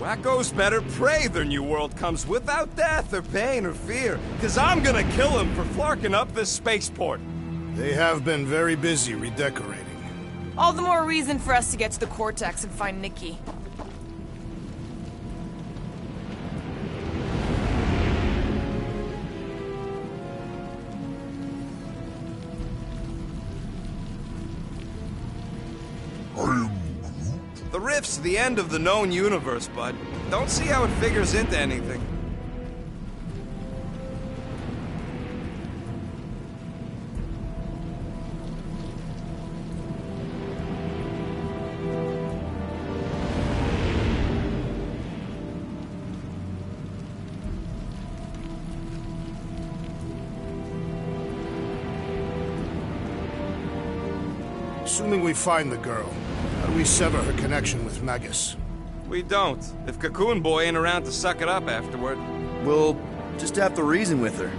Wacko's better pray their new world comes without death or pain or fear, 'cause I'm gonna kill him for flarking up this spaceport. They have been very busy redecorating. All the more reason for us to get to the Cortex and find Nikki. The rift's the end of the known universe, bud. Don't see how it figures into anything. Assuming we find the girl, how do we sever her connection with Magus? We don't. If Cocoon Boy ain't around to suck it up afterward. We'll just have to reason with her.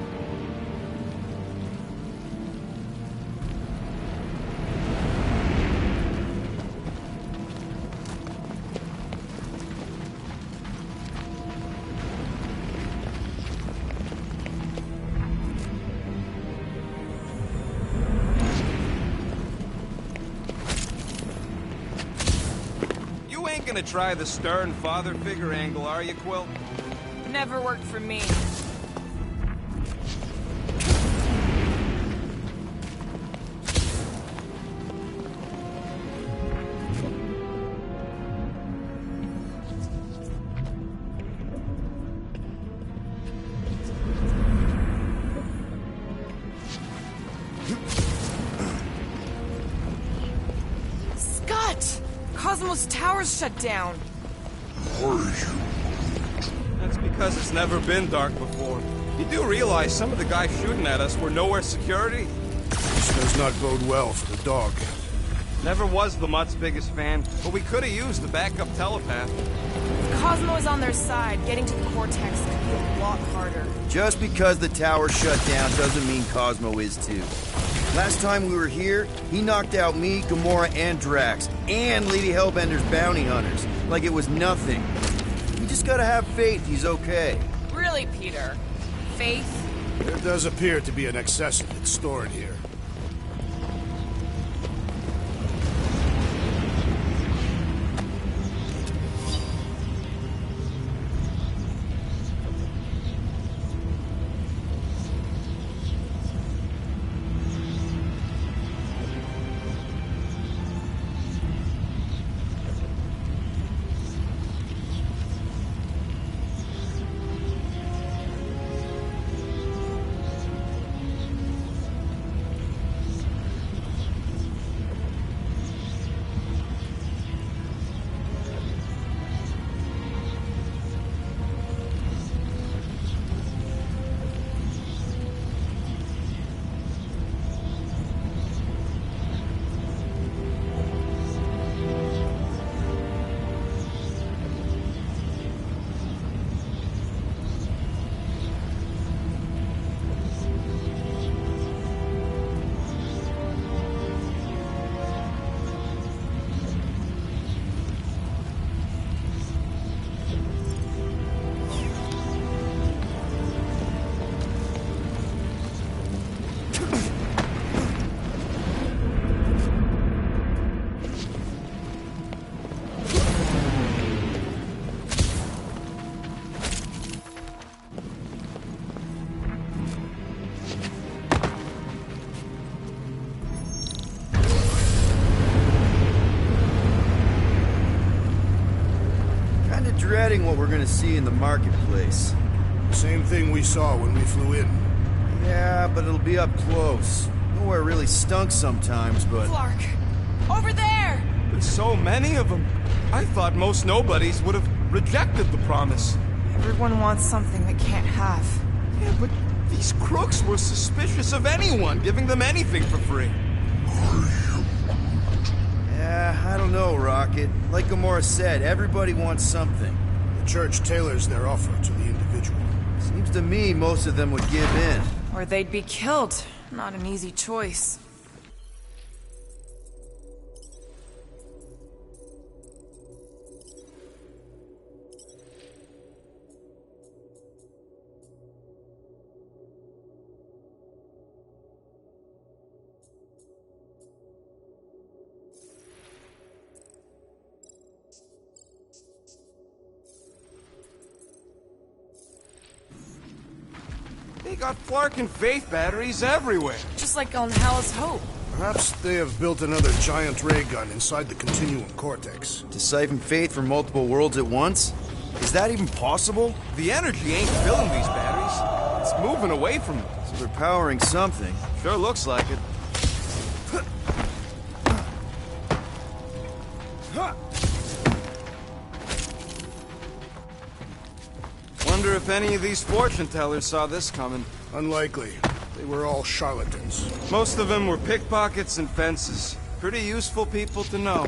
Gonna try the stern father figure angle, are you, Quill? Never worked for me. Cosmos Tower's shut down. That's because it's never been dark before. You do realize some of the guys shooting at us were nowhere security? This does not bode well for the dog. Never was the Mutt's biggest fan, but we could have used the backup telepath. If Cosmo is on their side, getting to the Cortex could be a lot harder. Just because the tower shut down doesn't mean Cosmo is too. Last time we were here, he knocked out me, Gamora, and Drax, and Lady Hellbender's bounty hunters, like it was nothing. We just gotta have faith he's okay. Really, Peter? Faith? There does appear to be an excess of it stored here. Dreading what we're gonna see in the marketplace. Same thing we saw when we flew in. Yeah, but it'll be up close. Nowhere really stunk sometimes, but... Clark! Over there! There's so many of them. I thought most nobodies would have rejected the promise. Everyone wants something they can't have. Yeah, but these crooks were suspicious of anyone giving them anything for free. Yeah, I don't know, Rocket. Like Gamora said, everybody wants something. The church tailors their offer to the individual. Seems to me most of them would give in. Or they'd be killed. Not an easy choice. They got Flark and Faith batteries everywhere. Just like on Hal's Hope. Perhaps they have built another giant ray gun inside the Continuum Cortex. To siphon Faith from multiple worlds at once? Is that even possible? The energy ain't filling these batteries. It's moving away from them. So they're powering something. Sure looks like it. Wonder if any of these fortune tellers saw this coming. Unlikely. They were all charlatans. Most of them were pickpockets and fences. Pretty useful people to know.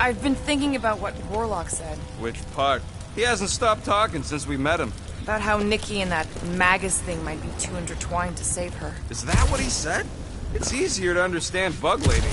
I've been thinking about what Warlock said. Which part? He hasn't stopped talking since we met him. About how Nikki and that Magus thing might be too intertwined to save her. Is that what he said? It's easier to understand Bug Lady.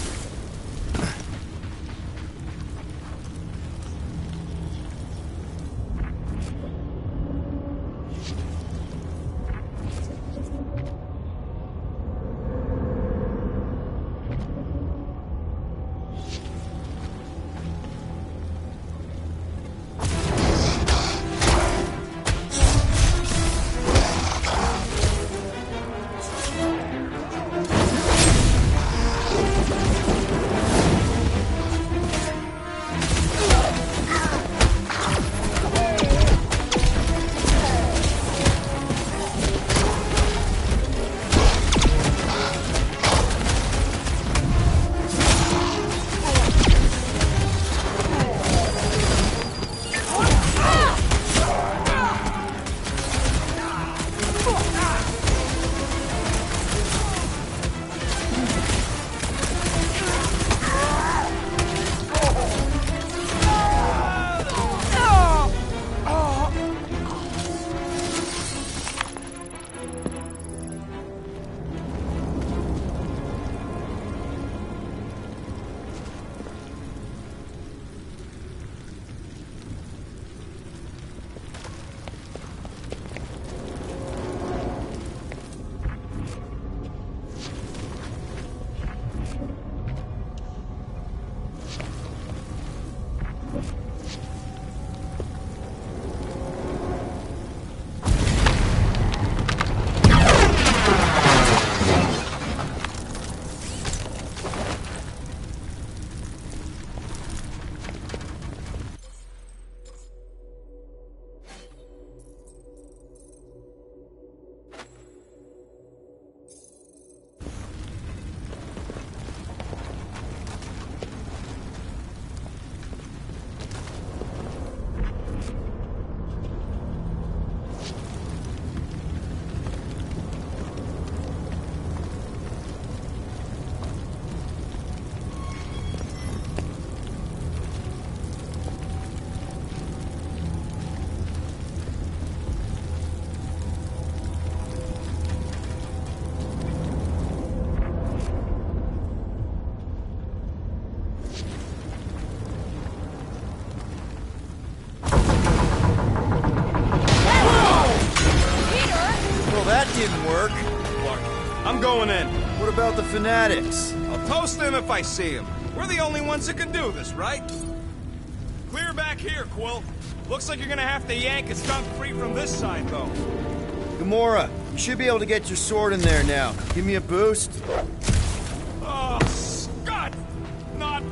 didn't work. Clark, I'm going in. What about the fanatics? I'll toast them if I see them. We're the only ones that can do this, right? Clear back here, Quill. Looks like you're gonna have to yank his tongue free from this side, though. Gamora, you should be able to get your sword in there now. Give me a boost. Oh,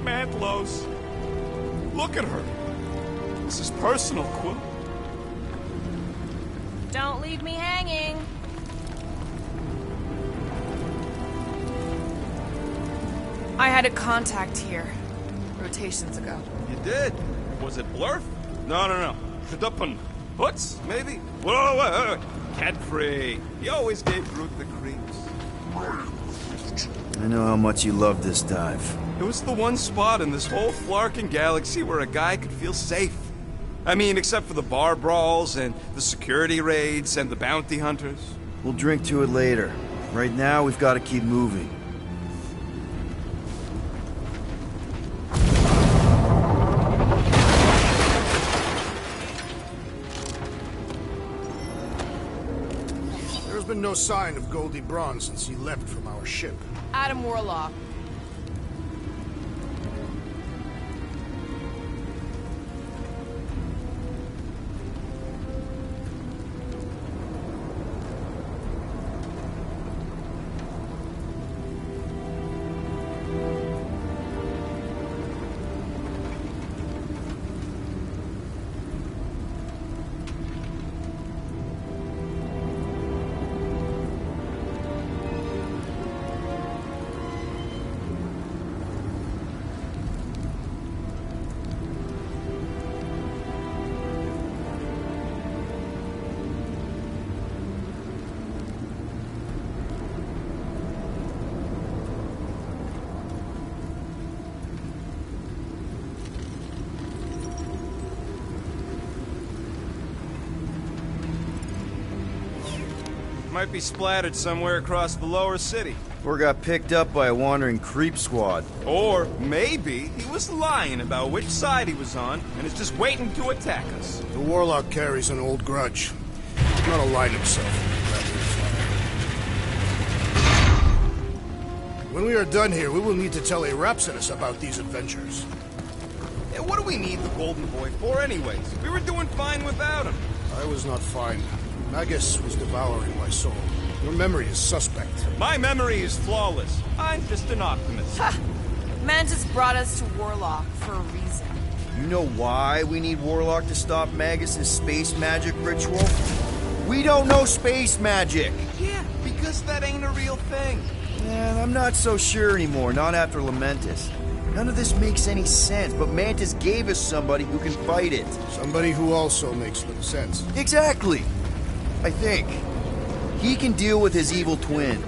Mantlos. Look at her. This is personal, Quill. Don't leave me hanging. I had a contact here, rotations ago. You did? Was it Blurf? No. Duppin. Hoots, maybe? Whoa. Cat-free. He always gave Groot the creeps. I know how much you love this dive. It was the one spot in this whole Flarkin galaxy where a guy could feel safe. I mean, except for the bar brawls and the security raids and the bounty hunters. We'll drink to it later. Right now, we've got to keep moving. There's been no sign of Goldie Braun since he left from our ship. Adam Warlock. Might be splattered somewhere across the lower city. Or got picked up by a wandering creep squad. Or maybe he was lying about which side he was on and is just waiting to attack us. The Warlock carries an old grudge. He's not aligned himself. When we are done here, we will need to tell a Rhapsodus about these adventures. Yeah, what do we need the Golden Boy for anyways? We were doing fine without him. I was not fine. Magus was devouring my soul. Your memory is suspect. My memory is flawless. I'm just an optimist. Ha! Mantis brought us to Warlock for a reason. You know why we need Warlock to stop Magus' space magic ritual? We don't know space magic! Yeah, because that ain't a real thing. Man, I'm not so sure anymore, not after Lamentus. None of this makes any sense, but Mantis gave us somebody who can fight it. Somebody who also makes little sense. Exactly! I think. He can deal with his evil twin.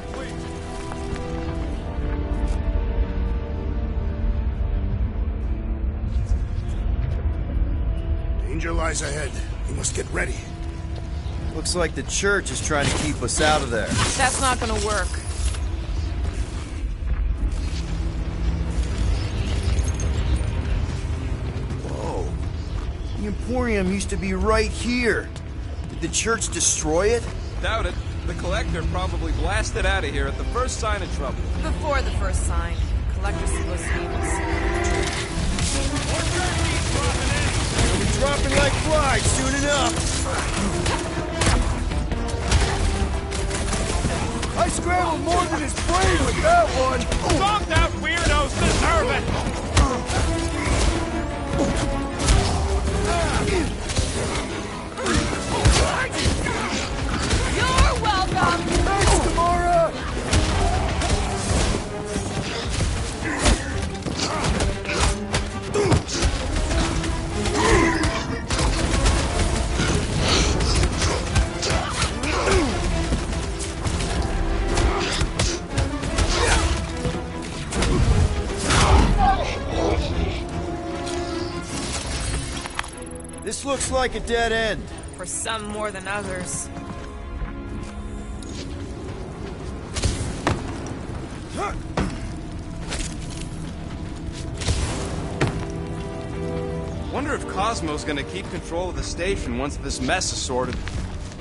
Danger lies ahead. We must get ready. Looks like the church is trying to keep us out of there. That's not gonna work. Whoa. The Emporium used to be right here. Did the church destroy it? Doubt it. The Collector probably blasted out of here at the first sign of trouble. Before the first sign, Collector's supposed to be able to see. We'll be dropping like flies soon enough. I scrambled more than his brain with that one. Stomped out weirdos deserve it! You're welcome! Thanks, Gamora! This looks like a dead end. For some more than others. Wonder if Cosmo's gonna keep control of the station once this mess is sorted.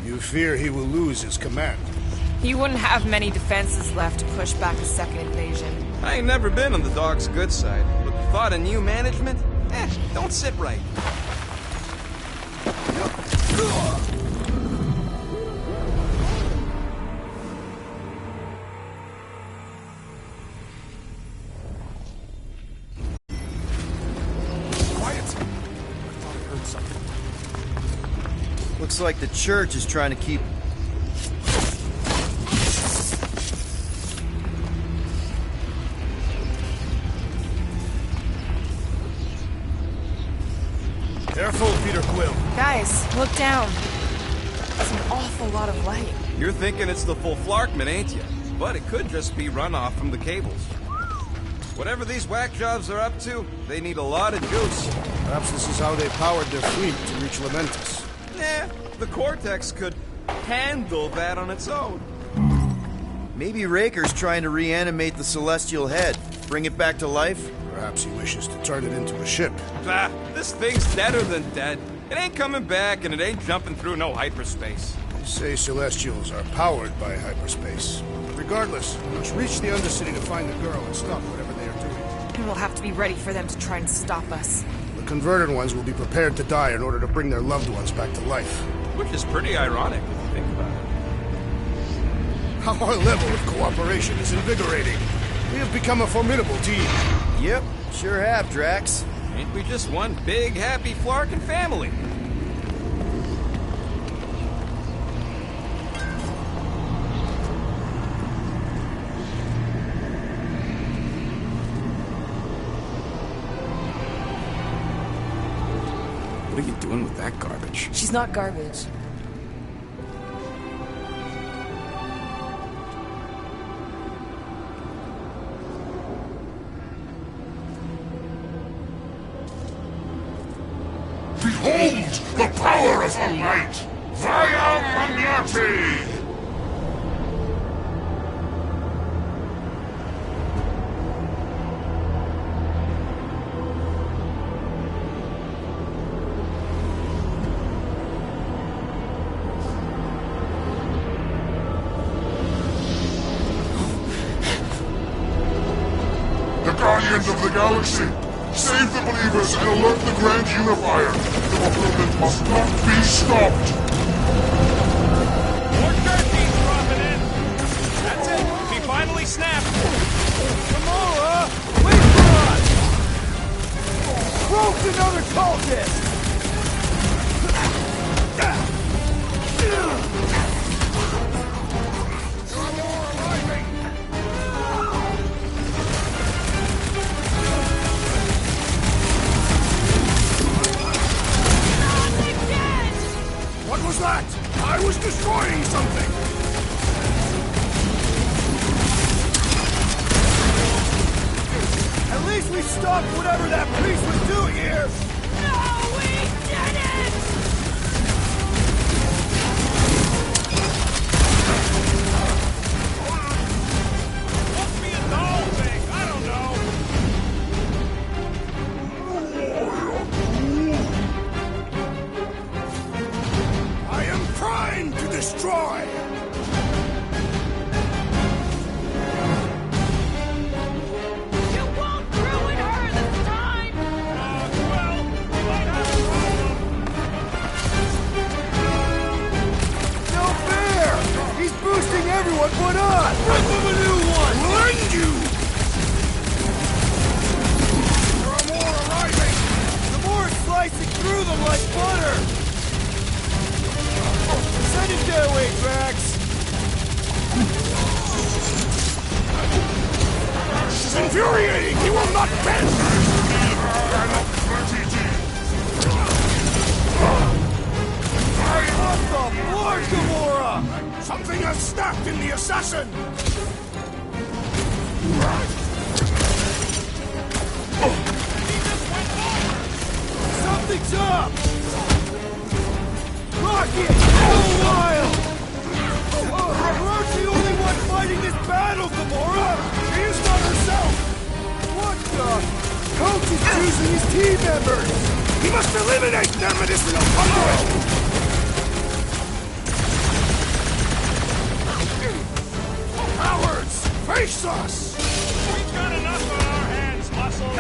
You fear he will lose his command. He wouldn't have many defenses left to push back a second invasion. I ain't never been on the dog's good side, but the thought of new management? Don't sit right. Looks like the church is trying to keep... Careful, Peter Quill. Guys, look down. That's an awful lot of light. You're thinking it's the full Flarkman, ain't you? But it could just be runoff from the cables. Whatever these whack jobs are up to, they need a lot of juice. Perhaps this is how they powered their fleet to reach Lamentus. Nah, the Cortex could handle that on its own. Maybe Raker's trying to reanimate the Celestial Head. Bring it back to life? Perhaps he wishes to turn it into a ship. Bah, this thing's deader than dead. It ain't coming back, and it ain't jumping through no hyperspace. They say Celestials are powered by hyperspace. Regardless, we must reach the Undercity to find the girl and stop whatever they are doing. And we'll have to be ready for them to try and stop us. The converted ones will be prepared to die in order to bring their loved ones back to life. Which is pretty ironic if you think about it. Our level of cooperation is invigorating. We have become a formidable team. Yep, sure have, Drax. Ain't we just one big, happy Flarkin family? What are you doing with that garbage? She's not garbage. Behold the power of the light! Via Magnati! The Guardians of the Galaxy! Save the believers and alert the Grand Unifier! The fulfillment must not be stopped! More turkeys dropping in! That's it! He finally snapped! Gamora! Wait for us! Broke another cultist! What was that? I was destroying something! At least we stopped whatever that priest was doing here! No, we didn't! Must be a doll thing! I don't know! I am primed to destroy! You won't ruin her this time! Well, we might have a problem. No fair! He's boosting everyone but us! Rip him a new one! Blind you! There are more arriving! The more it's slicing through them like butter! Send it their way, Drax! This is infuriating! He will not bend! What the Lord, Gamora! Something has snapped in the assassin! Something's up! Rocket! Go wild! We're the only one fighting this battle, Gamora! She is not herself! What the? Coach is choosing his team members! He must eliminate their medicinal conduit! Cowards! Face us! We've got enough on our hands, muscles!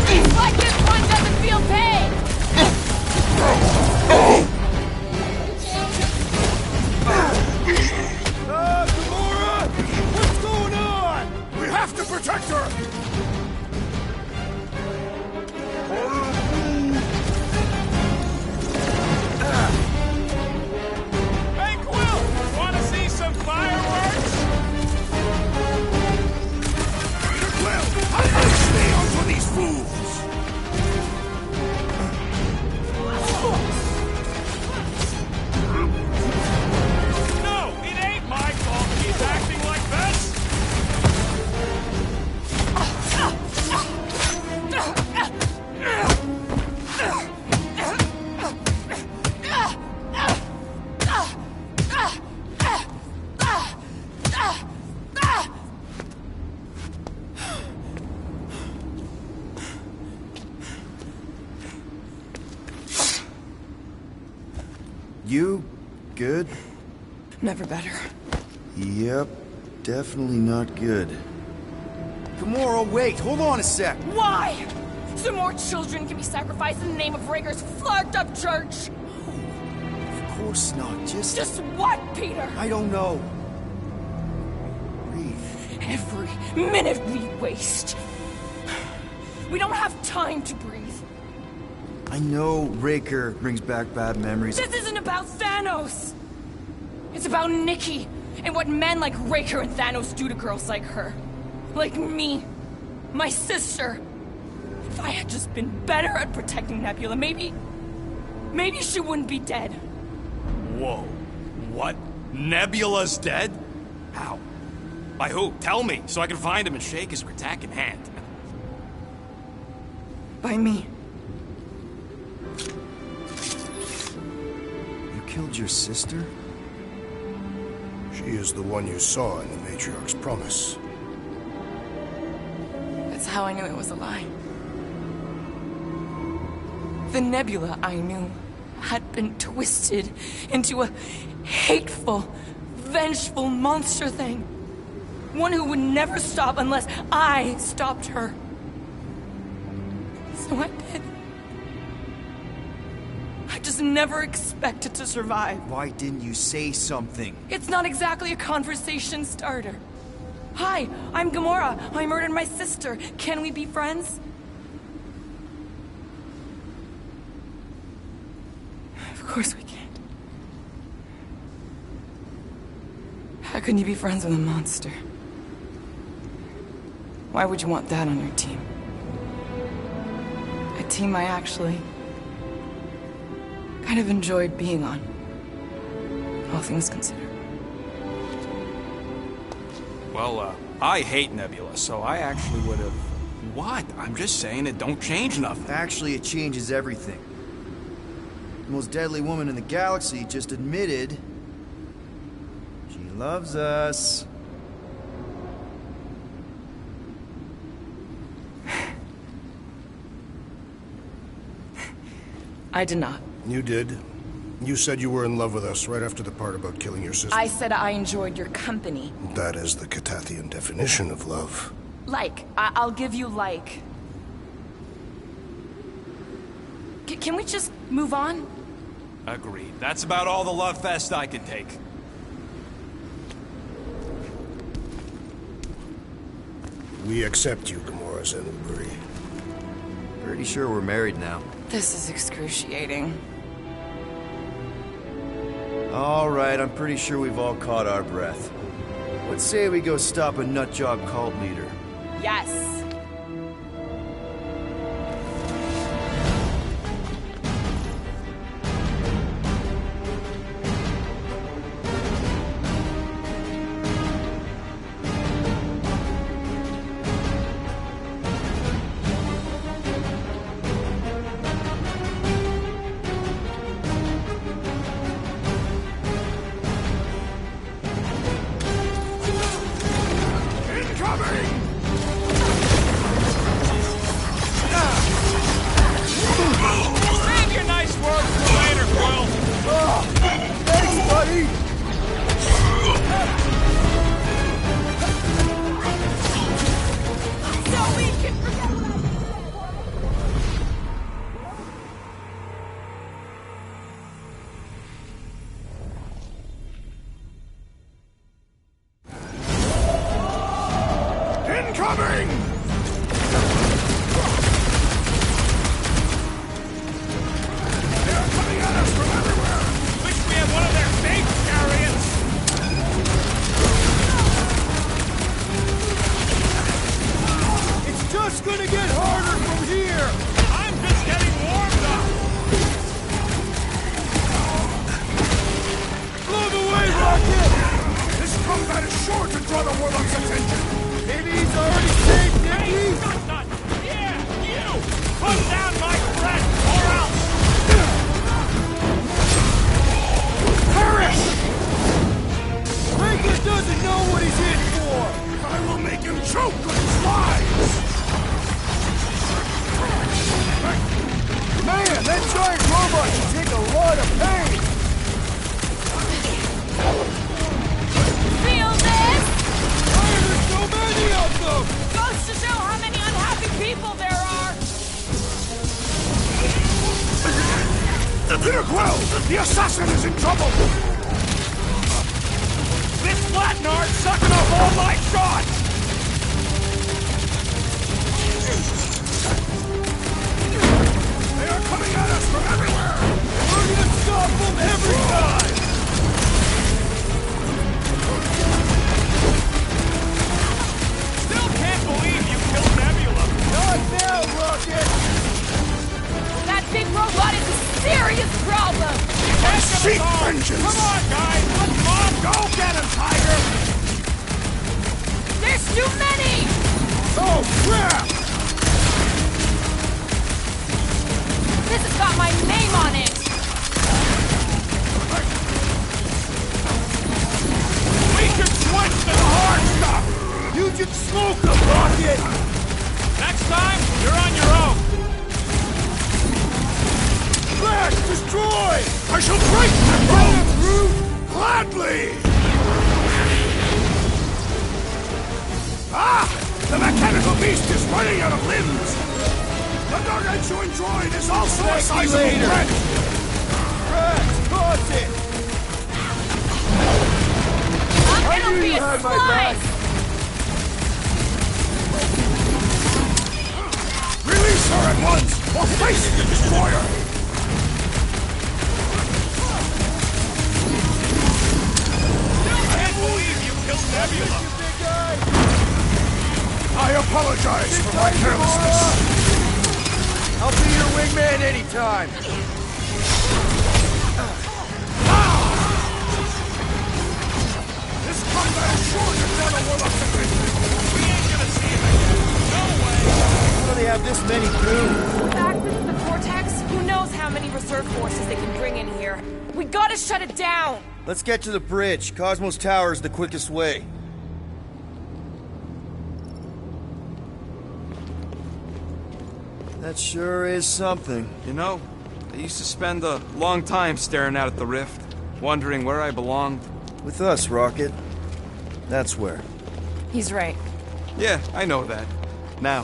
It's like this one doesn't feel pain! Gamora! What's going on? We have to protect her! You? Good? Never better. Yep. Definitely not good. Gamora, wait! Hold on a sec! Why? So more children can be sacrificed in the name of Raker's flagged up church? Of course not. Just what, Peter? I don't know. Breathe. Every minute we waste. We don't have time to breathe. I know Raker brings back bad memories. This isn't about Thanos. It's about Nikki and what men like Raker and Thanos do to girls like her. Like me. My sister. If I had just been better at protecting Nebula, maybe she wouldn't be dead. Whoa. What? Nebula's dead? How? By who? Tell me, so I can find him and shake his Ratak in hand. By me. You killed your sister? She is the one you saw in the Matriarch's promise. That's how I knew it was a lie. The Nebula I knew had been twisted into a hateful, vengeful monster thing. One who would never stop unless I stopped her. So I did. I just never expected to survive. Why didn't you say something? It's not exactly a conversation starter. Hi, I'm Gamora. I murdered my sister. Can we be friends? Of course we can't. How can you be friends with a monster? Why would you want that on your team? A team I actually kind of enjoyed being on, all things considered. Well, I hate Nebula, so I actually would have... What? I'm just saying it don't change nothing. Actually, it changes everything. The most deadly woman in the galaxy just admitted she loves us. I did not. You did. You said you were in love with us right after the part about killing your sister. I said I enjoyed your company. That is the Catathian definition of love. Like. I'll give you like. Can we just move on? Agreed. That's about all the love fest I can take. We accept you, Gamora Zenuburi. Pretty sure we're married now. This is excruciating. All right, I'm pretty sure we've all caught our breath. Let's say we go stop a nutjob cult leader. Yes. Save your nice words for later, Quill. Thanks, buddy! So we can forget what I said. Incoming! They're coming at us from everywhere! Wish we had one of their big chariots. It's just gonna get harder from here! I'm just getting warmed up. Blow the way, Rocket! This combat is sure to draw the Warlock's attention! Maybe he's already saved Hey, Nikki! nut! Yeah, you! Put down my friend, or else! Perish! Raker doesn't know what he's in for! I will make him choke on his lies! Man, that giant robot can take a lot of pain! The assassin is in trouble! This flatnard's sucking up all my shots! They are coming at us from everywhere! We're gonna stop them every time! Still can't believe you killed Nebula! Not now, Rocket! That big robot is a serious problem! I seek vengeance! Come on, guys! Let's mom! Go get him, Tiger! There's too many! Oh, crap! This has got my name on it! We can switch to the hard stuff! You just smoke the rocket! Next time, you're on your own! Crash! Destroy! I shall break the bones through gladly! Ah! The mechanical beast is running out of limbs! The gargantuan droid is also a sizable threat! Crash! Toss it! I'm gonna be a slice! Release her at once, or face the destroyer! Can't believe you killed Nebula! I apologize for my carelessness. I'll be your wingman anytime! This combat is sure to never will up to We ain't gonna see him again! No way! How do they have this many goons? Access to the Vortex? Who knows how many reserve forces they can bring in here? We gotta shut it down! Let's get to the bridge. Cosmos Tower is the quickest way. That sure is something. You know, I used to spend a long time staring out at the rift, wondering where I belonged. With us, Rocket. That's where. He's right. Yeah, I know that. Now,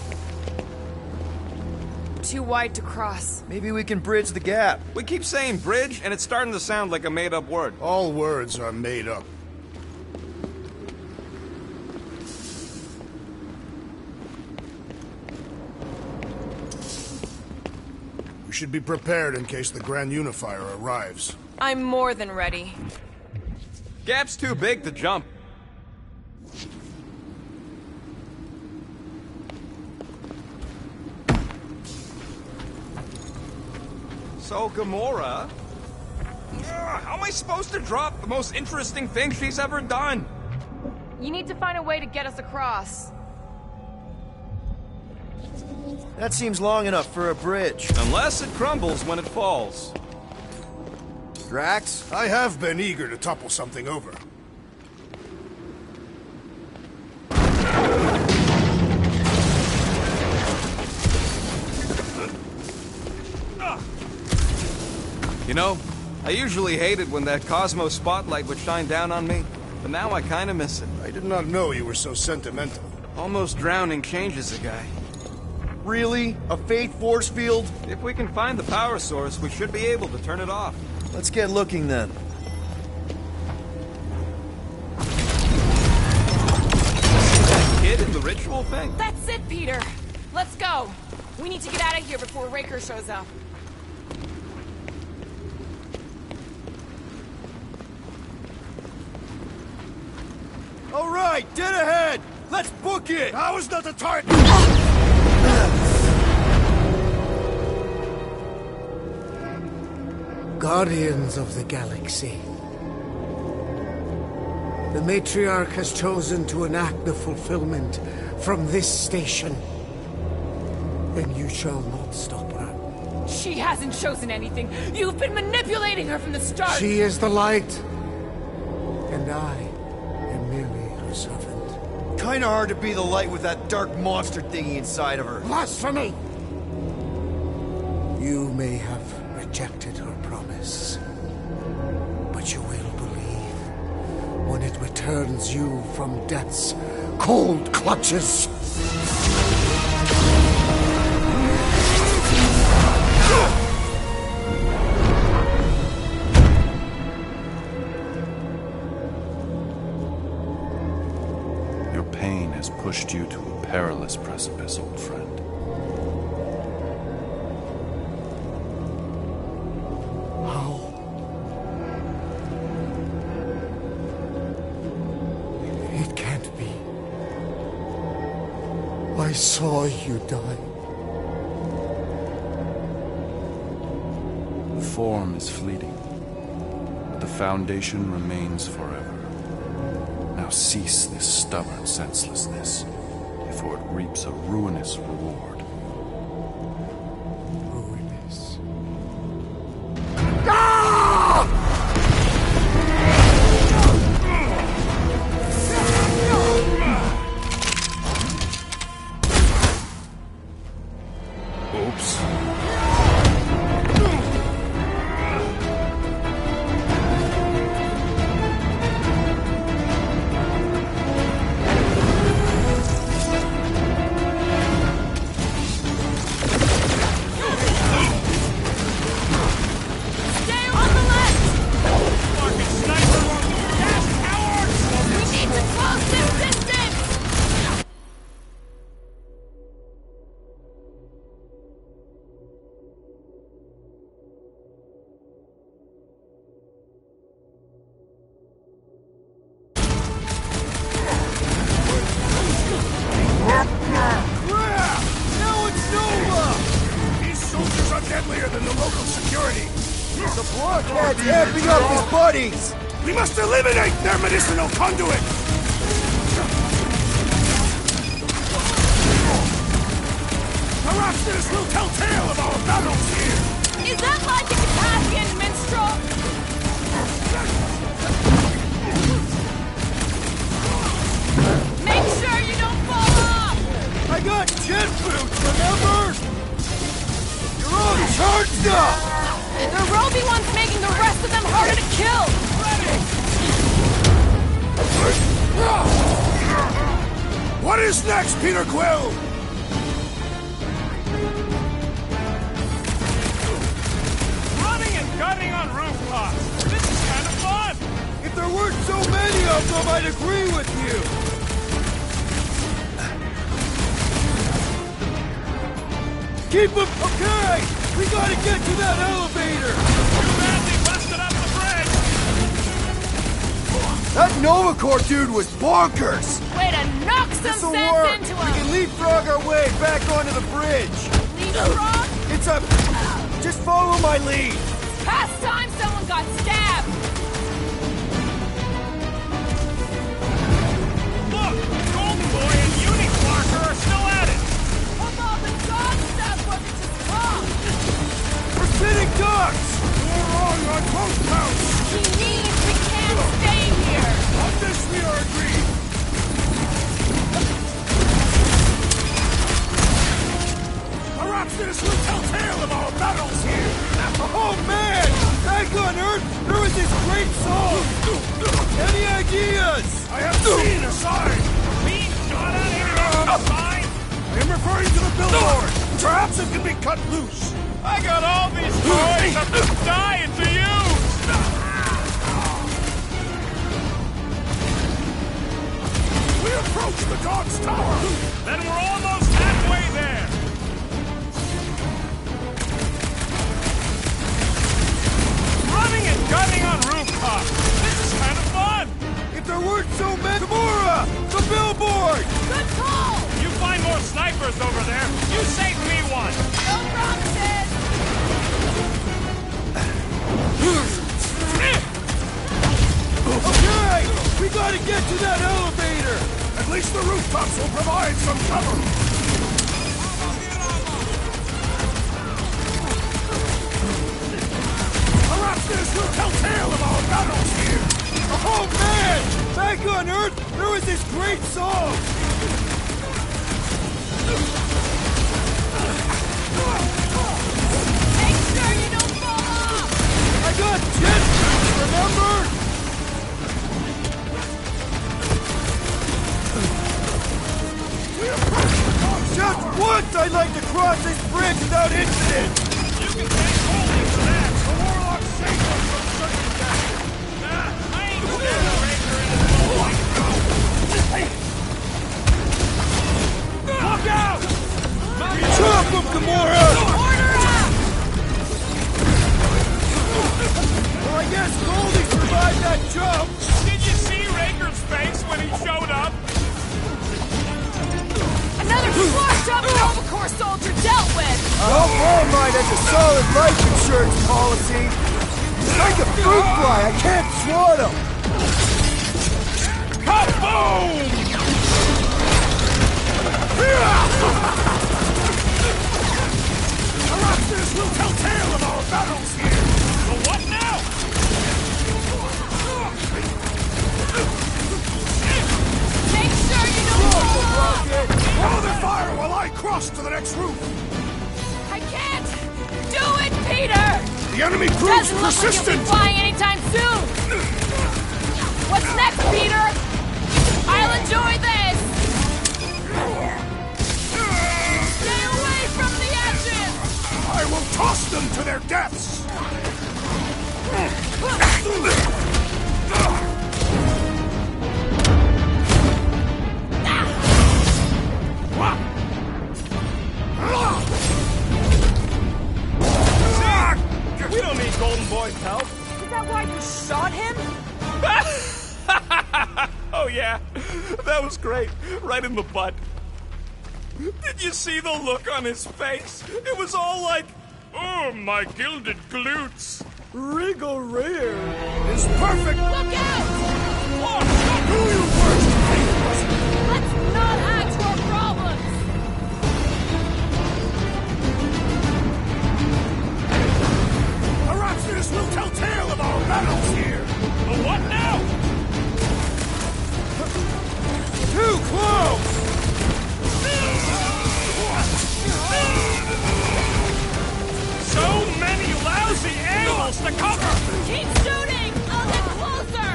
Too wide to cross. Maybe we can bridge the gap. we keep saying bridge, and it's starting to sound like a made-up word. All words are made up. We should be prepared in case the Grand Unifier arrives. I'm more than ready. Gap's too big to jump. So, Gamora... how am I supposed to drop the most interesting thing she's ever done? You need to find a way to get us across. That seems long enough for a bridge. Unless it crumbles when it falls. Drax? I have been eager to topple something over. You know, I usually hated when that Cosmo spotlight would shine down on me, but now I kinda miss it. I did not know you were so sentimental. Almost drowning changes a guy. Really? A faith force field? If we can find the power source, we should be able to turn it off. Let's get looking then. That kid in the ritual thing? That's it, Peter! Let's go! We need to get out of here before Raker shows up. All right, dead ahead! Let's book it! Now is not the time! Guardians of the Galaxy. The Matriarch has chosen to enact the fulfillment from this station. And you shall not stop her. She hasn't chosen anything. You've been manipulating her from the start. She is the light. And I am merely her servant. Kinda hard to be the light with that dark monster thingy inside of her. Blasphemy! You may have rejected her promise, but you will believe when it returns you from death's cold clutches. pushed you to a perilous precipice, old friend. How? It can't be. I saw you die. The form is fleeting, but the foundation remains forever. Now cease this stubborn senselessness, before it reaps a ruinous reward. Ruinous. Oops. Stay on the left! Fucking sniper won't do gas, cowards! We need to close this distance! Now it's Nova! These soldiers are deadlier than the local security. The blockhead's amping up his buddies! We must eliminate their medicinal conduit! Perhaps this will tell tale of our battles here! Is that like a Carpathian minstrel? Make sure you don't fall off! I got jet boots, remember? You're all charged up! The Roby one's making the rest of them harder to kill! What is next, Peter Quill? Running and gunning on rooftops! This is kind of fun! If there weren't so many of them, I'd agree with you! Keep them... Okay! We gotta get to that elevator! Too bad they busted up the bridge! That Novacore dude was bonkers! Way to knock some This'll sense work! into We him! can leapfrog our way back onto the bridge! Leapfrog? It's a... Just follow my lead! Past time someone got stabbed! Look! Golden Boy and Uniquarker are still at it! Of all the dog stuff wasn't just talk! We're sitting ducks! You're wrong on both counts! He means we can't stay here! On this we are agreed! Perhaps this will tell tale of our battles here! Oh man! Back on Earth, there was this great song! Any ideas? I have seen a sign! Being shot at anything on the sign? I am referring to the billboard! Perhaps it can be cut loose! I got all these toys I'm just dying to use! We approach the dog's tower! Then we're almost halfway there! Running and gunning on rooftops! This is kind of fun! If there weren't so many... Gamora! The billboard! Good call! You find more snipers over there, you save me one! No promises! Okay! We gotta get to that elevator! At least the rooftops will provide some cover! Perhaps this will tell tale of our battles here! Oh man! Back on Earth, there was this great song! Make sure you don't fall off! I got jet boots, remember? Just once I'd like to cross this bridge without incident! You can take holding for that! The Warlock's safe us from certain death! Nah, I ain't gonna get a ranger in his Goldie survived that jump! Did you see Raker's face when he showed up? Another flushed-up Nova Corps soldier dealt with! Oh, Walmart has a solid life insurance policy. It's like a fruit fly, I can't swat him. Kaboom! This will tell tale of our battles here! So what now? Make sure you don't fall off! Follow their fire while I cross to the next roof! I can't do it, Peter! The enemy proves Doesn't look like you'll persistent! be flying anytime soon! What's next, Peter? I'll enjoy this! Stay away from the edges! I will toss them to their deaths! We don't need Golden Boy's help. Is that why you shot him? Oh yeah, that was great. Right in the butt. Did you see the look on his face? It was all like, oh, my gilded glutes. Regal rear is perfect! Look out! Oh, do you worst! Let's not add to our problems! Perhaps this will tell tale of our battles here! But what now? Too close! So many lousy angles to cover! Keep shooting! I'll get closer!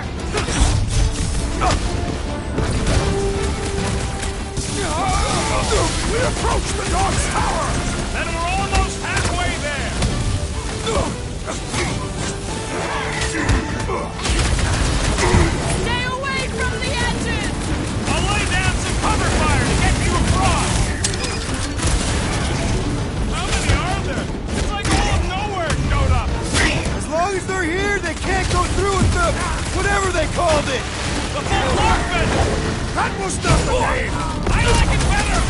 We approach the dog's tower! And we're almost halfway there! Stay away from the edges! I'll lay down some cover fire to get you across! How many are there? It's like all of nowhere showed up! As long as they're here, they can't go through with the... whatever they called it. The full Larkman! That was not the name! I like it better!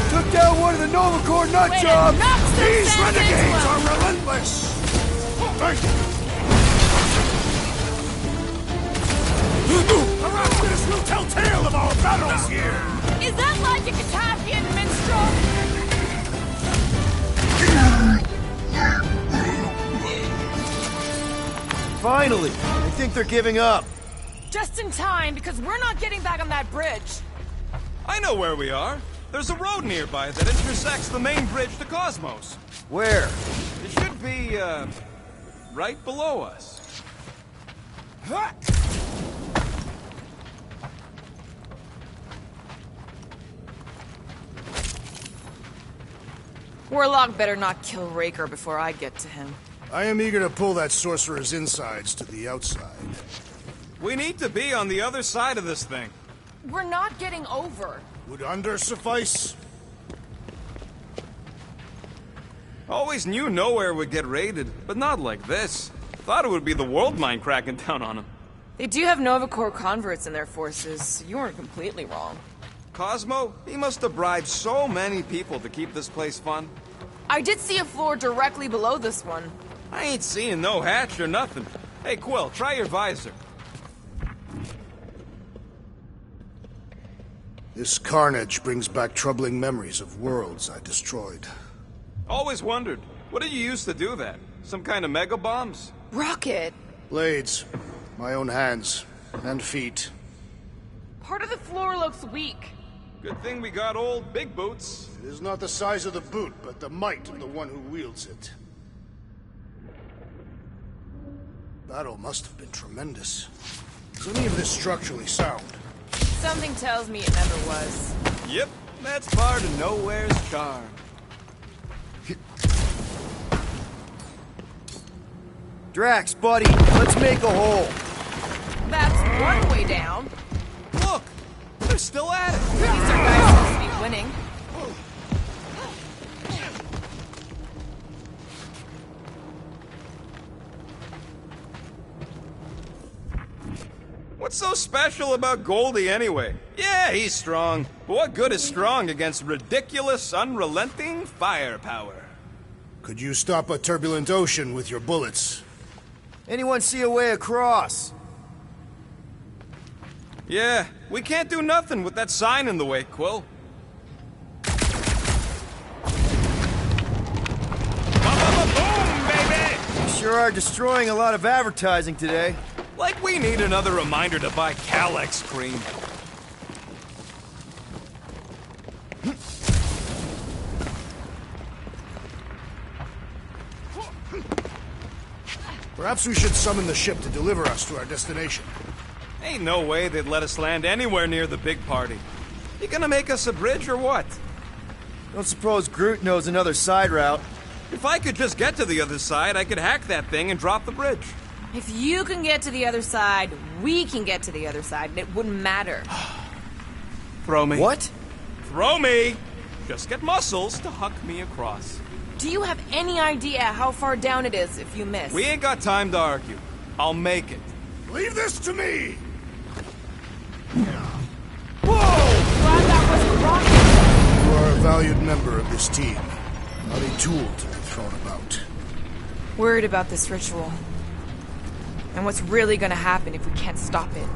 Took down one of the Nova Corps nut Way to jobs. knock some These sense into renegades him. are relentless! Perhaps this will tell tale of our battles here! Is that like a Katafian minstrel? Finally, I think they're giving up. Just in time, because we're not getting back on that bridge. I know where we are. There's a road nearby that intersects the main bridge to Cosmos. Where? It should be, right below us. Warlock better not kill Raker before I get to him. I am eager to pull that sorcerer's insides to the outside. We need to be on the other side of this thing. We're not getting over. Would under suffice? Always knew nowhere would get raided, but not like this. Thought it would be the world mine cracking down on them. They do have Nova Corps converts in their forces. You weren't completely wrong. Cosmo, he must have bribed so many people to keep this place fun. I did see a floor directly below this one. I ain't seeing no hatch or nothing. Hey, Quill, try your visor. This carnage brings back troubling memories of worlds I destroyed. Always wondered, what did you use to do that? Some kind of mega bombs? Rocket! Blades. My own hands. And feet. Part of the floor looks weak. Good thing we got old Big Boots. It is not the size of the boot, but the might of the one who wields it. Battle must have been tremendous. Is any of this structurally sound? Something tells me it never was. Yep, that's part of Nowhere's charm. Drax, buddy, let's make a hole. That's one way down. Look, they're still at it. These are guys supposed to be winning. What's so special about Goldie anyway? Yeah, he's strong. But what good is strong against ridiculous, unrelenting firepower? Could you stop a turbulent ocean with your bullets? Anyone see a way across? Yeah, we can't do nothing with that sign in the way, Quill. Boom, baby! You sure are destroying a lot of advertising today. Like we need another reminder to buy Calex cream. Perhaps we should summon the ship to deliver us to our destination. Ain't no way they'd let us land anywhere near the big party. You gonna make us a bridge or what? Don't suppose Groot knows another side route. If I could just get to the other side, I could hack that thing and drop the bridge. If you can get to the other side, we can get to the other side, and it wouldn't matter. Throw me. What? Throw me! Just get muscles to huck me across. Do you have any idea how far down it is if you miss? We ain't got time to argue. I'll make it. Leave this to me! Whoa! Glad that wasn't rocket. You are a valued member of this team, not a tool to be thrown about. Worried about this ritual. And what's really gonna happen if we can't stop it.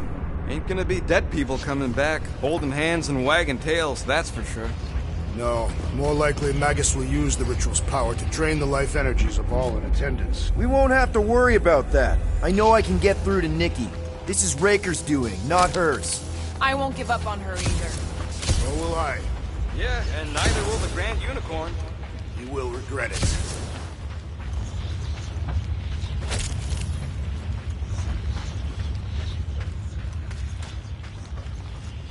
Ain't gonna be dead people coming back, holding hands and wagging tails, that's for sure. No, more likely Magus will use the ritual's power to drain the life energies of all in attendance. We won't have to worry about that. I know I can get through to Nikki. This is Raker's doing, not hers. I won't give up on her either. So will I. Yeah, and neither will the Grand Unicorn. You will regret it.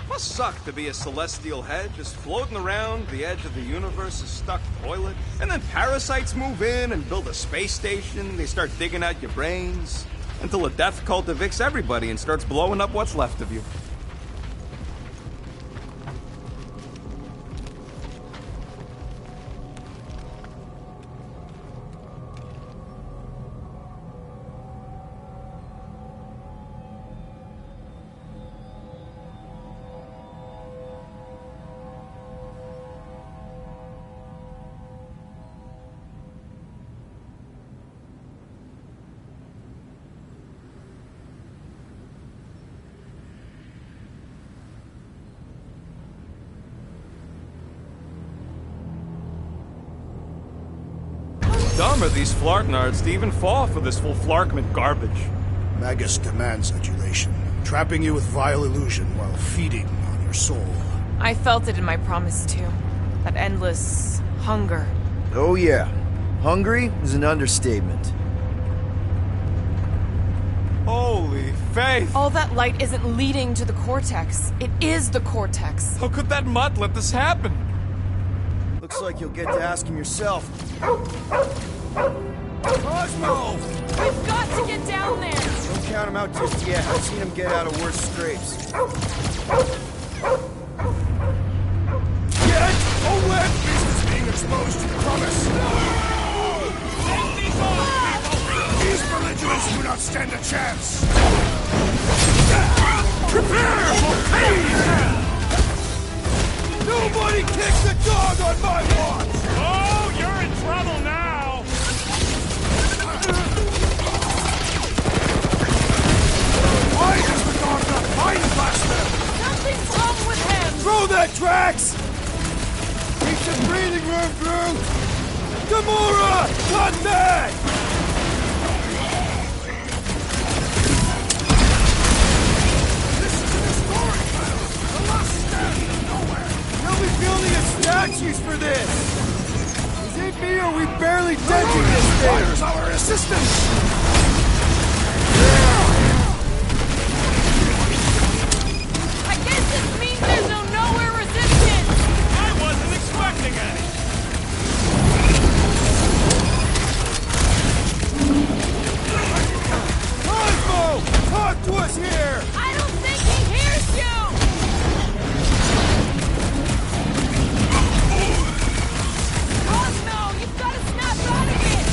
Must suck to be a celestial head, just floating around the edge of the universe's stuck toilet. And then parasites move in and build a space station. They start digging out your brains. Until a death cult evicts everybody and starts blowing up what's left of you. Dumb are these flartnards to even fall for this full flarkment garbage. Magus demands adulation, trapping you with vile illusion while feeding on your soul. I felt it in my promise too. That endless hunger. Oh yeah. Hungry is an understatement. Holy faith! All that light isn't leading to the cortex. It is the cortex. How could that mutt let this happen? Looks like you'll get to ask him yourself. Cosmo! We've got to get down there! Don't count him out just yet. I've seen him get out of worse scrapes. Get away! Beast is being exposed to the promise. These belligerents do not stand a chance. Prepare for pain! Nobody kicks a dog on my watch! Oh, you're in trouble now! Why does the dog not mind blaster? Something's wrong with him! Throw that, Drax! Keep some breathing room, Groot! Gamora! Not that! This is an historic battle! The last stand of nowhere! They'll be building a statues for this! Is it me or we barely denting this thing? Fires our assistance! I guess this means there's no nowhere resistance! I wasn't expecting any! Cosmo! Talk to us here! I don't think he hears you! Cosmo, you've got to snap out of it!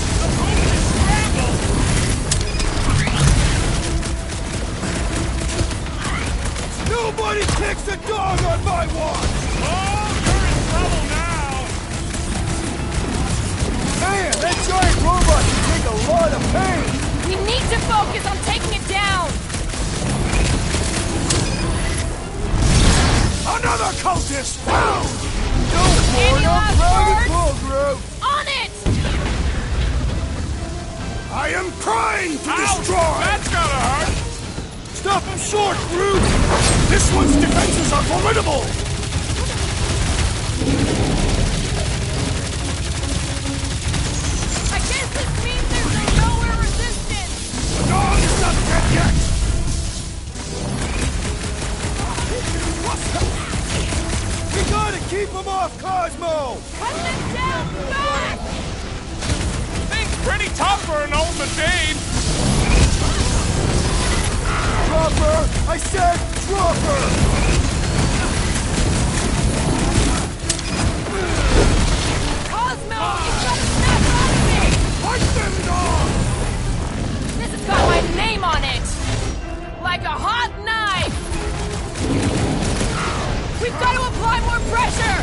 Nobody kicks a dog on my watch! Oh, you're in trouble now! Man, that giant robot can take a lot of pain! We need to focus on taking it down! Another cultist found! Any last words? Groot! On it! I am trying to Ouch! destroy! That's gotta hurt! Stop him short, Groot! This one's defenses are formidable! I guess this means there's no nowhere resistance! The dog is not dead yet! We gotta keep him off Cosmo! Cut them down fast! Thing's pretty tough for an old machine! Drop her! I said drop her! Cosmo, you've got to snap out of me! Fight them, dog! This has got my name on it! Like a hot knife! We've got to apply more pressure!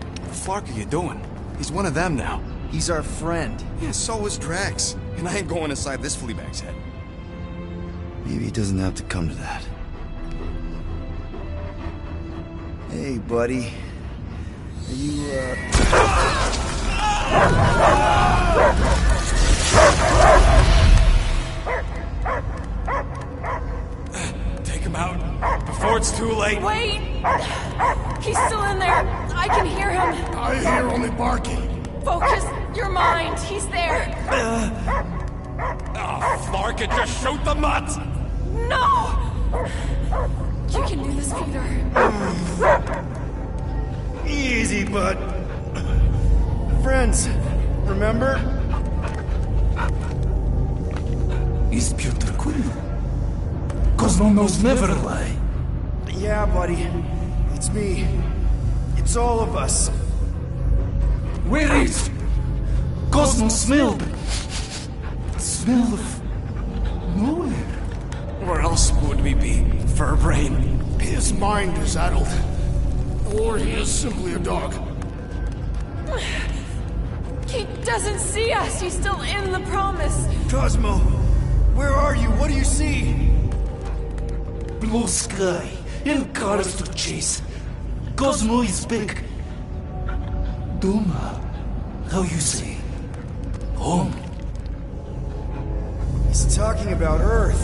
What the fuck are you doing? He's one of them now. He's our friend. Yeah, so is Drax. And I ain't going inside this fleabag's head. Maybe it doesn't have to come to that. Hey, buddy. Are you, Take him out before it's too late. Wait! He's still in there! I can hear him! I hear only barking. Focus your mind! He's there! Oh, Flark, it just shoot the nuts! No! You can do this, Peter. easy, bud. Friends, remember? Is Peter Quill? Cosmo knows never lie. Yeah, buddy. It's me. It's all of us. Where is Cosmo? Smelled smell of nowhere. Where else would we be, Furbrain? His mind is addled. Or he is simply a dog. He doesn't see us! He's still in the promise! Cosmo, where are you? What do you see? Blue sky and cars to chase. Cosmo is back. Doma, how you say? Home. He's talking about Earth.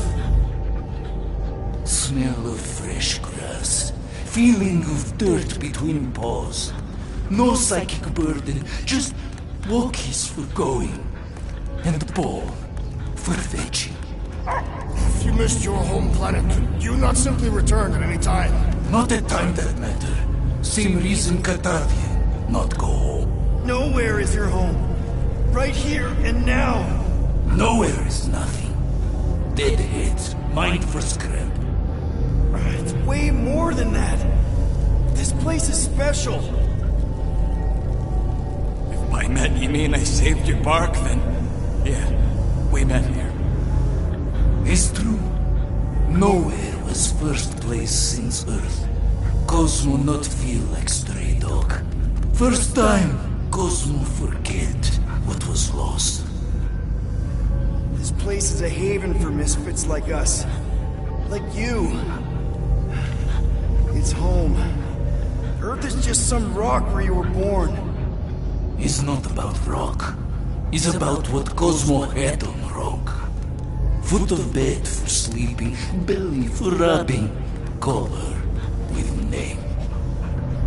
Smell of fresh grass. Feeling of dirt between paws. No psychic burden, just walkies for going. And the ball for fetching. If you missed your home planet, could you not simply return at any time? Not at time that matter. Same reason Katardia, not go home. Nowhere is your home. Right here and now. Nowhere is nothing. Dead heads, mind for scrap. It's way more than that. This place is special. If by met you mean I saved your bark, then yeah, we met here. It's true. Nowhere was first place since Earth. Cosmo not feel like stray dog. First time, Cosmo forget what was lost. This place is a haven for misfits like us. Like you. It's home. Earth is just some rock where you were born. It's not about rock. It's about what Cosmo had on rock. Foot of bed for sleeping, belly for rubbing, color with name.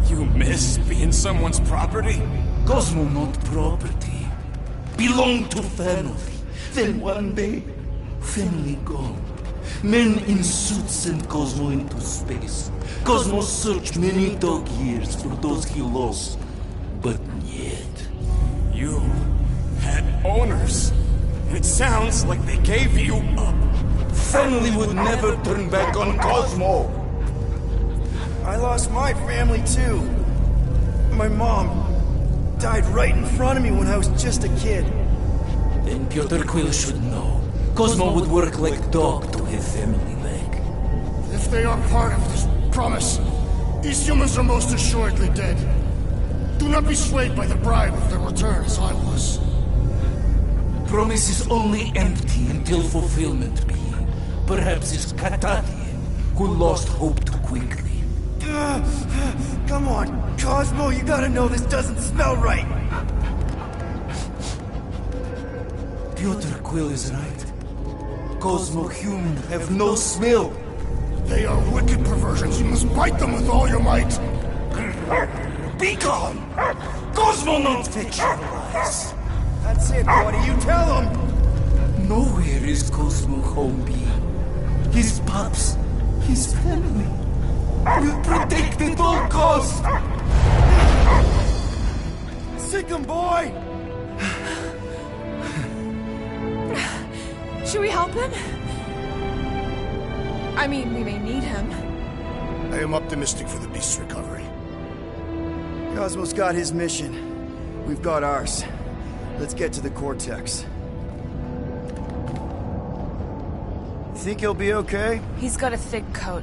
You miss being someone's property? Cosmo not property. Belong to family. Then one day, family gone. Men in suits send Cosmo into space. Cosmo searched many dog years for those he lost. But yet, You had owners. It sounds like they gave you up. Family would never turn back on Cosmo. I lost my family too. My mom died right in front of me when I was just a kid. Then Piotr Quill should know. Cosmo would work like dog to have family back. If they are part of this promise, these humans are most assuredly dead. Do not be swayed by the bribe of their return as I was. Promise is only empty until fulfillment be. Perhaps it's Katatian who lost hope too quickly. Come on, Cosmo, you gotta know this doesn't smell right. Piotr Quill is right. Cosmo human have no smell. They are wicked perversions. You must bite them with all your might. Be gone! Cosmo not fetch your lies. That's it, buddy. You tell him. Nowhere is Cosmo home be. His pups, his family, will protect at all costs. Sick 'em, boy! Should we help him? I mean, we may need him. I am optimistic for the beast's recovery. Cosmo's got his mission. We've got ours. Let's get to the Cortex. Think he'll be okay? He's got a thick coat.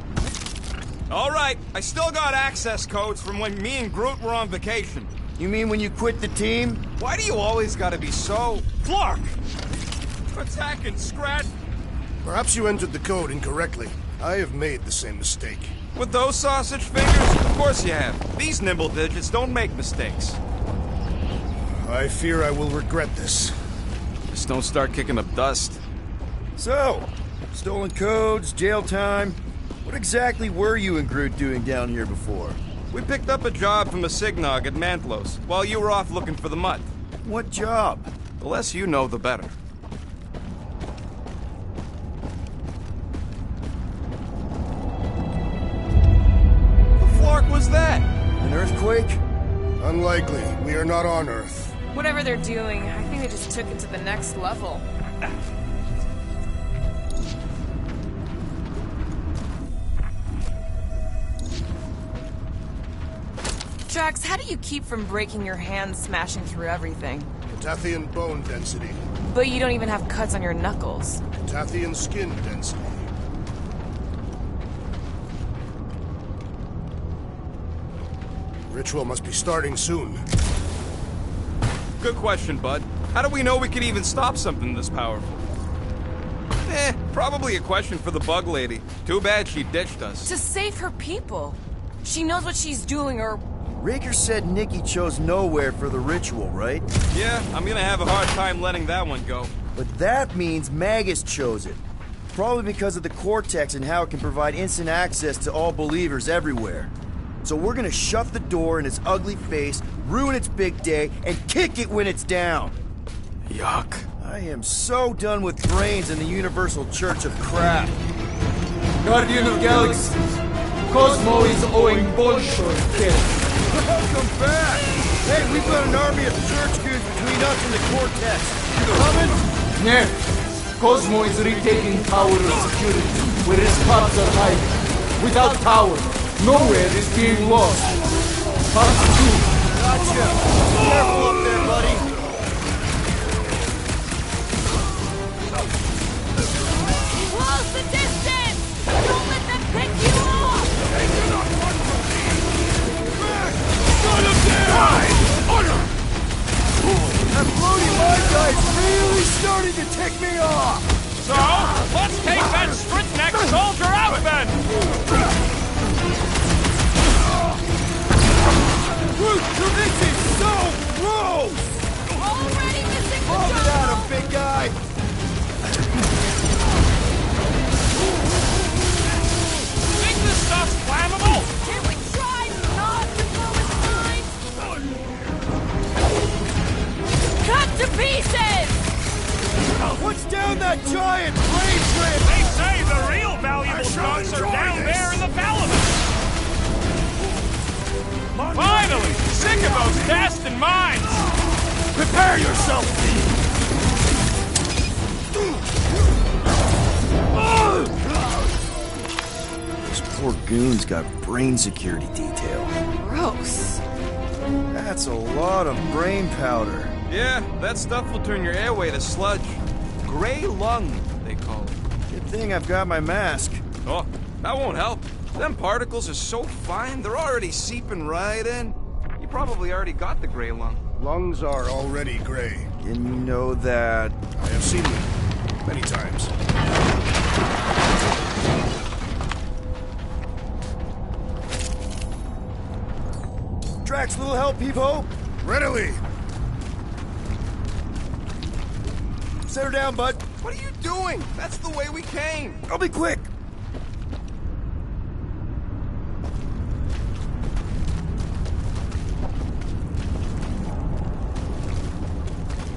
All right, I still got access codes from when me and Groot were on vacation. You mean when you quit the team? Why do you always gotta be so... Flark! Attacking Scrat! Perhaps you entered the code incorrectly. I have made the same mistake. With those sausage fingers? Of course you have. These nimble digits don't make mistakes. I fear I will regret this. Just don't start kicking up dust. So, stolen codes, jail time. What exactly were you and Groot doing down here before? We picked up a job from a Signog at Mantlos, while you were off looking for the mutt. What job? The less you know, the better. The flark was that? An earthquake? Unlikely. We are not on Earth. Whatever they're doing, I think they just took it to the next level. Drax, how do you keep from breaking your hands smashing through everything? Catathian bone density. But you don't even have cuts on your knuckles. Catathian skin density. Ritual must be starting soon. Good question, bud. How do we know we could even stop something this powerful? Probably a question for the bug lady. Too bad she ditched us. To save her people. She knows what she's doing, or... Raker said Nikki chose nowhere for the ritual, right? Yeah, I'm gonna have a hard time letting that one go. But that means Magus chose it. Probably because of the Cortex and how it can provide instant access to all believers everywhere. So we're gonna shut the door in its ugly face, ruin its big day, and kick it when it's down. Yuck. I am so done with brains and the Universal Church of crap. Guardian of Galaxies, Cosmo is owing Bolshoi death. Welcome back! Hey, we've got an army of church goons between us and the Cortex. You coming? Yeah. Cosmo is retaking Tower of Security, where his cops are hiding. Without Tower, nowhere is being lost. Cops too. Gotcha. Careful up there, buddy. Close the distance! Don't let them pick you off! They do not want from me! Back! Shut him down! That floaty mind guy's really starting to tick me off! So, let's take that strip-neck soldier out then! This is so gross! Already missing the Hold it at job! him, big guy! Think this stuff's flammable? Can we try not to blow his mind? Cut to pieces! What's down that giant brain trip? They say the real valuable chunks are down there in the Paladin. Finally! Sick of those cast and mines! Prepare yourself, Steve! Those poor goons got brain security detail. Gross. That's a lot of brain powder. Yeah, that stuff will turn your airway to sludge. Gray lung, they call it. Good thing I've got my mask. Oh, that won't help. Them particles are so fine, they're already seeping right in. You probably already got the gray lung. Lungs are already gray. And you know that... I have seen them many times. Drax, little help, Peepo? Readily. Set her down, bud. What are you doing? That's the way we came. I'll be quick.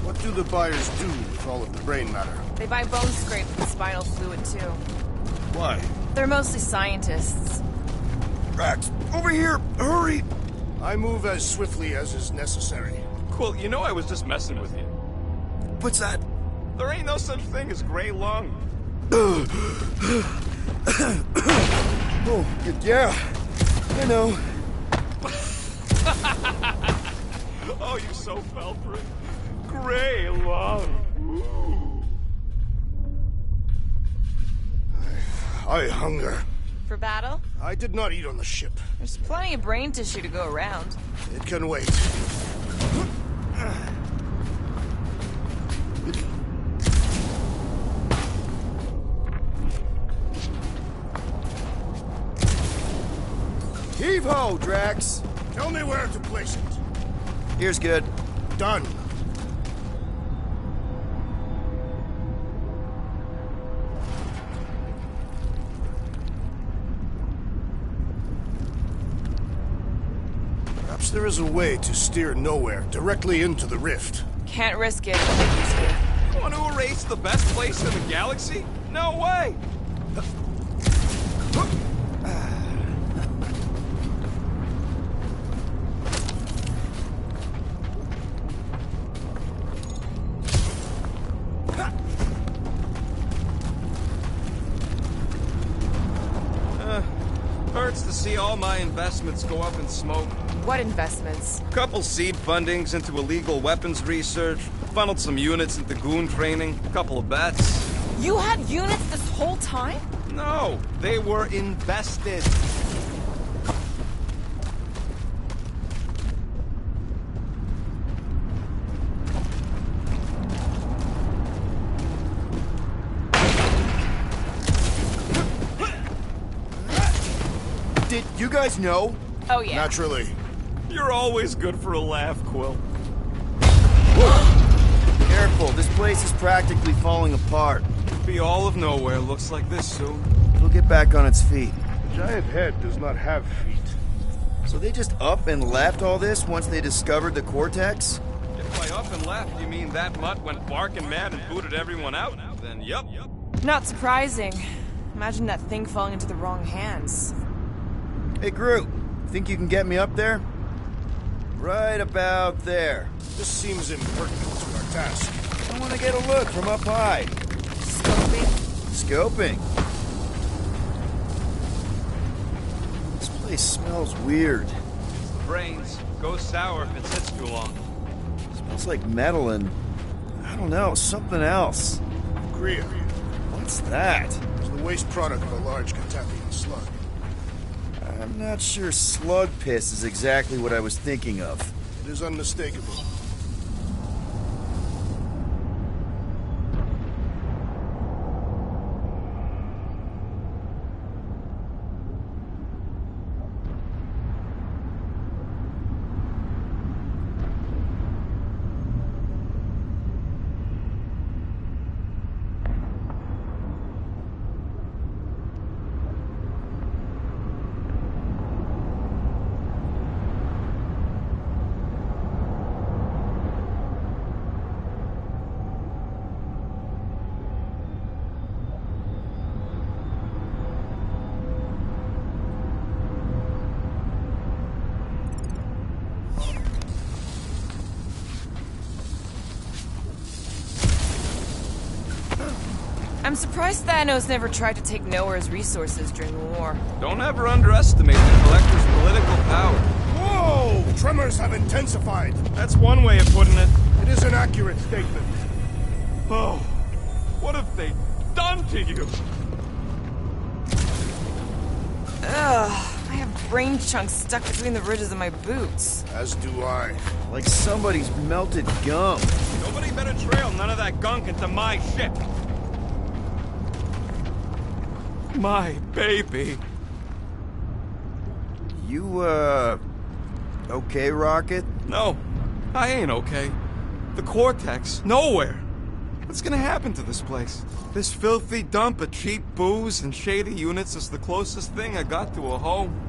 What do the buyers do with all of the brain matter? They buy bone scrapes and spinal fluid, too. Why? They're mostly scientists. Drax, over here. Hurry. I move as swiftly as is necessary. Cool, you know I was just messing with you. What's that? There ain't no such thing as gray lung. Oh, yeah. I know. Oh, you so fell for it. Gray lung. Ooh. I hunger. For battle? I did not eat on the ship. There's plenty of brain tissue to go around. It can wait. Heave-ho, Drax. Tell me where to place it. Here's good. Done. Perhaps there is a way to steer nowhere directly into the rift. Can't risk it. You want to erase the best place in the galaxy? No way! Hurts to see all my investments go up in smoke. What investments? Couple seed fundings into illegal weapons research, funneled some units into goon training, couple of bets. You had units this whole time? No, they were invested. Did you guys know? Oh, yeah. Naturally. You're always good for a laugh, Quill. Careful, this place is practically falling apart. Be all of nowhere looks like this soon. It'll get back on its feet. The giant head does not have feet. So they just up and left all this once they discovered the Cortex? If by up and left you mean that mutt went barking mad and booted everyone out, then yup. Not surprising. Imagine that thing falling into the wrong hands. Hey, Groot, think you can get me up there? Right about there. This seems impertinent to our task. I want to get a look from up high. Scoping? This place smells weird. Brains. Goes sour if it sits too long. Smells like metal and, I don't know, something else. Kriya. What's that? It's the waste product of a large Katapian slug. I'm not sure slug piss is exactly what I was thinking of. It is unmistakable. I'm surprised Thanos never tried to take Nowhere's resources during the war. Don't ever underestimate the Collector's political power. Whoa! Tremors have intensified. That's one way of putting it. It is an accurate statement. Oh, what have they done to you? Ugh, I have brain chunks stuck between the ridges of my boots. As do I. Like somebody's melted gum. Nobody better trail none of that gunk into my ship. My baby. You, okay, Rocket? No, I ain't okay. The Cortex, nowhere. What's gonna happen to this place? This filthy dump of cheap booze and shady units is the closest thing I got to a home.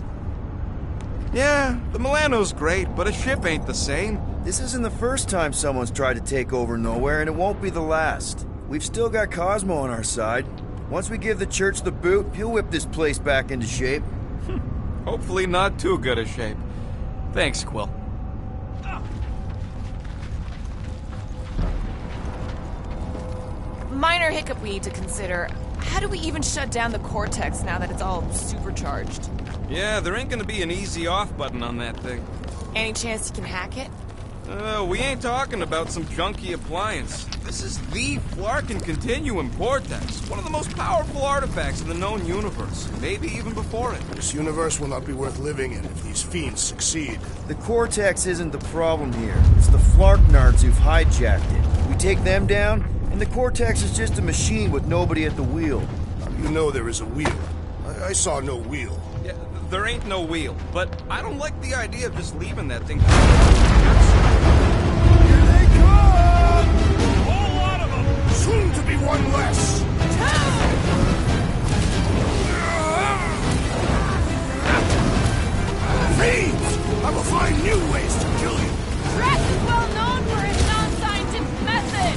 Yeah, the Milano's great, but a ship ain't the same. This isn't the first time someone's tried to take over Nowhere, and it won't be the last. We've still got Cosmo on our side. Once we give the church the boot, he'll whip this place back into shape. Hopefully not too good a shape. Thanks, Quill. Minor hiccup we need to consider. How do we even shut down the Cortex now that it's all supercharged? Yeah, there ain't gonna be an easy off button on that thing. Any chance you can hack it? We ain't talking about some junky appliance. This is the Flarkin Continuum Cortex, one of the most powerful artifacts in the known universe, maybe even before it. This universe will not be worth living in if these fiends succeed. The Cortex isn't the problem here. It's the Flarknards who've hijacked it. We take them down, and the Cortex is just a machine with nobody at the wheel. You know there is a wheel. I saw no wheel. Yeah, there ain't no wheel, but I don't like the idea of just leaving that thing. Here they come! A whole lot of them! Soon to be one less! Fiends! I will find new ways to kill you! Drax is well known for his non-scientific method!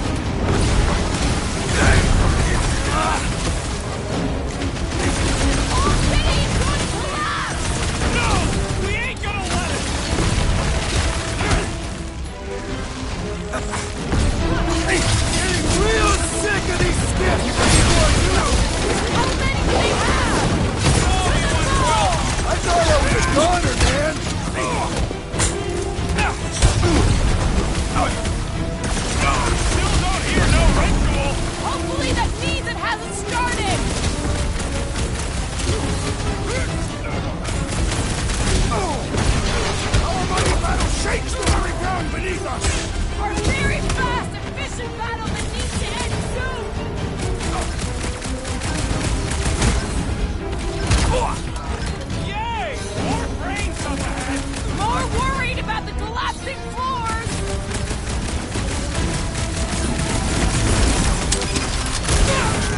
Hopefully that means it hasn't started! Our mighty battle shakes the very ground beneath us! Our very fast, efficient battle that needs to end soon! Yay! More brains up ahead! More worried about the collapsing floors!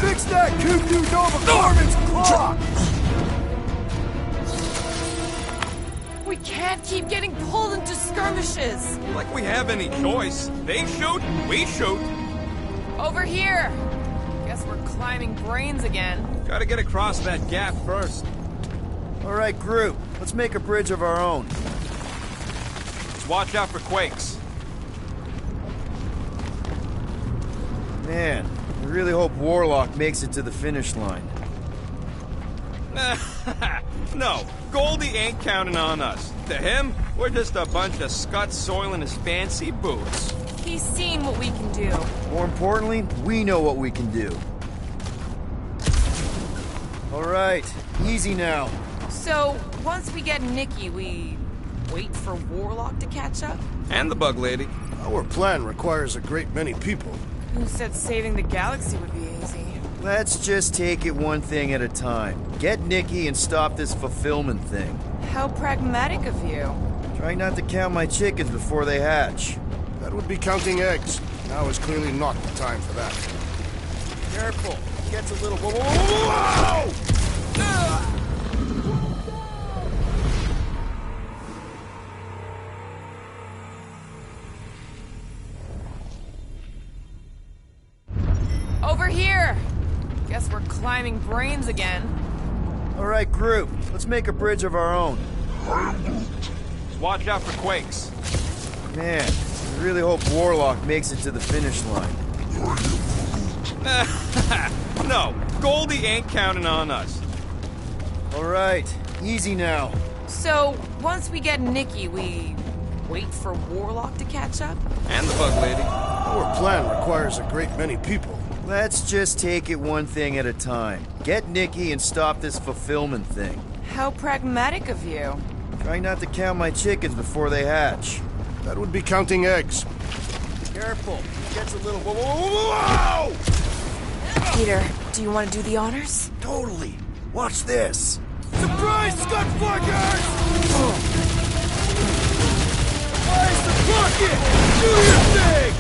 Fix that Cuckoo Nova Corman's clock! We can't keep getting pulled into skirmishes! Like we have any choice. They shoot, we shoot. Over here! Guess we're climbing brains again. Gotta get across that gap first. All right, group, let's make a bridge of our own. Let's watch out for quakes. Man, I really hope Warlock makes it to the finish line. No, Goldie ain't counting on us. To him, we're just a bunch of scuts soiling his fancy boots. He's seen what we can do. More importantly, we know what we can do. All right, easy now. So, once we get Nikki, we wait for Warlock to catch up? And the bug lady. Our plan requires a great many people. Who said saving the galaxy would be easy? Let's just take it one thing at a time. Get Nikki and stop this fulfillment thing. How pragmatic of you. Try not to count my chickens before they hatch. That would be counting eggs. Now is clearly not the time for that. Careful. It gets a little... Whoa! Over here! Guess we're climbing brains again. All right, group. Let's make a bridge of our own. Let's watch out for quakes. Man, I really hope Warlock makes it to the finish line. No, Goldie ain't counting on us. All right, easy now. So, once we get Nikki, we wait for Warlock to catch up? And the bug lady. Our plan requires a great many people. Let's just take it one thing at a time. Get Nikki and stop this fulfillment thing. How pragmatic of you. Try not to count my chickens before they hatch. That would be counting eggs. Careful, it gets a little... Whoa, whoa, whoa, whoa! Peter, do you want to do the honors? Totally. Watch this. Surprise, Scudfuckers! Where's the bucket? Do your thing!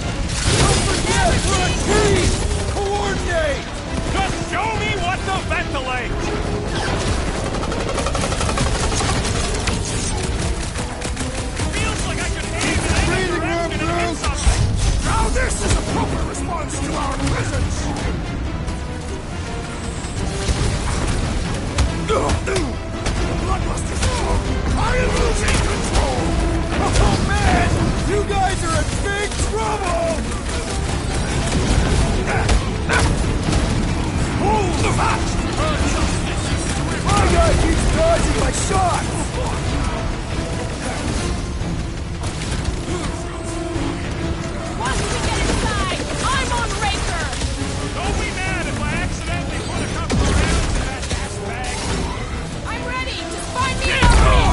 Don't forget, we're a team! Coordinate! Just show me what to ventilate! Feels like I could aim in any direction and hit something! Now this is a proper response to our presence! The bloodluster's strong! I am losing control! Oh man! You guys are in big trouble! Hold the fast! My guy keeps dodging my shots! Once we get inside, I'm on Raker! Don't be mad if I accidentally put a couple of rounds in that gas bag! I'm ready! Just find me an opening!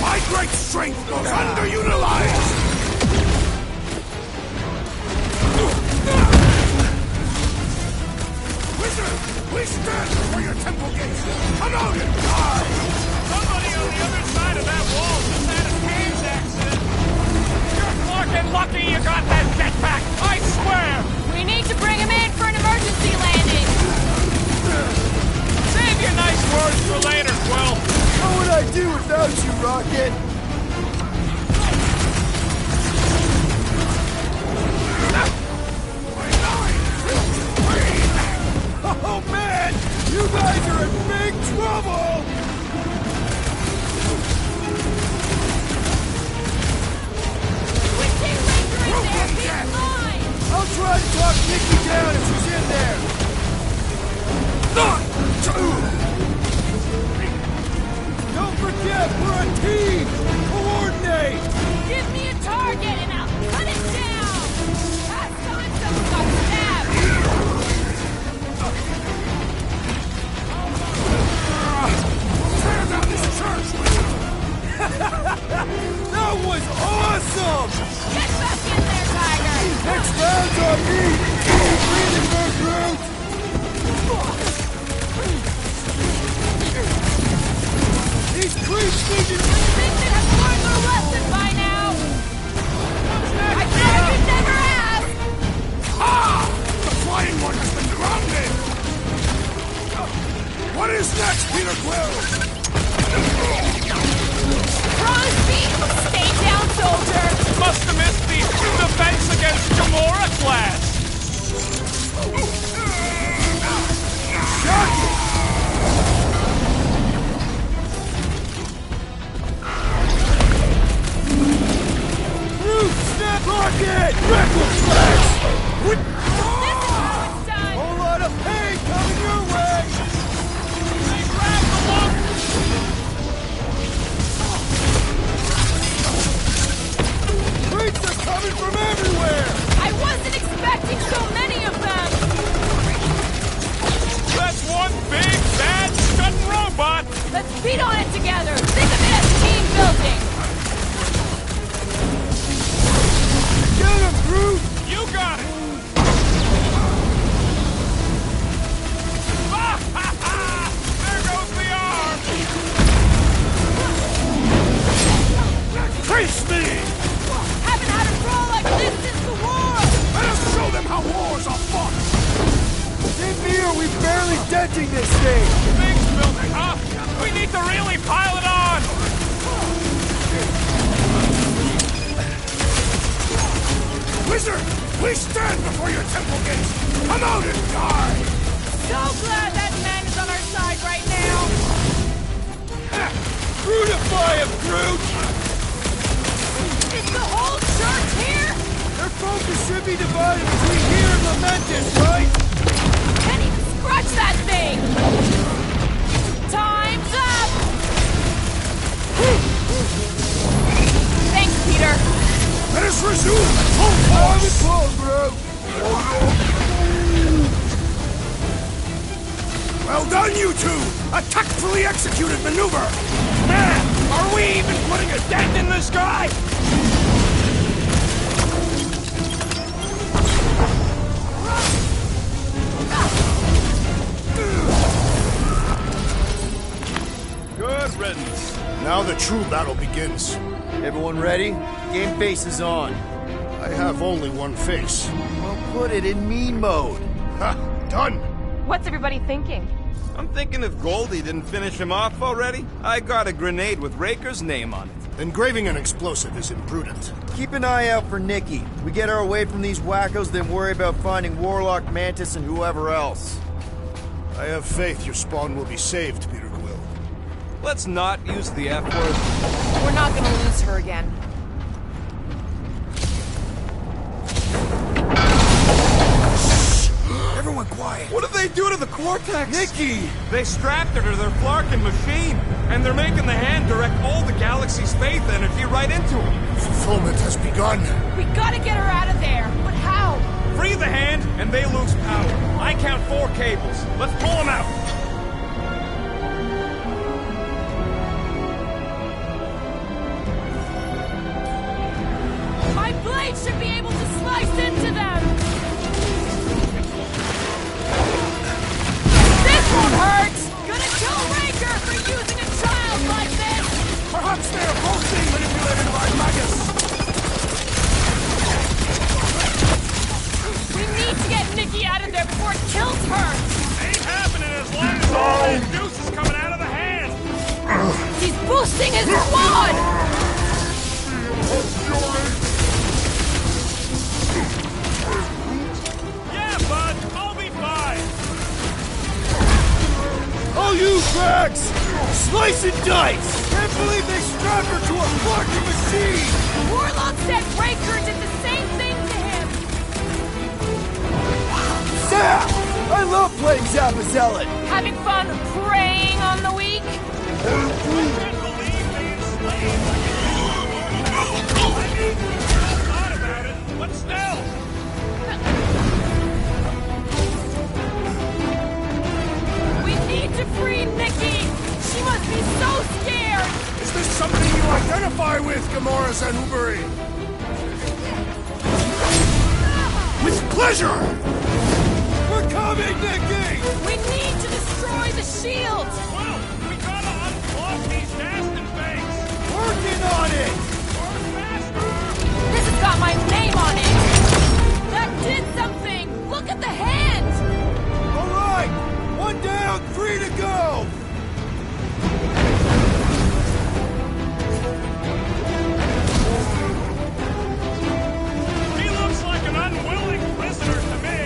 My great strength goes underutilized! Wizard, we stand before your temple gates! Come out and die! Somebody on the other side of that wall just had a cage accident! You're fucking lucky you got that jetpack! I swear! We need to bring him in for an emergency landing! Save your nice words for later, Quill! What would I do without you, Rocket? Oh man! You guys are in big trouble! We see Raker in there! He's mine! I'll try to talk Nikki down if she's in there! Don't forget, we're a team! Coordinate! Give me a target and I'll cut it down! Last time someone got stabbed! Tear down this church, Wizard! That was awesome! Get back in there, Tiger! Next round's on me! Keep breathing, Groot! These creeps need to... Think they have learned their lesson by now! I thought I could never ask! Ah! The flying one has been grounded! What is next, Peter Quill? Promise me! Stay down, soldier! Must have missed the defense against Gamora class! Groot, snap rocket! Reckless flash! This is how it's done! Whole lot of pain coming your way! They grabbed the look! Creeps are coming from everywhere! I wasn't expecting so many of them! That's one big, bad, sudden robot! Let's beat on it together! Think of it as team building! Get him, Groot! You got it! Ah, ha, ha! There goes the arm! Face me! Haven't had a brawl like this since the war! Let us show them how wars are fought! In here, we're barely denting this thing! Things building, huh? We need to really pile it on! Wizard, we stand before your temple gates! Come out and die! So glad that man is on our side right now! Brutify him, Groot! Is the whole church here? Their focus should be Carefully executed maneuver! Man, are we even putting a dent in this guy? Good riddance. Now the true battle begins. Everyone ready? Game face is on. I have only one face. Well, put it in mean mode. Ha! Done! What's everybody thinking? I'm thinking if Goldie didn't finish him off already, I got a grenade with Raker's name on it. Engraving an explosive is imprudent. Keep an eye out for Nikki. We get our way from these wackos, then worry about finding Warlock, Mantis, and whoever else. I have faith your spawn will be saved, Peter Quill. Let's not use the F word. We're not gonna lose her again. Everyone quiet! What did they do to the Cortex? Nikki! They strapped her to their Flarkin machine, and they're making the hand direct all the galaxy's faith energy right into it. Fulfillment has begun. We gotta get her out of there, but how? Free the hand, and they lose power. I count 4 cables. Let's pull them out. My blade should be able to slice into them! This won't hurt! Gonna kill Raker for using a child like this! Perhaps they are both being manipulated by Magus! We need to get Nikki out of there before it kills her! Ain't happening as long as all this juice is coming out of the hand. He's boosting his quad! Yeah, bud, I'll be fine. Oh, you Drax! Slice and dice! Can't believe they strapped her to a fucking machine! Warlock said Raker did the same thing to him! Zap! I love playing Zappa Zealot! Having fun preying on the weak? I can't believe they enslaved me. I mean, I thought about it, but still. We need to free Nikki! She must be so scared! Is this something you identify with, Gamora Zanubari? With pleasure! We're coming, Nikki! We need to destroy the shield! Well, we gotta unplug these nasty things. Working on it! Work faster. This has got my name on it! That did something! Look at the hand! All right! 1 down, 3 to go! He looks like an unwilling prisoner to me.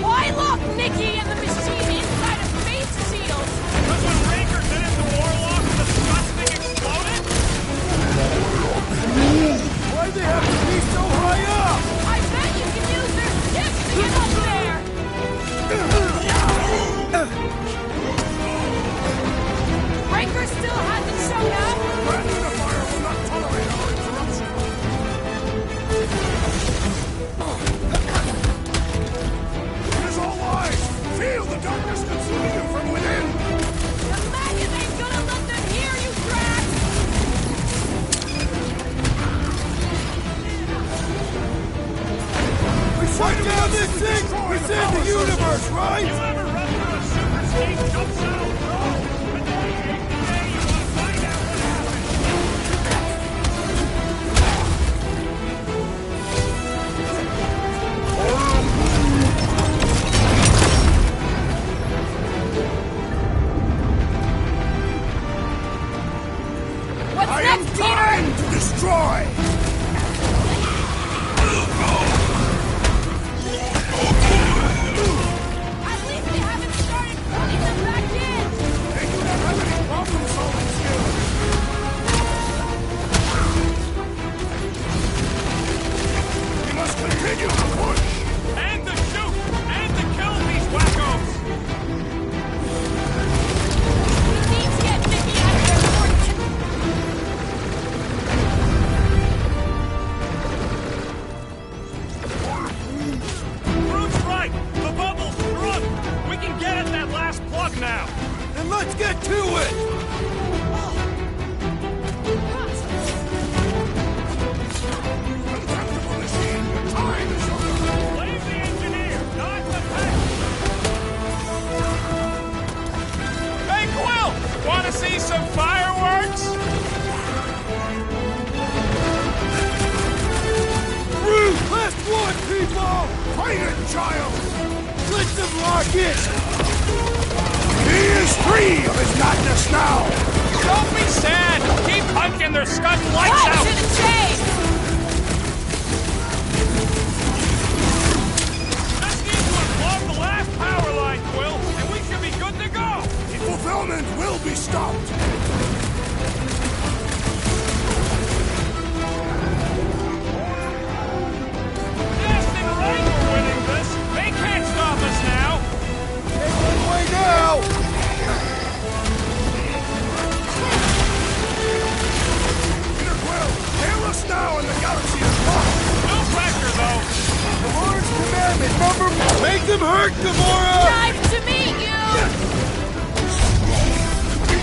Why lock Nikki and the machine inside a face shield? Because when Raker did it to Warlock, the disgusting exploded? Why'd they have to be so high up? I bet you can use their skips to get up there! Raker still hasn't shown up? That unifier will not tolerate our interruption! It is all lies! Feel the darkness consuming you from within! The maggot ain't gonna let them hear you, Drax! We shut down this thing! It's in the universe, You right? ever run through a super steep jump zone? No. But today ain't the day you want to find out what happened. What's I am next, Peter? trying to destroy! At least they haven't started pulling them back in! They do not have any problem-solving skills! We must continue to push! And to shoot! And to kill these wackos! We need to get Nikki out of there before it on, let's get to it! Blame the engineer, not the tank! Hey, Quill! Want to see some fireworks? Root, last one, people! Fight it, child! Let them lock it! He is free of his madness now! Don't be sad! Keep punking their scud lights Cut out! to the chase! Just need to unplug the last power line, Quill, and we should be good to go! Fulfillment will be stopped! Dasting right, we're winning this! They can't stop us now! One way now! Peter Quill, hail us now and the galaxy is lost! No pressure, though! Gamora's commandment, number... Make them hurt, Gamora! Nice to meet you!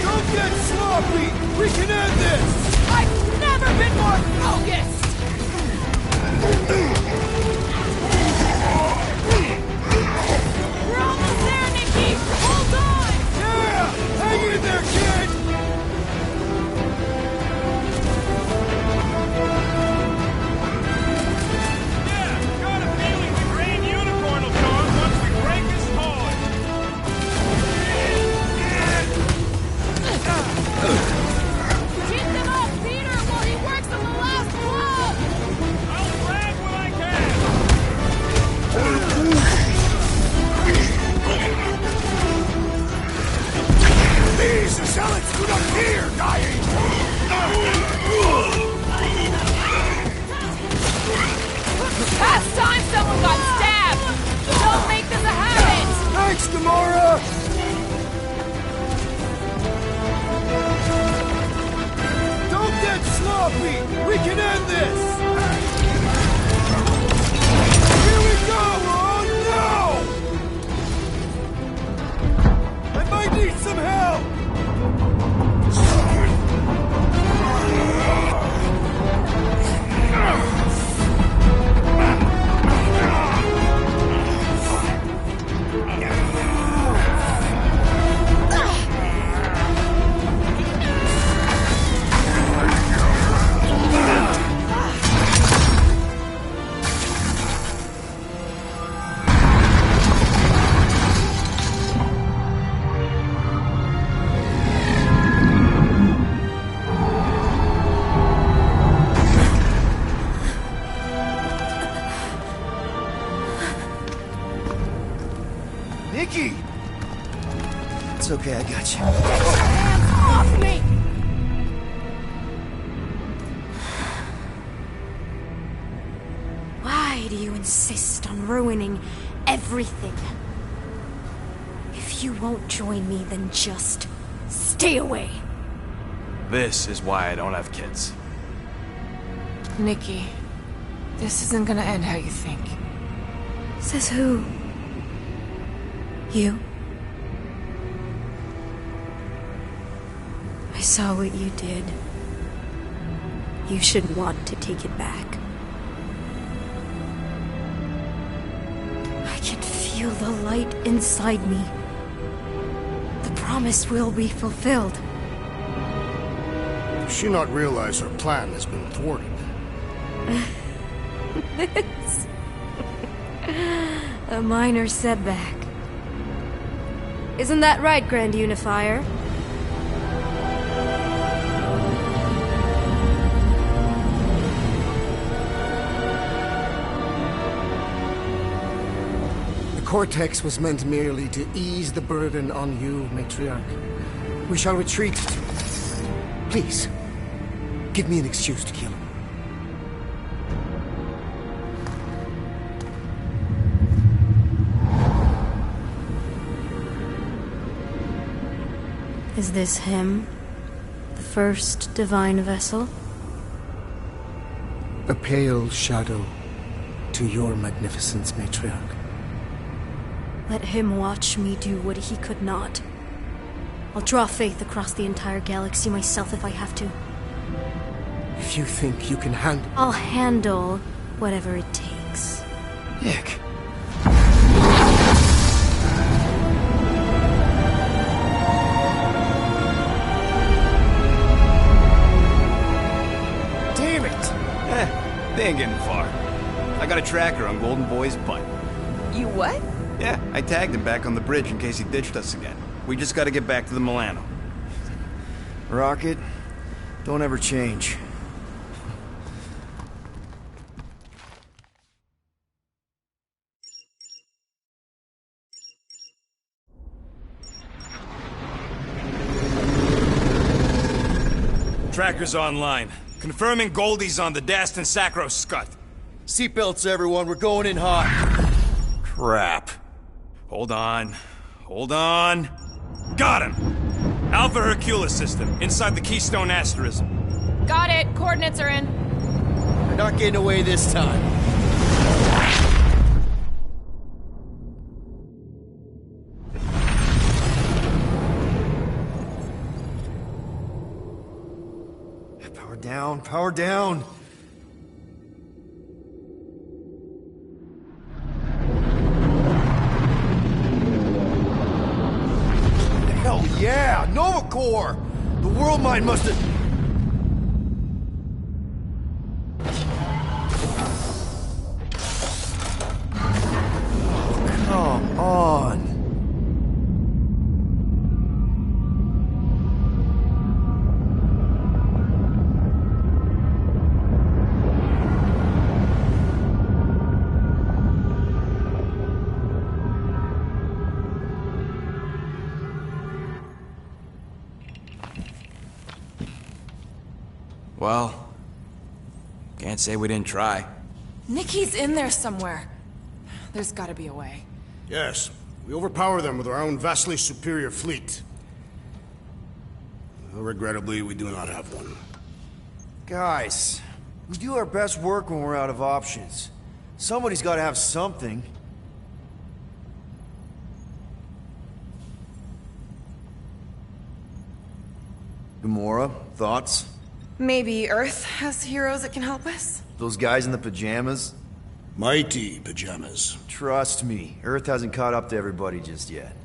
Don't get sloppy! We can end this! I've never been more focused! We're almost there, Nikki! Hold on! Yeah! Hang in there, kid! Yeah, got a feeling the Green Unicorn will come once we break his toy! Keep them up, Peter, while he works on the last blow! I'll drag what I can! These zealots do not fear dying! Past time someone got stabbed! Don't make this a habit! Thanks, Gamora! Don't get sloppy! We can end this! Here we go! Oh no! I might need some help! Nikki! It's okay, I got you. Hands off me! Why do you insist on ruining everything? If you won't join me, then just stay away. This is why I don't have kids. Nikki, this isn't gonna end how you think. Says who? You? I saw what you did. You should want to take it back. I can feel the light inside me. The promise will be fulfilled. Does she not realize her plan has been thwarted? This... a minor setback. Isn't that right, Grand Unifier? The Cortex was meant merely to ease the burden on you, Matriarch. We shall retreat. Please, give me an excuse to kill him. Is this him? The first divine vessel? A pale shadow to your magnificence, Matriarch. Let him watch me do what he could not. I'll draw faith across the entire galaxy myself if I have to. If you think you can handle... I'll handle whatever it takes. Nick. Damn it! They ain't getting far. I got a tracker on Golden Boy's butt. You what? Yeah, I tagged him back on the bridge in case he ditched us again. We just gotta get back to the Milano. Rocket, don't ever change. Tracker's online. Confirming Goldie's on the Dastan Sacro Scut. Seatbelts, everyone. We're going in hot. Crap. Hold on. Hold on. Got him! Alpha Hercules system, inside the Keystone Asterism. Got it. Coordinates are in. We're not getting away this time. Power down, power down. Hell yeah, Nova Corps! The world mine must have... Come on. Well, can't say we didn't try. Nikki's in there somewhere. There's gotta be a way. Yes, we overpower them with our own vastly superior fleet. Regrettably, we do not have one. Guys, we do our best work when we're out of options. Somebody's got to have something. Gamora, thoughts? Maybe Earth has heroes that can help us? Those guys in the pajamas? Mighty pajamas. Trust me, Earth hasn't caught up to everybody just yet.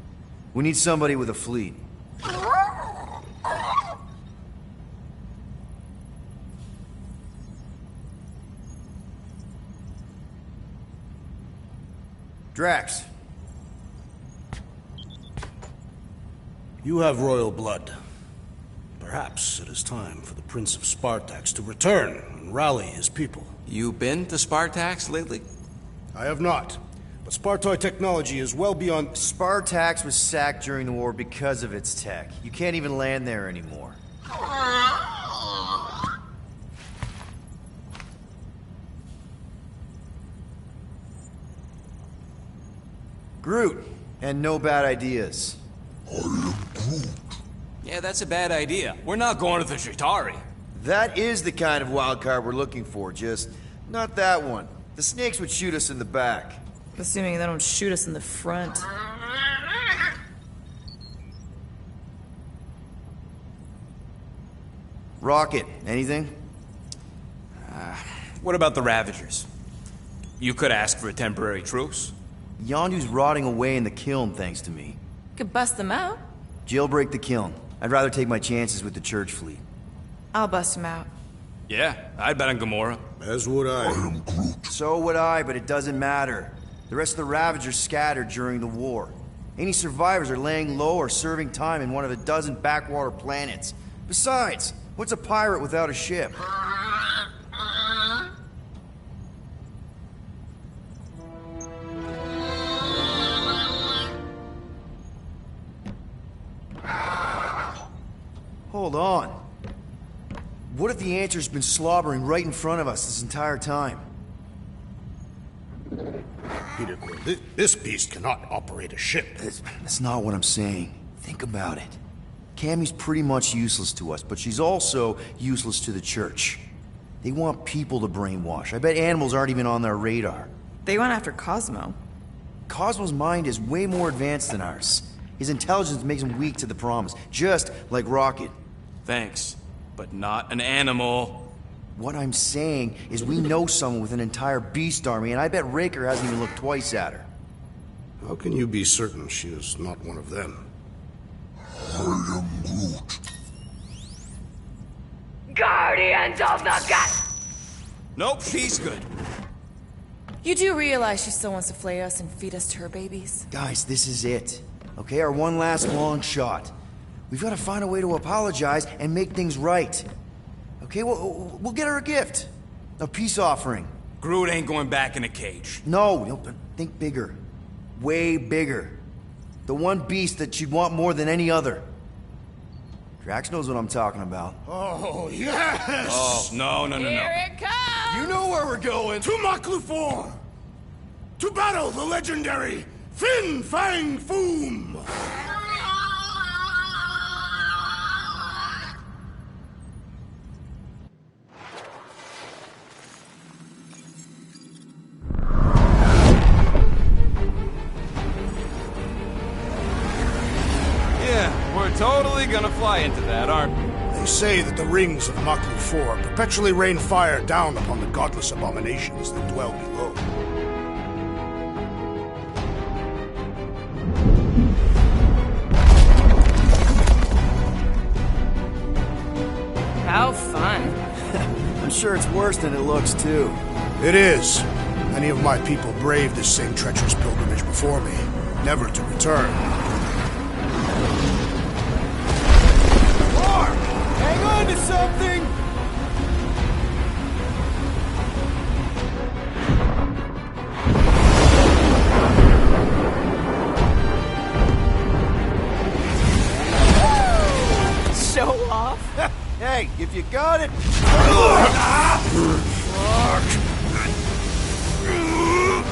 We need somebody with a fleet. Drax. You have royal blood. Perhaps it is time for the Prince of Spartax to return and rally his people. You been to Spartax lately? I have not, but Spartoid technology is well beyond... Spartax was sacked during the war because of its tech. You can't even land there anymore. Groot, and no bad ideas. Yeah, that's a bad idea. We're not going to the Chitauri. That is the kind of wild card we're looking for, just not that one. The snakes would shoot us in the back. Assuming they don't shoot us in the front. Rocket, anything? What about the Ravagers? You could ask for a temporary truce. Yondu's rotting away in the kiln thanks to me. Could bust them out. Jailbreak the kiln. I'd rather take my chances with the church fleet. I'll bust them out. Yeah, I'd bet on Gamora. As would I. So would I, but it doesn't matter. The rest of the Ravagers scattered during the war. Any survivors are laying low or serving time in one of a dozen backwater planets. Besides, what's a pirate without a ship? Hold on. What if the answer's been slobbering right in front of us this entire time? Peter Quill, this beast cannot operate a ship. That's not what I'm saying. Think about it. Cammy's pretty much useless to us, but she's also useless to the church. They want people to brainwash. I bet animals aren't even on their radar. They went after Cosmo. Cosmo's mind is way more advanced than ours. His intelligence makes him weak to the promise, just like Rocket. Thanks, but not an animal. What I'm saying is we know someone with an entire beast army, and I bet Raker hasn't even looked twice at her. How can you be certain she is not one of them? I am Groot. Guardians of the Gut! Nope, she's good. You do realize she still wants to flay us and feed us to her babies? Guys, this is it. Okay, our one last long shot. We've got to find a way to apologize and make things right. Okay, we'll get her a gift. A peace offering. Groot ain't going back in a cage. No, think bigger. Way bigger. The one beast that she'd want more than any other. Drax knows what I'm talking about. Oh, yes! Oh, no. Here it comes! You know where we're going. To Maklu 4! To battle the legendary Fin Fang Foom! Yeah, we're totally gonna fly into that, aren't we? They say that the rings of Maklu 4 perpetually rain fire down upon the godless abominations that dwell below. How fun. I'm sure it's worse than it looks, too. It is. Many of my people braved this same treacherous pilgrimage before me, never to return. Hang on to something! Show off. Hey, if you got it...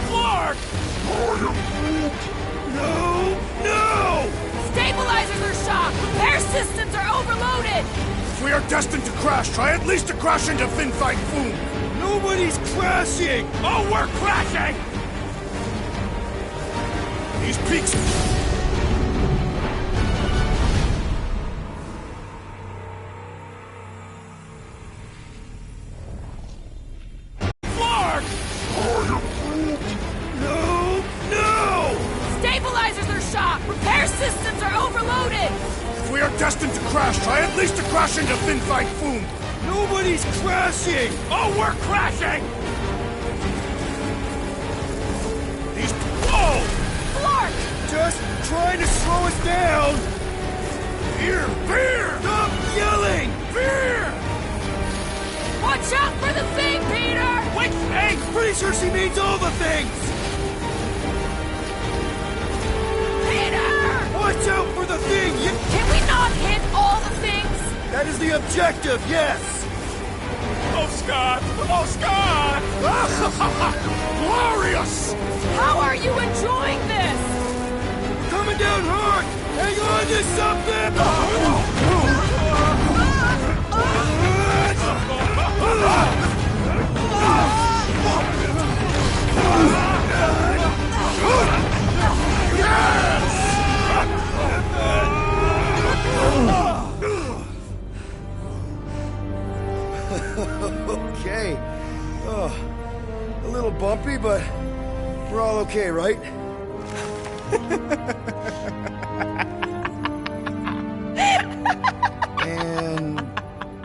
Clark! No! Stabilizers are shot! Repair systems are overloaded! If we are destined to crash, try at least to crash into Fin Fang Foom! Nobody's crashing! Oh, we're crashing! These peaks... Clark! No! Stabilizers are shot! Repair systems are overloaded! If we are destined to crash, try at least to crash into Fin Fang Foom! Nobody's crashing! Oh, we're crashing! These... Whoa! Clark! Just trying to slow us down! Fear! Fear! Stop yelling! Fear! Watch out for the thing, Peter! Which thing? Pretty sure she means all the things! Peter! Watch out for the thing! Can we not hit all the things? That is the objective, yes! Oh, Scott! Oh, Scott! Glorious! How are you enjoying this? Coming down hard! Hang on to something! Okay. Oh, a little bumpy, but we're all okay, right? And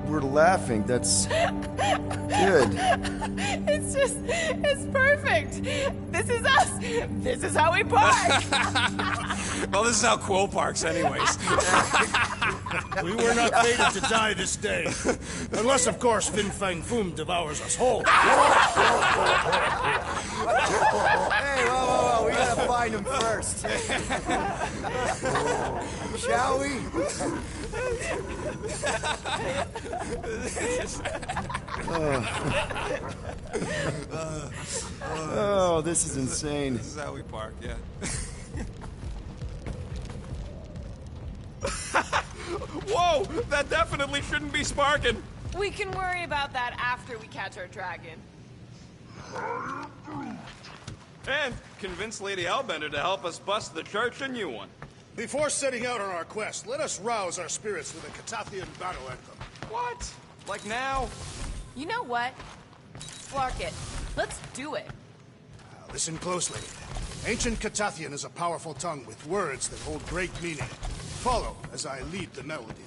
we're laughing. That's good. It's perfect. This is us. This is how we park. Well, this is how Quill parks anyways. We were not fated to die this day. Unless, of course, Fin Fang Foom devours us whole. Hey, whoa. We gotta find him first. Shall we? Oh, this is insane. This is how we park, yeah. Whoa! That definitely shouldn't be sparking! We can worry about that after we catch our dragon. And convince Lady Hellbender to help us bust the church a new one. Before setting out on our quest, let us rouse our spirits with a Catathian battle anthem. What? Like now? You know what? Flark it. Let's do it. Listen closely. Ancient Catathian is a powerful tongue with words that hold great meaning. Follow as I lead the melody.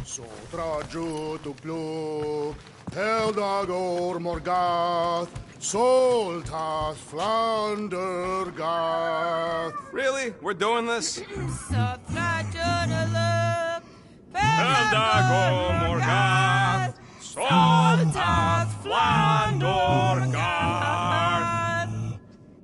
Sotraju tupluk, Heldagor Morgath, Soltath Flandergath. Really? We're doing this? Eldago Morgath, Soltath Flandorgath.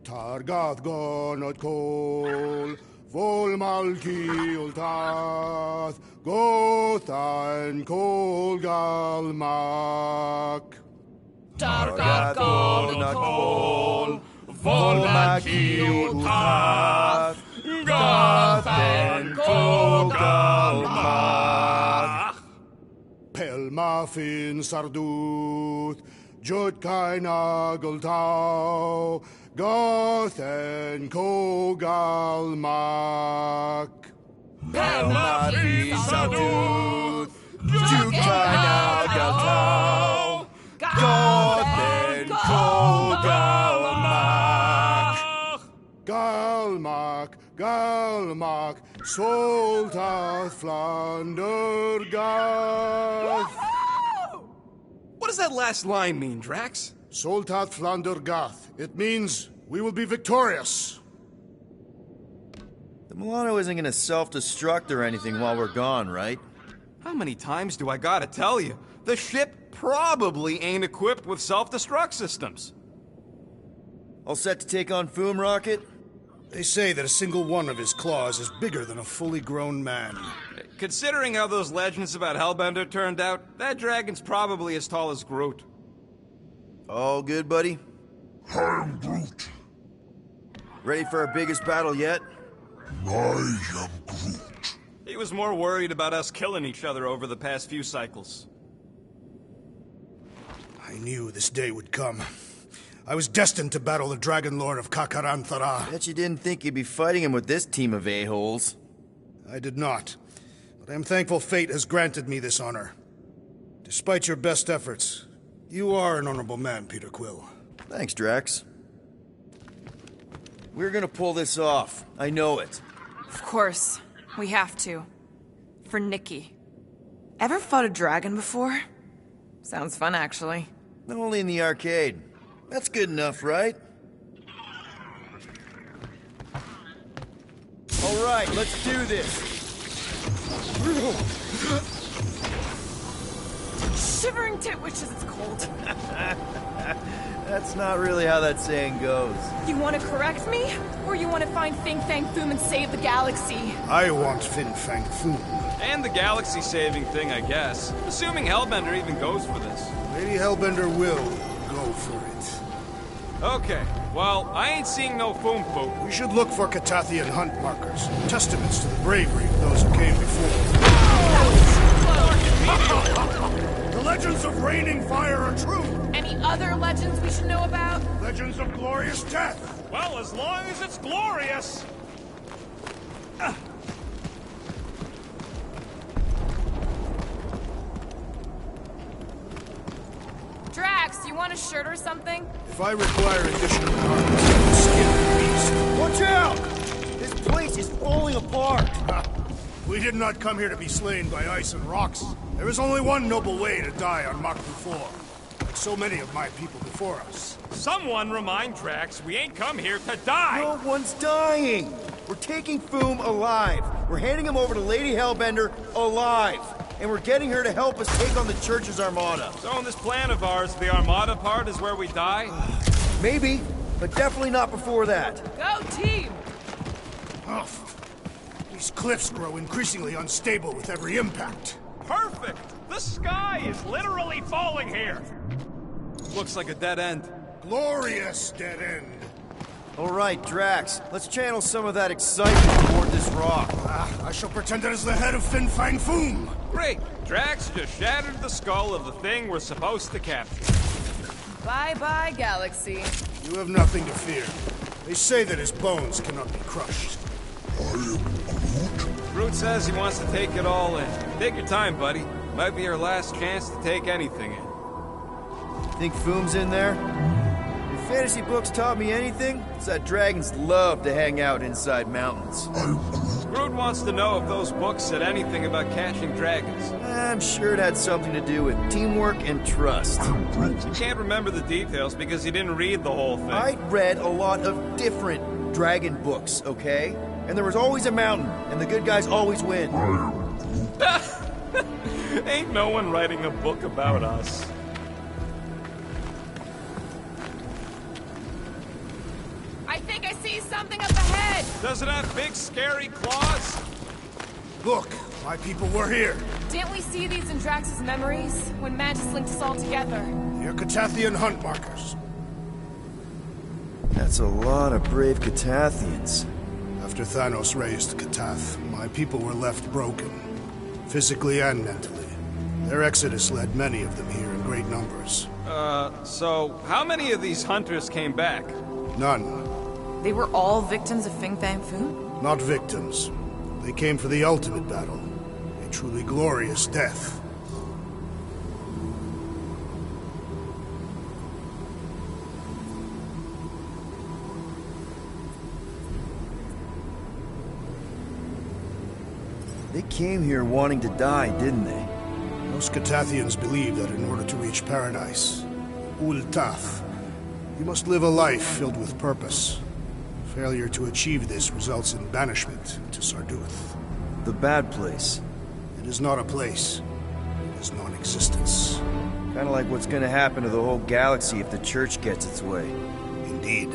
Targath gonot kol, Vol Malki Ultath, Gothan Kol Galmak. Targath gonot kol, Vol Malki Ultath, Gothan Kol Galmak. Pelmafin Sarduth, Jutkai Nageltau, Gothen Kogalmak. Pelmafin Sarduth, Jutkai Nageltau, Gothen Kogalmak. Galmak, Galmak, Soltath Flandergath. What does that last line mean, Drax? Soltath Flandergath. It means we will be victorious. The Milano isn't gonna self-destruct or anything while we're gone, right? How many times do I gotta tell you? The ship probably ain't equipped with self-destruct systems. All set to take on Foom Rocket? They say that a single one of his claws is bigger than a fully grown man. Considering how those legends about Hellbender turned out, that dragon's probably as tall as Groot. All good, buddy? I am Groot. Ready for our biggest battle yet? I am Groot. He was more worried about us killing each other over the past few cycles. I knew this day would come. I was destined to battle the Dragon Lord of Kakaranthara. Bet you didn't think you'd be fighting him with this team of a-holes. I did not. But I am thankful fate has granted me this honor. Despite your best efforts, you are an honorable man, Peter Quill. Thanks, Drax. We're gonna pull this off. I know it. Of course. We have to. For Nikki. Ever fought a dragon before? Sounds fun, actually. Only in the arcade. That's good enough, right? All right, let's do this. Shivering tit wishes it's cold. That's not really how that saying goes. You want to correct me? Or you want to find Fin Fang Foom and save the galaxy? I want Fin Fang Foom. And the galaxy-saving thing, I guess. Assuming Hellbender even goes for this. Lady Hellbender will go for it. Okay, well, I ain't seeing no Foom Poop. We should look for Catathian hunt markers, testaments to the bravery of those who came before. The legends of raining fire are true. Any other legends we should know about? Legends of glorious death. Well, as long as it's glorious. Drax, you want a shirt or something? If I require additional garments, I will skin the beast. Watch out! This place is falling apart. We did not come here to be slain by ice and rocks. There is only one noble way to die on Mach 4, like so many of my people before us. Someone remind Drax we ain't come here to die. No one's dying. We're taking Foom alive. We're handing him over to Lady Hellbender alive. And we're getting her to help us take on the Church's Armada. So in this plan of ours, the Armada part is where we die? Maybe, but definitely not before that. Go team! Oh, these cliffs grow increasingly unstable with every impact. Perfect! The sky is literally falling here. Looks like a dead end. Glorious dead end. All right, Drax, let's channel some of that excitement toward this rock. I shall pretend it is the head of Fin Fang Foom. Great! Drax just shattered the skull of the thing we're supposed to capture. Bye-bye, galaxy. You have nothing to fear. They say that his bones cannot be crushed. Groot says he wants to take it all in. Take your time, buddy. Might be our last chance to take anything in. Think Foom's in there? If fantasy books taught me anything, it's that dragons love to hang out inside mountains. Groot wants to know if those books said anything about catching dragons. I'm sure it had something to do with teamwork and trust. You can't remember the details because you didn't read the whole thing. I read a lot of different dragon books, okay? And there was always a mountain, and the good guys always win. Ain't no one writing a book about us. I think I see something up ahead! Does it have big, scary claws? Look, my people were here. Didn't we see these in Drax's memories, when Mantis linked us all together? They're Catathian hunt markers. That's a lot of brave Catathians. After Thanos raised Catath, my people were left broken, physically and mentally. Their exodus led many of them here in great numbers. So how many of these hunters came back? None. They were all victims of Fin Fang Foom? Not victims. They came for the ultimate battle. A truly glorious death. They came here wanting to die, didn't they? Most Catathians believe that in order to reach paradise, Ul-Tath, you must live a life filled with purpose. Failure to achieve this results in banishment to Sarduth. The bad place. It is not a place. It is non-existence. Kinda like what's gonna happen to the whole galaxy if the Church gets its way. Indeed.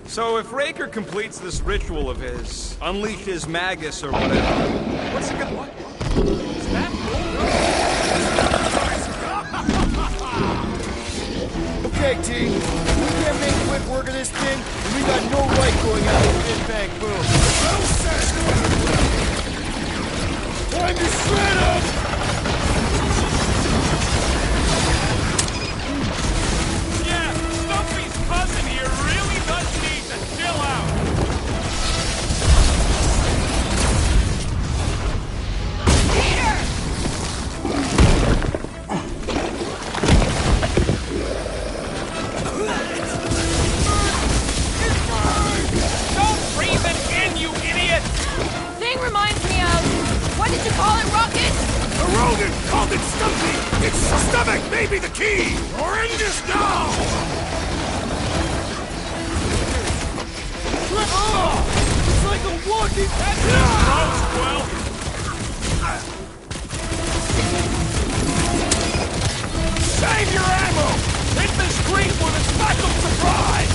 So if Raker completes this ritual of his, unleashes Magus or whatever, what's it gonna... What? Is that... Okay, team. We can't make quick work of this thing, and we got no right going out with Fin Fang Foom. Time to shred him! Cousin here really does need to chill out. Peter! Don't breathe it in, you idiot! Thing reminds me of... What did you call it, Rocket? The rodent called it something! Its stomach may be the key! Horrendous now! Oh, it's like a walking... That's it, Roswell! Save your ammo! Hit the street with a special surprise!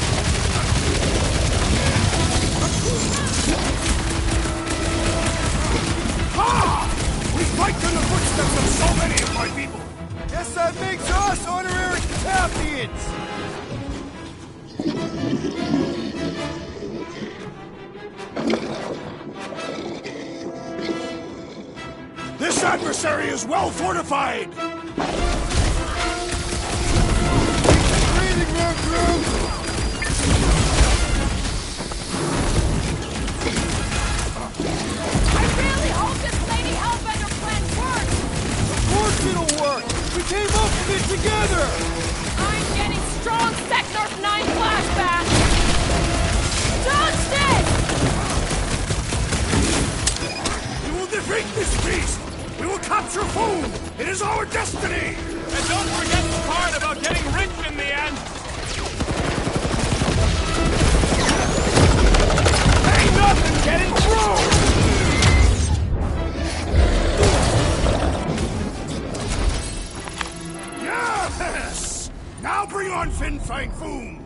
Ha! We fight in the footsteps of so many of my people! Guess that makes us honorary Catathians! This adversary is well fortified! Breathing room, Groot! I really hope this Lady Hellbender plan works! Of course it'll work! We came up with it together! I'm getting strong Sector 9 flashbacks! Dodged it! We will defeat this beast! We will capture Foom! It is our destiny! And don't forget the part about getting rich in the end! Ain't nothing getting through! Yes! Now bring on Fin Fang Foom!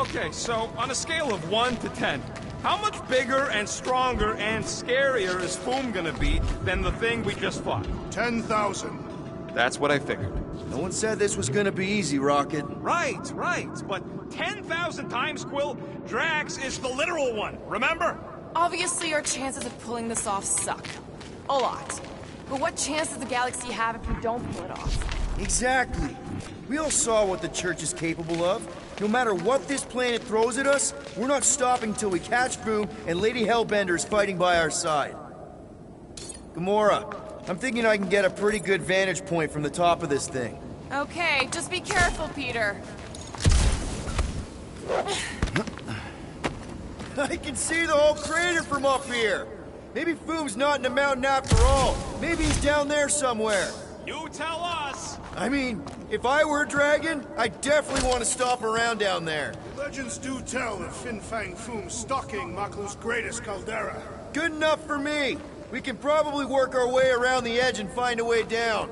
Okay, so on a scale of 1 to 10, how much bigger and stronger and scarier is Foom gonna be than the thing we just fought? 10,000. That's what I figured. No one said this was gonna be easy, Rocket. Right. But 10,000 times, Quill, Drax is the literal one, remember? Obviously, our chances of pulling this off suck. A lot. But what chance does the galaxy have if we don't pull it off? Exactly. We all saw what the Church is capable of. No matter what this planet throws at us, we're not stopping till we catch Foom and Lady Hellbender is fighting by our side. Gamora, I'm thinking I can get a pretty good vantage point from the top of this thing. Okay, just be careful, Peter. I can see the whole crater from up here. Maybe Foom's not in the mountain after all. Maybe he's down there somewhere. You tell us! I mean, if I were a dragon, I definitely want to stop around down there. Legends do tell of Fin Fang Foom stalking Maklu's greatest caldera. Good enough for me. We can probably work our way around the edge and find a way down.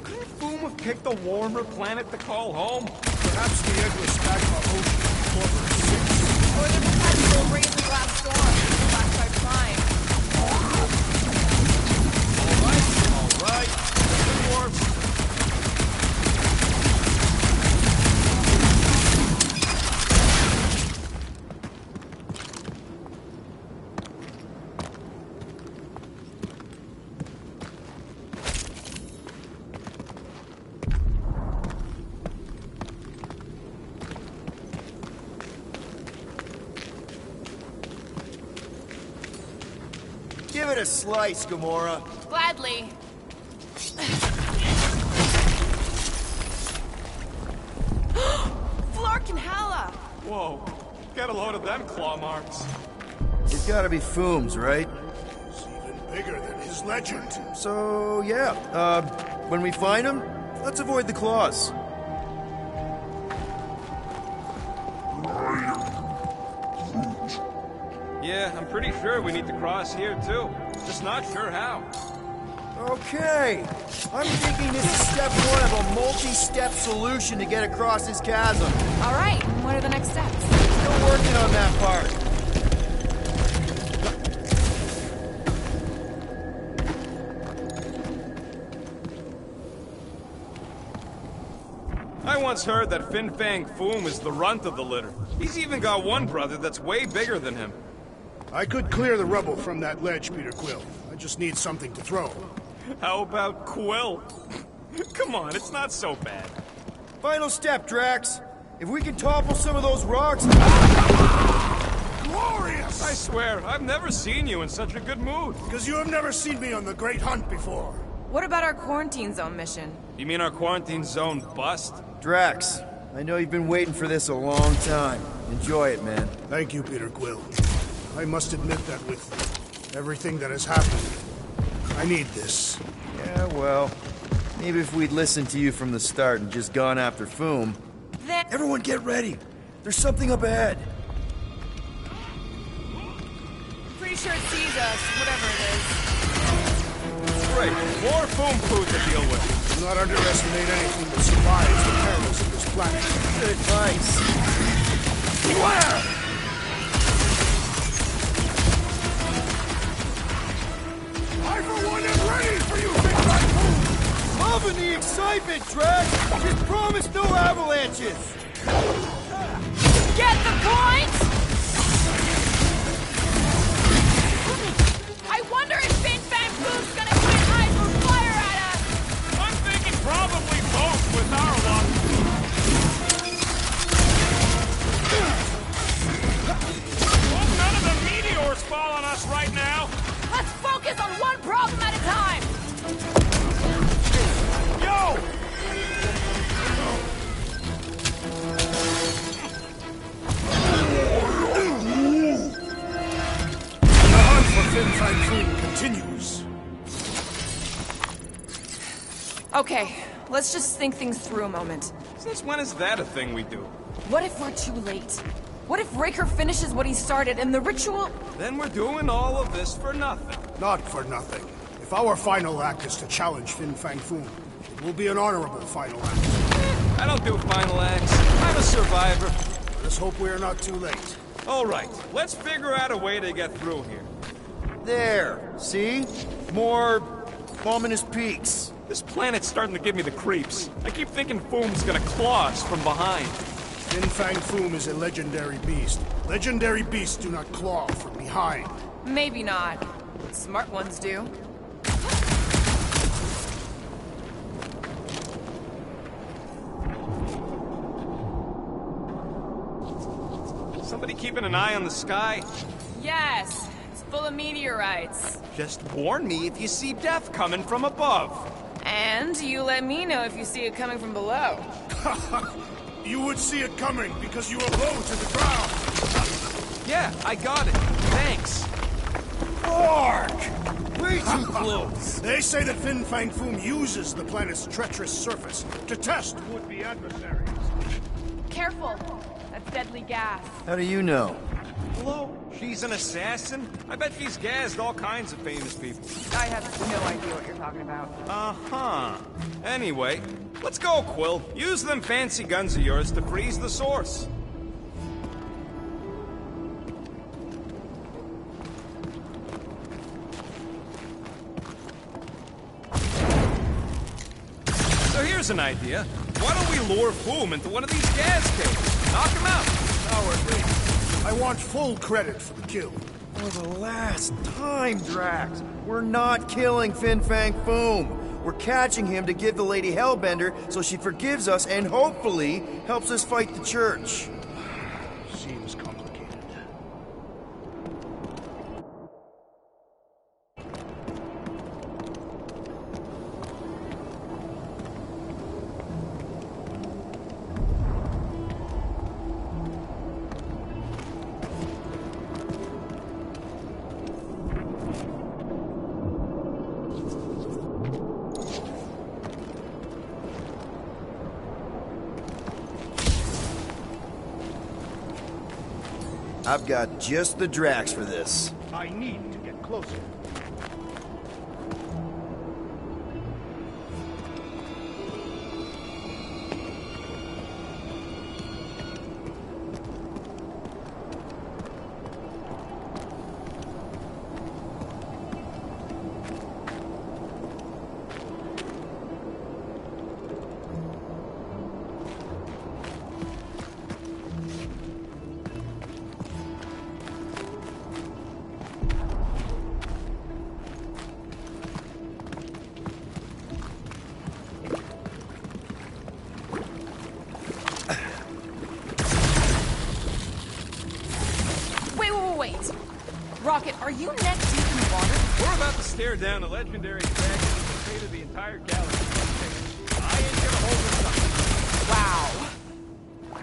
Couldn't Foom have picked a warmer planet to call home? Perhaps the endless magma ocean former 6. Or the perpetual raging glass storm. That's quite fine. All right. Good dwarves. Give it a slice, Gamora. Gladly. Flark and Hala! Whoa. Get a load of them claw marks. It's gotta be Foom's, right? It's even bigger than his legend. So, yeah. When we find him, let's avoid the claws. Yeah, I'm pretty sure we need to cross here, too. Just not sure how. Okay. I'm thinking this is step 1 of a multi-step solution to get across this chasm. All right, what are the next steps? Still working on that part. I once heard that Fin Fang Foom is the runt of the litter. He's even got one brother that's way bigger than him. I could clear the rubble from that ledge, Peter Quill. I just need something to throw. How about Quill? Come on, it's not so bad. Final step, Drax. If we can topple some of those rocks... Glorious! I swear, I've never seen you in such a good mood. Because you have never seen me on the Great Hunt before. What about our quarantine zone mission? You mean our quarantine zone bust? Drax, I know you've been waiting for this a long time. Enjoy it, man. Thank you, Peter Quill. I must admit that with everything that has happened, I need this. Yeah, well, maybe if we'd listened to you from the start and just gone after Foom... Then... Everyone get ready! There's something up ahead! Pretty sure it sees us, whatever it is. Great, more Foom food to deal with. Do not underestimate anything that survives the perils of this planet. Good advice. Beware! I, for one, am ready for you, Big Typhoon! Loving the excitement, Drax! Just promise no avalanches! Get the point? I wonder if Fin Fang Foom's gonna quit hide from fire at us! I'm thinking probably both with our luck. Hope none of the meteors fall on us right now. Let's focus on one problem at a time! Yo! The hunt for Fin Fang Foom continues. Okay, let's just think things through a moment. Since when is that a thing we do? What if we're too late? What if Raker finishes what he started and the ritual... Then we're doing all of this for nothing. Not for nothing. If our final act is to challenge Fin Fang Foom, it will be an honorable final act. I don't do final acts. I'm a survivor. Let's hope we are not too late. All right, let's figure out a way to get through here. There, see? More ominous peaks. This planet's starting to give me the creeps. I keep thinking Foom's gonna claw us from behind. Fin Fang Foom is a legendary beast. Legendary beasts do not claw from behind. Maybe not. Smart ones do. Somebody keeping an eye on the sky? Yes, it's full of meteorites. Just warn me if you see death coming from above. And you let me know if you see it coming from below. You would see it coming because you are low to the ground. Yeah, I got it. Thanks. Ark! Way too close. They say that Fin Fang Foom uses the planet's treacherous surface to test would-be adversaries. Careful. That's deadly gas. How do you know? Hello? She's an assassin? I bet she's gassed all kinds of famous people. I have no idea what you're talking about. Uh-huh. Anyway, let's go, Quill. Use them fancy guns of yours to freeze the source. So here's an idea. Why don't we lure Foom into one of these gas caves? Knock him out. I want full credit for the kill. For the last time, Drax. We're not killing Fin Fang Foom. We're catching him to give the Lady Hellbender so she forgives us and hopefully helps us fight the church. Seems complicated. I've got just the Drax for this. I need to get closer. Rocket, are you neck deep in water? We're about to stare down a legendary dragon that's the fate of the entire galaxy. I ain't gonna hold this up. Wow.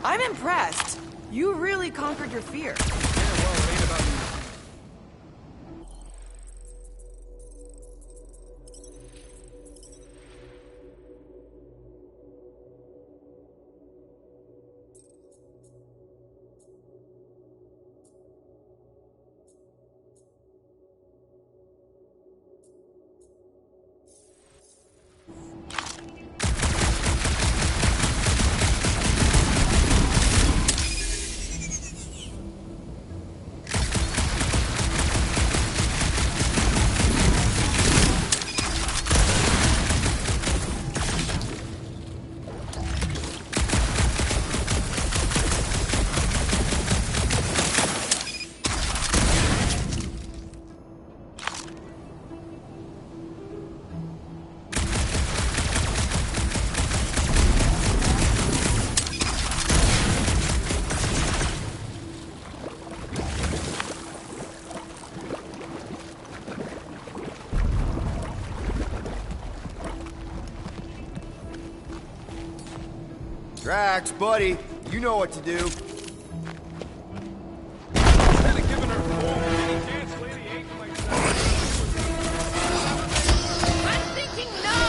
I'm impressed. You really conquered your fear. Yeah, well, it ain't about me. Drax, buddy, you know what to do. Instead of giving her any chance, Lady ain't like I'm thinking no!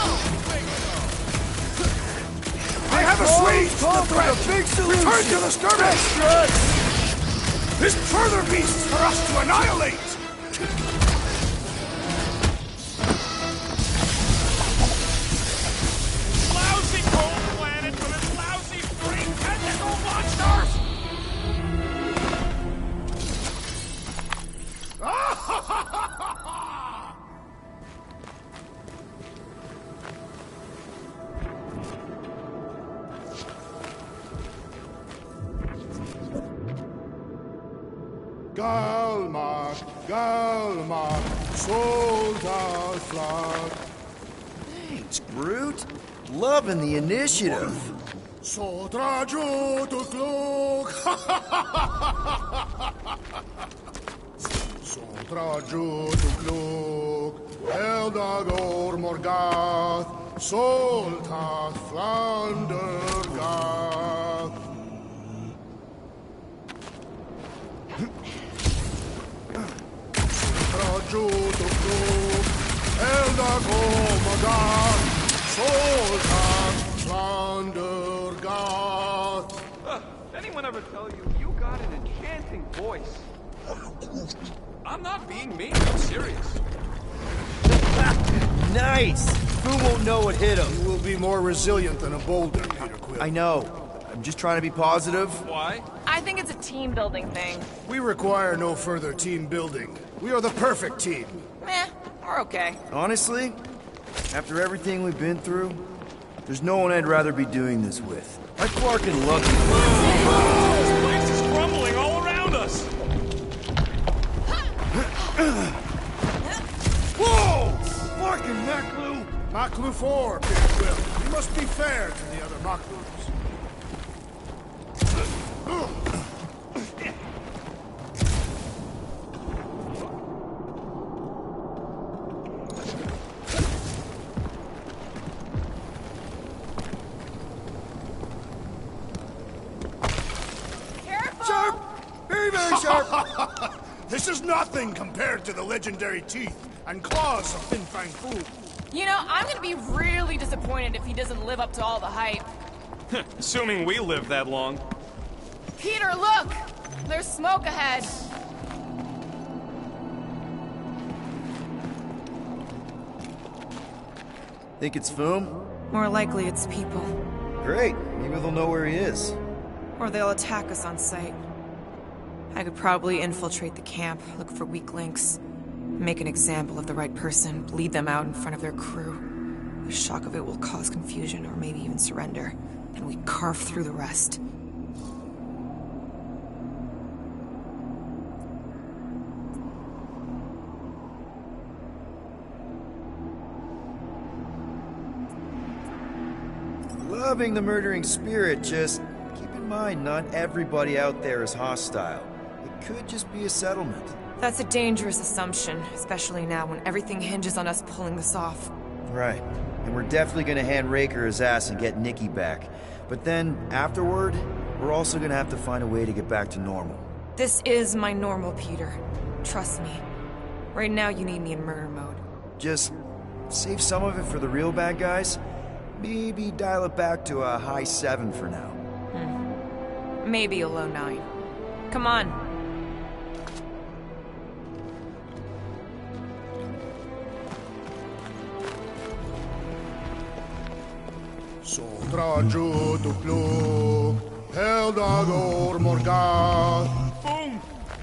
I have a sweet Call for a big solution. Return to the skirmish! There's further beasts for us to annihilate! Lousy cold planet with its lousy green tentacle monsters! Galmak, soldat flag. Thanks, Brute. Loving the initiative. Sodraju to klok. Sodraju to klok. Eldagor morgath. Soldat flandergath. Sodraju to klok. Eldagor morgath. Soldat flandergath. Did anyone ever tell you, you got an enchanting voice? I'm not being mean, I'm serious. Nice! Who won't know what hit him? You will be more resilient than a boulder, Peter Quill. I know. I'm just trying to be positive. Why? I think it's a team building thing. We require no further team building. We are the perfect team. Meh, we're okay. Honestly, after everything we've been through, there's no one I'd rather be doing this with. I fucking love you. This place is crumbling all around us! Whoa! Fucking Maklu! Maklu 4, Peter Quill. You must be fair to the other Maklus. Sharp! Very, very sharp! This is nothing compared to the legendary teeth and claws of Fin Fang Fu. You know, I'm gonna be really disappointed if he doesn't live up to all the hype. Assuming we live that long. Peter, look! There's smoke ahead. Think it's Foom? More likely it's people. Great. Maybe they'll know where he is. Or they'll attack us on sight. I could probably infiltrate the camp, look for weak links, make an example of the right person, bleed them out in front of their crew. The shock of it will cause confusion or maybe even surrender, and we carve through the rest. Loving the murdering spirit, just keep in mind not everybody out there is hostile. It could just be a settlement. That's a dangerous assumption, especially now when everything hinges on us pulling this off. Right. And we're definitely gonna hand Raker his ass and get Nikki back. But then, afterward, we're also gonna have to find a way to get back to normal. This is my normal, Peter. Trust me. Right now you need me in murder mode. Just save some of it for the real bad guys. Maybe dial it back to a high 7 for now. Maybe a low 9. Come on. Sodraju to klok. Eldagor morgath. Boom!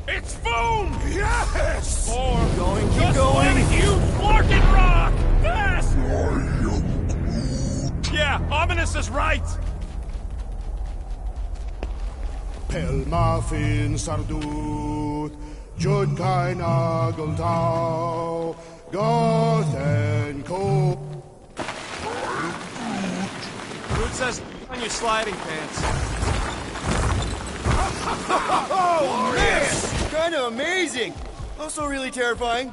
It's Boom! Yes! Or Keep going! You Flarkin rock! Fast! Yeah, Ominous is right! Pelma fin sardut. Judkai nageltau. Goth and co. Root says on your sliding pants. Oh, man! Kinda amazing! Also really terrifying.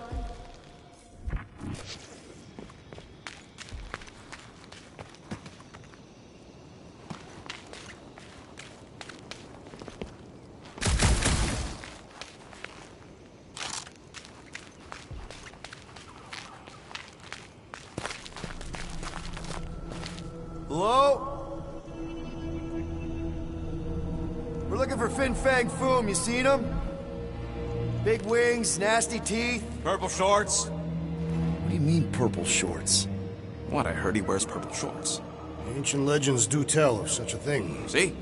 Hello? We're looking for Fin Fang Foom. You seen him? Big wings, nasty teeth. Purple shorts? What do you mean, purple shorts? What, I heard he wears purple shorts. Ancient legends do tell of such a thing. See?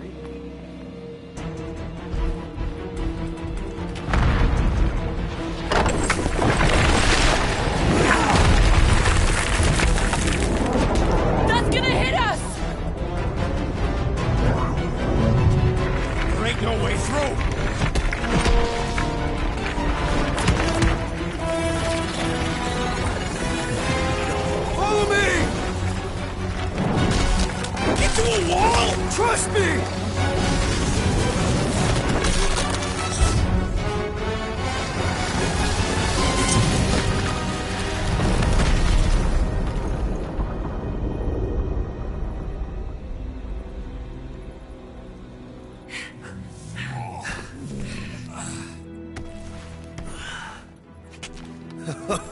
That's gonna hit us! There ain't no way through! Follow me! Into a wall! Trust me!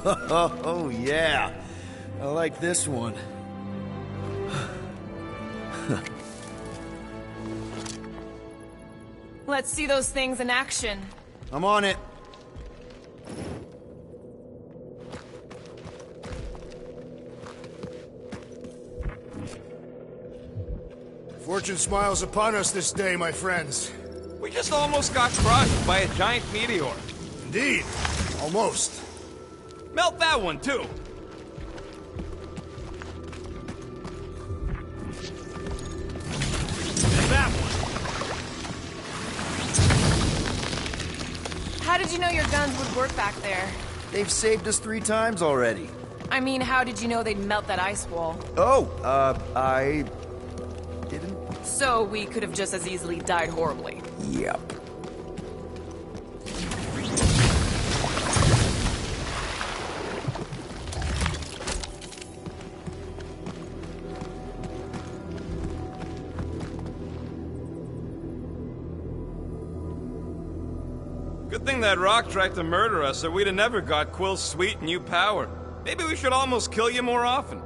Oh, yeah. I like this one. Let's see those things in action. I'm on it. Fortune smiles upon us this day, my friends. We just almost got crushed by a giant meteor. Indeed. Almost. Melt that one, too. And that one. How did you know your guns would work back there? They've saved us 3 times already. I mean, how did you know they'd melt that ice wall? Oh, I didn't. So we could have just as easily died horribly. Yep. Good thing that rock tried to murder us, or we'd have never got Quill's sweet new power. Maybe we should almost kill you more often.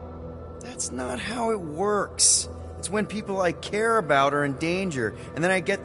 That's not how it works. It's when people I care about are in danger, and then I get...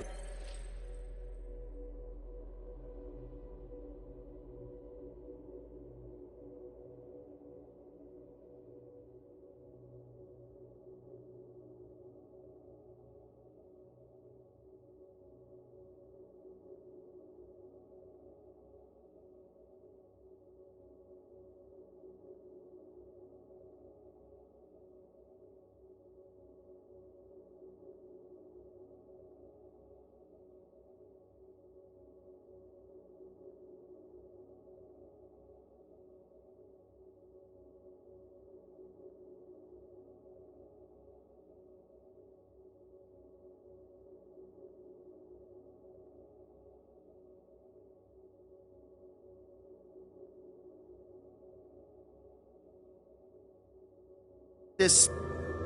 this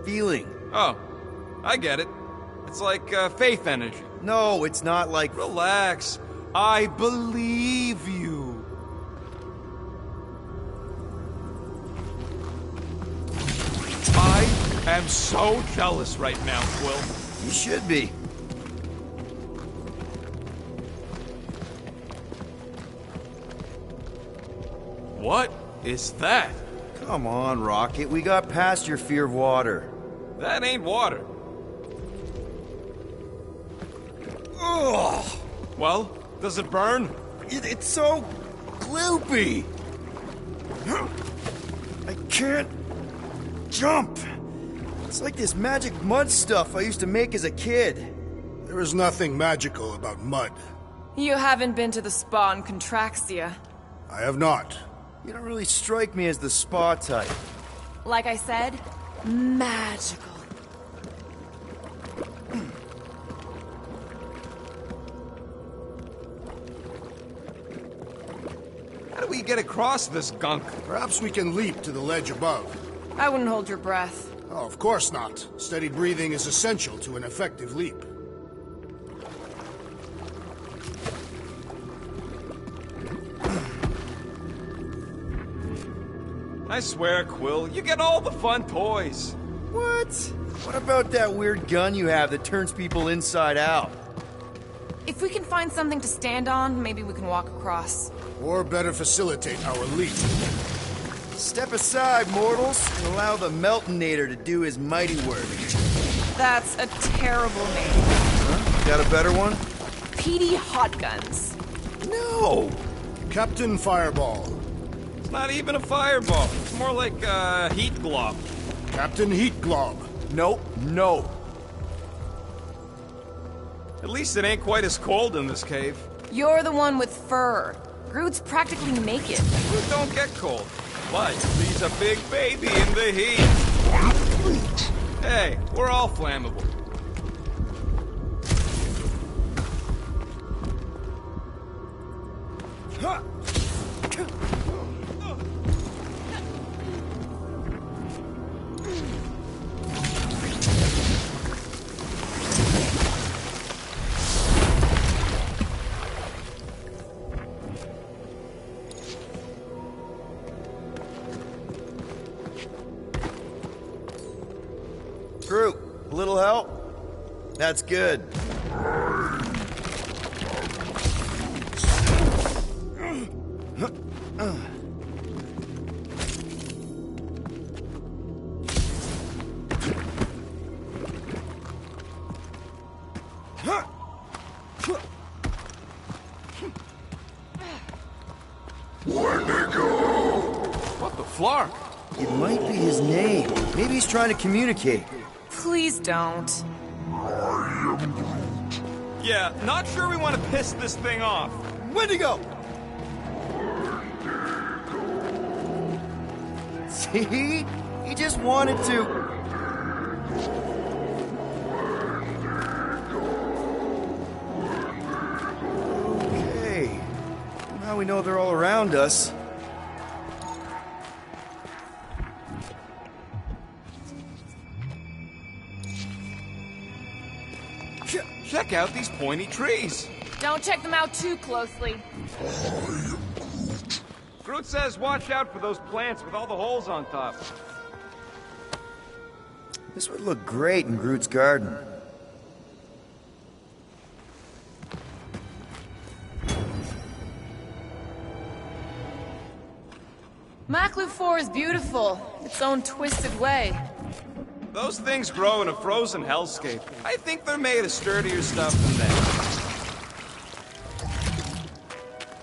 feeling. Oh, I get it. It's like faith energy. No, it's not like... Relax. I believe you. I am so jealous right now, Quill. You should be. What is that? Come on, Rocket. We got past your fear of water. That ain't water. Ugh! Well, does it burn? It's so gloopy. I can't jump. It's like this magic mud stuff I used to make as a kid. There is nothing magical about mud. You haven't been to the spa in Contraxia. I have not. You don't really strike me as the spa type. Like I said, magical. How do we get across this gunk? Perhaps we can leap to the ledge above. I wouldn't hold your breath. Oh, of course not. Steady breathing is essential to an effective leap. I swear, Quill, you get all the fun toys. What? What about that weird gun you have that turns people inside out? If we can find something to stand on, maybe we can walk across. Or better facilitate our leap. Step aside, mortals, and allow the Meltonator to do his mighty work. That's a terrible name. Huh? Got a better one? PD Hot Guns. No! Captain Fireball. It's not even a fireball. It's more like a heat glob. Captain Heat Glob. Nope, no. At least it ain't quite as cold in this cave. You're the one with fur. Groot's practically naked. Groot don't get cold. But he's a big baby in the heat. Hey, we're all flammable. Groot, a little help? That's good. What the flark? It might be his name. Maybe he's trying to communicate. Please don't. Yeah, not sure we want to piss this thing off. Wendigo! See? He just wanted to... Okay. Now we know they're all around us. Check out these pointy trees. Don't check them out too closely. Groot says watch out for those plants with all the holes on top. This would look great in Groot's garden. Maklu 4 is beautiful, its own twisted way. Those things grow in a frozen hellscape. I think they're made of sturdier stuff than that.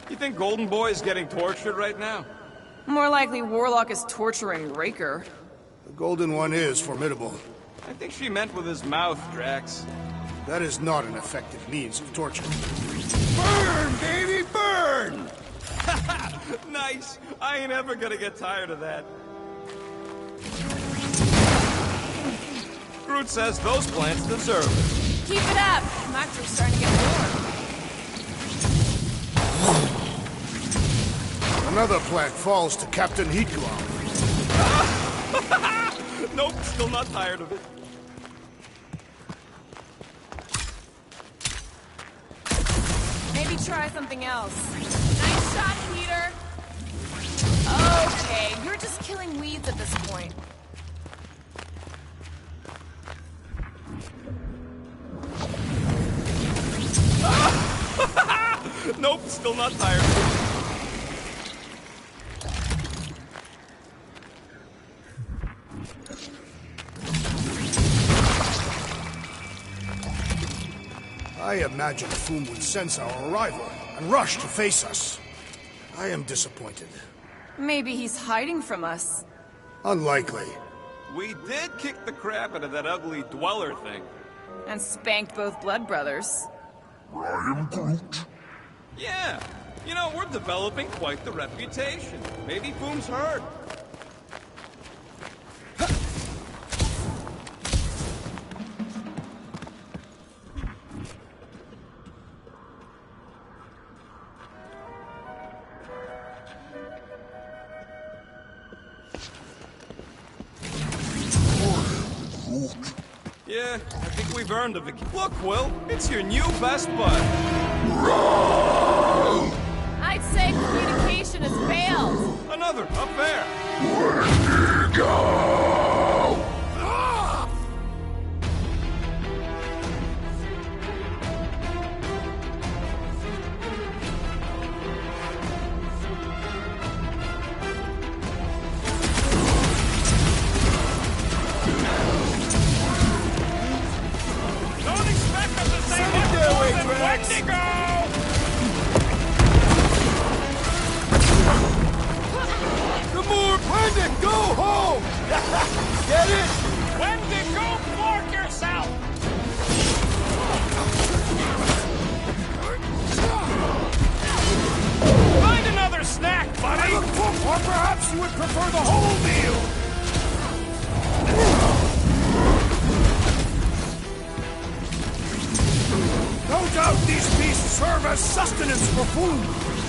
You think Golden Boy is getting tortured right now? More likely Warlock is torturing Raker. The Golden One is formidable. I think she meant with his mouth, Drax. That is not an effective means of torture. Burn, baby, burn! Nice! I ain't ever gonna get tired of that. Groot says those plants deserve it. Keep it up! Maklu's starting to get warm. Another plant falls to Captain Heat Glob. Nope, still not tired of it. Maybe try something else. Nice shot, Peter! Okay, you're just killing weeds at this point. Nope, still not tired. I imagined Foom would sense our arrival and rush to face us. I am disappointed. Maybe he's hiding from us. Unlikely. We did kick the crap out of that ugly Dweller thing. And spanked both Blood Brothers. I am Groot. Yeah, you know, we're developing quite the reputation. Maybe Foom's heard. Yeah, I think we've earned a vacation. Look, Will, it's your new best bud. I'd say communication has failed. Another, up there. doubt these beasts serve as sustenance for food.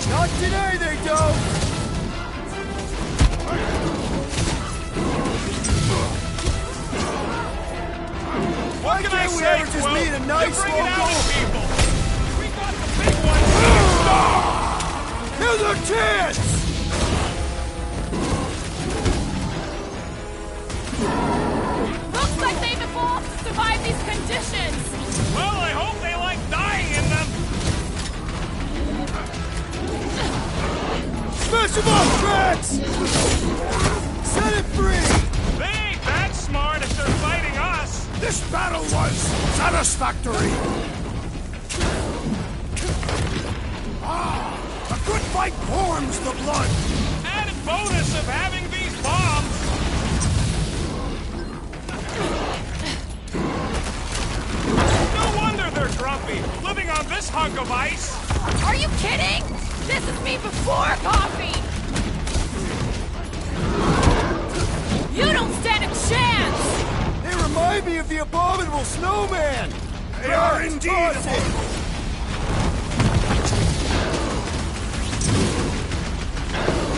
Not today, they don't! What can I can't we say, ever just Quill? meet a nice You're bringing out local- people. We got the big ones here. Here's our chance! Looks like they've evolved to survive these conditions! Well, I hope they like dying in them. Smash them up, Drax! Set it free! They ain't that smart if they're fighting us. This battle was satisfactory. A good fight warms the blood. Added bonus of having these bombs. No wonder they're grumpy, living on this hunk of ice. Are you kidding? This is me before coffee! You don't stand a chance! They remind me of the abominable snowman! They are indeed Awesome.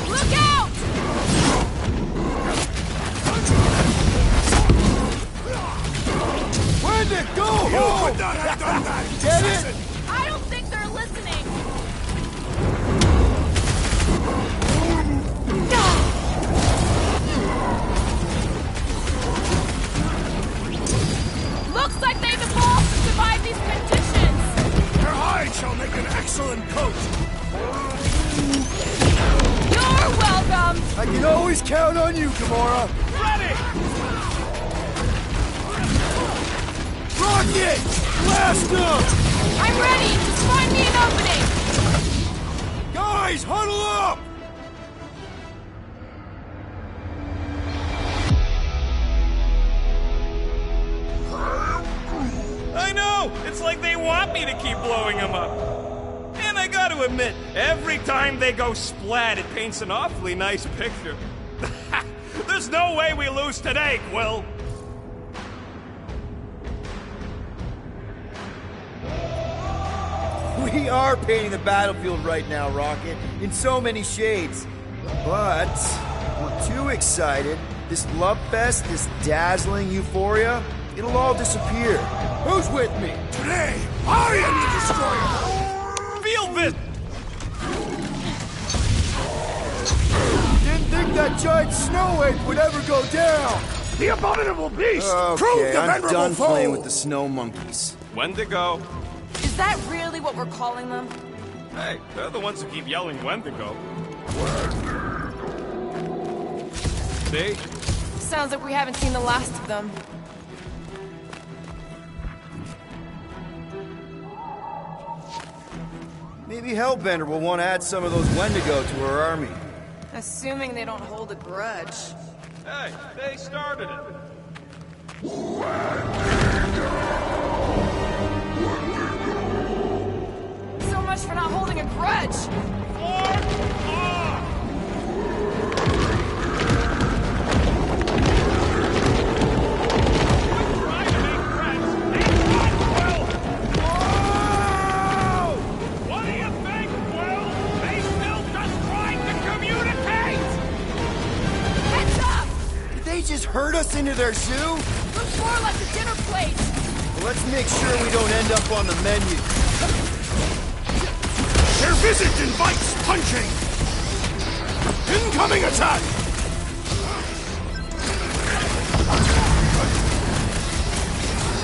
Look out! Where'd it go? You could not have done that! Get it? I don't think they're listening! Looks like they've evolved to survive these conditions! Their hide shall make an excellent coat. You're welcome! I can always count on you, Gamora! Ready! Rocket! Blast them! I'm ready! Just find me an opening! Guys, huddle up! I know! It's like they want me to keep blowing them up. And I gotta admit, every time they go splat, it paints an awfully nice picture. There's no way we lose today, Quill. We are painting the battlefield right now, Rocket, in so many shades. But we're too excited. This love fest, this dazzling euphoria, it'll all disappear. Who's with me? Today, I am the destroyer! Feel this! Didn't think that giant snow ape would ever go down. The abominable beast! Prove Okay, the I'm venerable done foe! playing with the snow monkeys. Wendigo. Is that really what we're calling them? Hey, they're the ones who keep yelling Wendigo. See? Sounds like we haven't seen the last of them. Maybe Hellbender will want to add some of those Wendigo to her army. Assuming they don't hold a grudge. Hey, they started it. So much for not holding a grudge! What do you think, Will? They still just tried to communicate! Heads up! Did they just herd us into their zoo? Looks more like a dinner plate! Well, let's make sure we don't end up on the menu. Their visit invites punching! Incoming attack!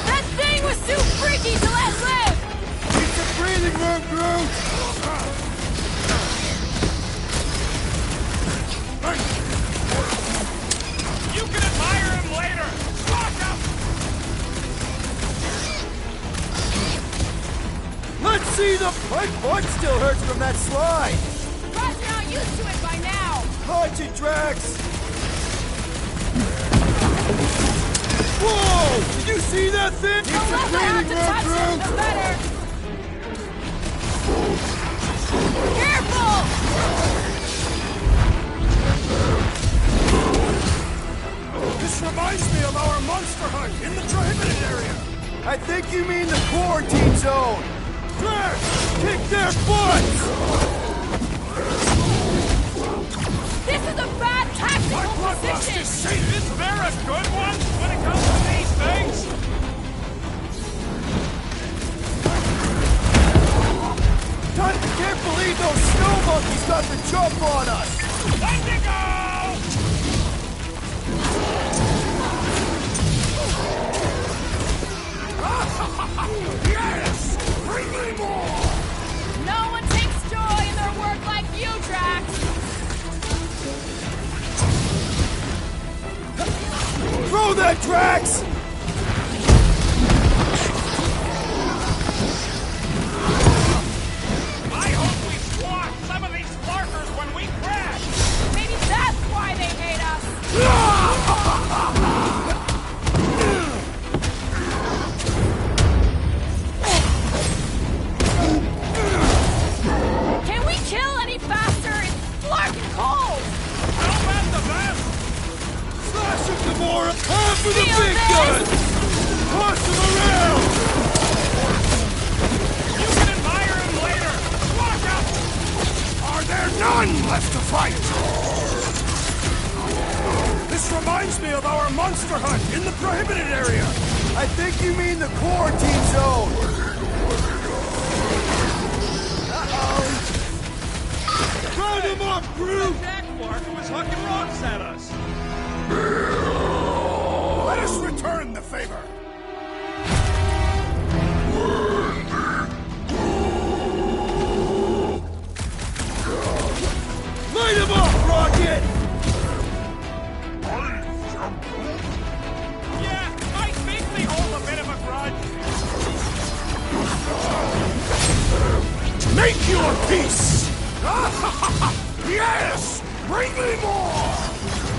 That thing was too freaky to let live! Keep the breathing room, Groot! You can admire him later! Rock him! Let's see the... My butt still hurts from that slide! Surprised you're not used to it by now! Punch it, Drax! Whoa! Did you see that thing? The less I have to touch him, the better! Careful! This reminds me of our monster hunt in the prohibited area! I think you mean the quarantine zone! Kick their butts! This is a bad tactical position! Is there a good one when it comes to these things? I can't believe those snow monkeys got the jump on us! Yes! Bring me more! No one takes joy in their work like you, Drax! Throw that, Drax! I hope we squash some of these flarkers when we crash! Maybe that's why they hate us! Can we kill any faster? It's flarkin' cold! How about the best? Slash him, Gamora! Time for the Feel big this? gun! Toss him around! You can admire him later! Walk out! Are there none left to fight? This reminds me of our monster hunt in the prohibited area! I think you mean the quarantine zone! Round him up, Groot! Jack Flark was hucking rocks at us! Let us return the favor. Light him up, Rocket! Yeah, I think we hold a bit of a grudge. Make your peace! Yes! Bring me more!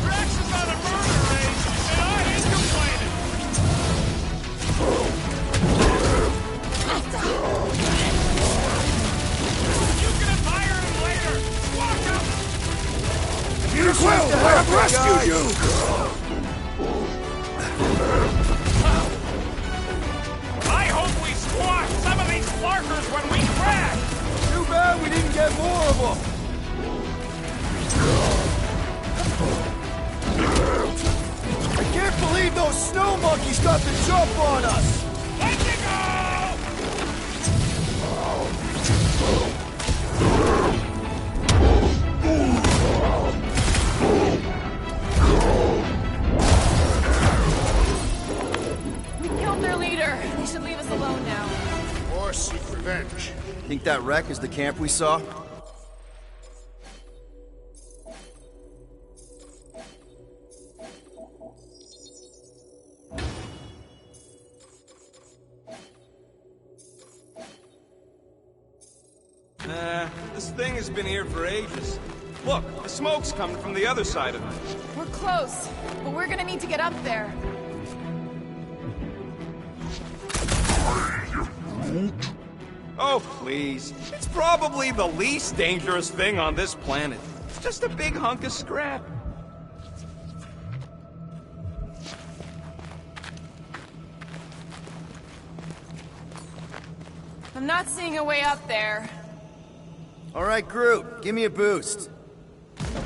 Drax is on a murder race, and I ain't complaining. You can admire him later. Walk up. You will! I have rescued you! I hope we squash some of these flarkers when we crash. Too bad we didn't get more of them! I can't believe those snow monkeys got the jump on us! Let you go! We killed their leader. They should leave us alone now. Or seek revenge. Think that wreck is the camp we saw? This thing has been here for ages. Look, the smoke's coming from the other side of it. We're close, but we're gonna need to get up there. Oh, please. It's probably the least dangerous thing on this planet. It's just a big hunk of scrap. I'm not seeing a way up there. All right, Groot, give me a boost.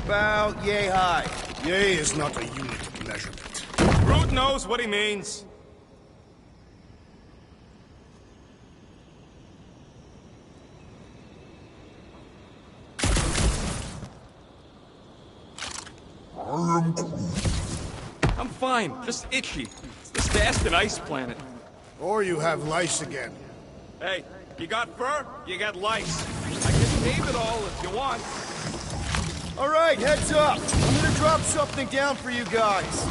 About yay high. Yay is not a unit of measurement. Groot knows what he means. I'm fine, just itchy. It's this vast ice planet. Or you have lice again. Hey, you got fur, you got lice. I can name it all if you want. All right, heads up. I'm gonna drop something down for you guys.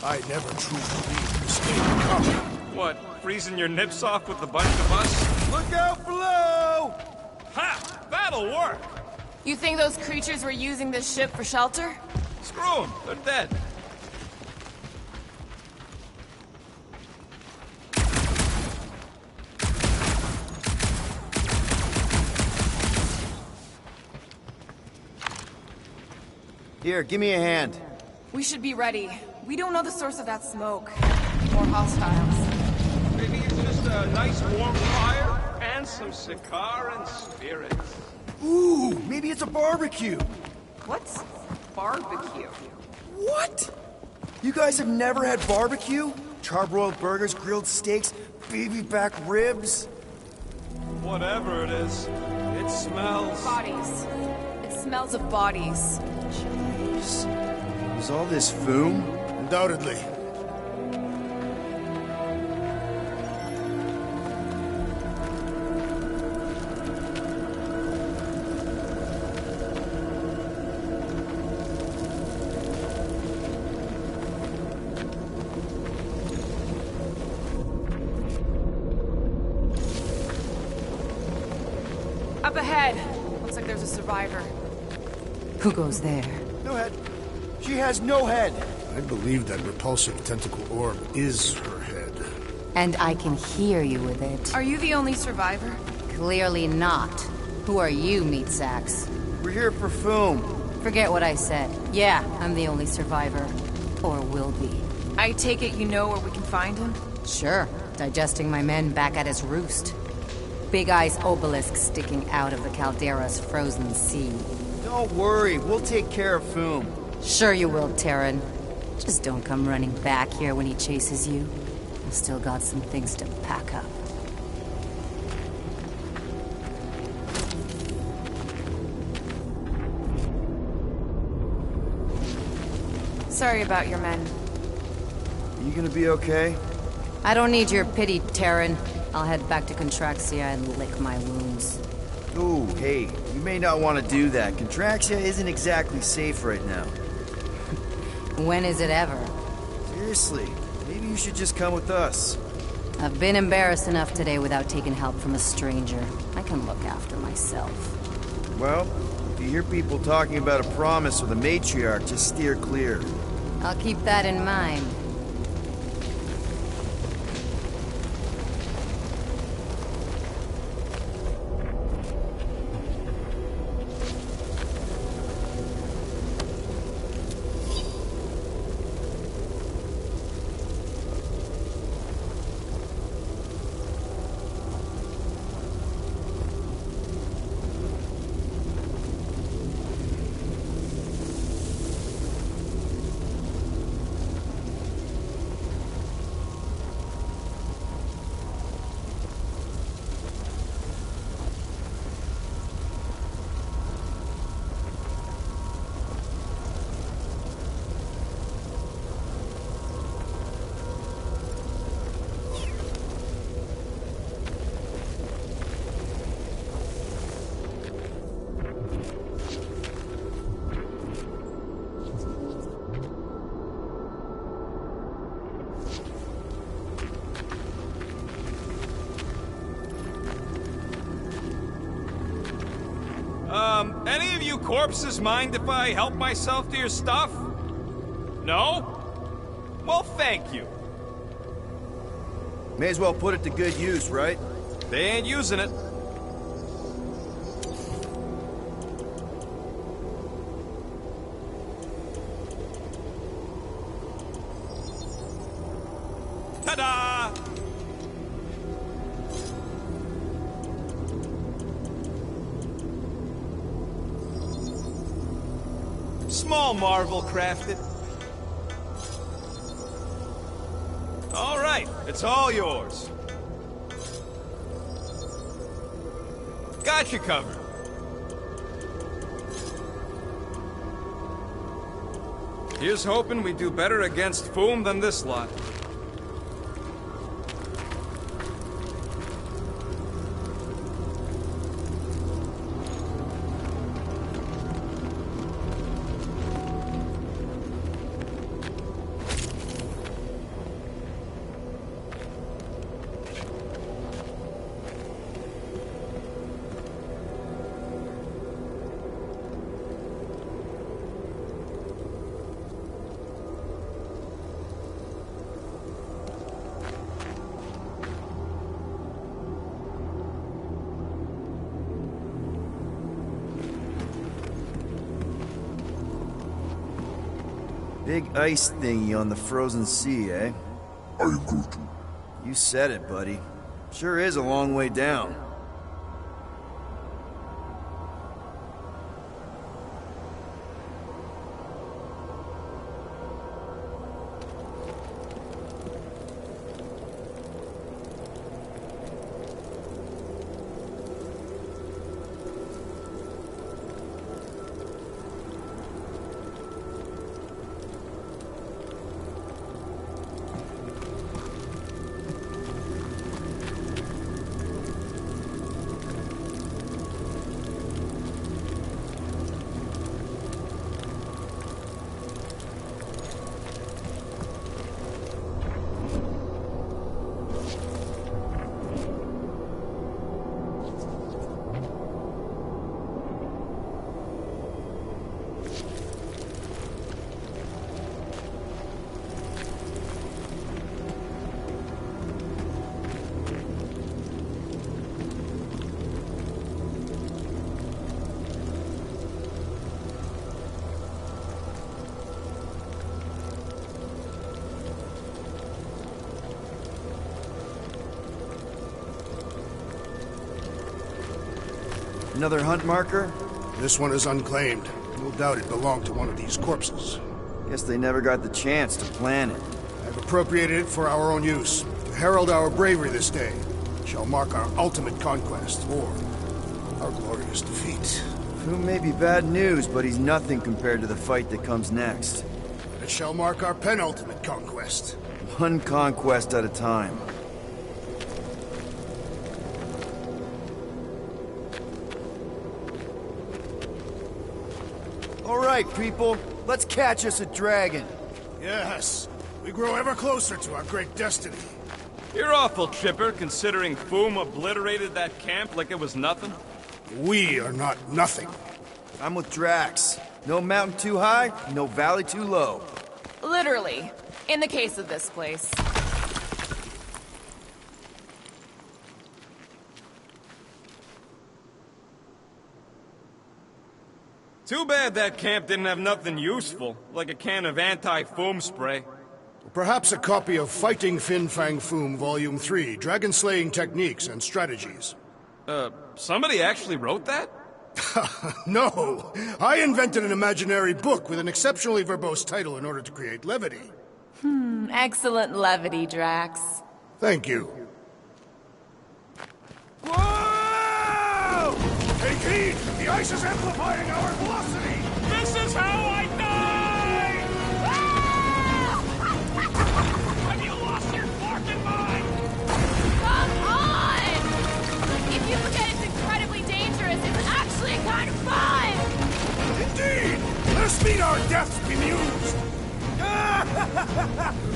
I never truly believed this day would come. What, freezing your nips off with a bunch of us? Look out below! Ha! That'll work! You think those creatures were using this ship for shelter? Screw them, they're dead. Here, give me a hand. We should be ready. We don't know the source of that smoke. More hostiles. Maybe a nice warm fire and some cigar and spirits. Ooh, maybe it's a barbecue. What's barbecue? What? You guys have never had barbecue? Charbroiled burgers, grilled steaks, baby back ribs? Whatever it is, it smells. Bodies. It smells of bodies. Jeez. Was all this foom? Undoubtedly. Up ahead. Looks like there's a survivor. Who goes there? No head. She has no head. I believe that repulsive tentacle orb is her head. And I can hear you with it. Are you the only survivor? Clearly not. Who are you, meat sacks? We're here for foom. Forget what I said. Yeah, I'm the only survivor. Or will be. I take it you know where we can find him? Sure. Digesting my men back at his roost. Big Eye's obelisk sticking out of the Caldera's frozen sea. Don't worry, we'll take care of foom. Sure you will, Terran. Just don't come running back here when he chases you. I've still got some things to pack up. Sorry about your men. You gonna be okay? I don't need your pity, Terran. I'll head back to Contraxia and lick my wounds. Ooh, hey, you may not want to do that. Contraxia isn't exactly safe right now. When is it ever? Seriously, maybe you should just come with us. I've been embarrassed enough today without taking help from a stranger. I can look after myself. Well, if you hear people talking about a promise with a matriarch, just steer clear. I'll keep that in mind. Any of you corpses mind if I help myself to your stuff? No? Well, thank you. May as well put it to good use, right? They ain't using it. Ta-da! Small marvel crafted. All right, it's all yours. Got you covered. Here's hoping we do better against Foom than this lot. Big ice thingy on the frozen sea, eh? I agree to. You said it, buddy. Sure is a long way down. Another hunt marker? This one is unclaimed. No doubt it belonged to one of these corpses. Guess they never got the chance to plan it. I've appropriated it for our own use, to herald our bravery this day. It shall mark our ultimate conquest, or our glorious defeat. Foom may be bad news, but he's nothing compared to the fight that comes next. And it shall mark our penultimate conquest. One conquest at a time. All right, people. Let's catch us a dragon. Yes. We grow ever closer to our great destiny. You're awful chipper, considering Foom obliterated that camp like it was nothing. We are not nothing. I'm with Drax. No mountain too high, no valley too low. Literally. In the case of this place. Too bad that camp didn't have nothing useful, like a can of anti-foam spray. Perhaps a copy of Fighting Fin Fang Foom Volume 3, Dragon Slaying Techniques and Strategies. Somebody actually wrote that? No! I invented an imaginary book with an exceptionally verbose title in order to create levity. Excellent levity, Drax. Thank you. Whoa! Take heed! The ice is amplifying our velocity! This is how I die! Have you lost your fucking mind? Come on! If you forget it's incredibly dangerous, it's actually kind of fun! Indeed! Let us meet our deaths bemused!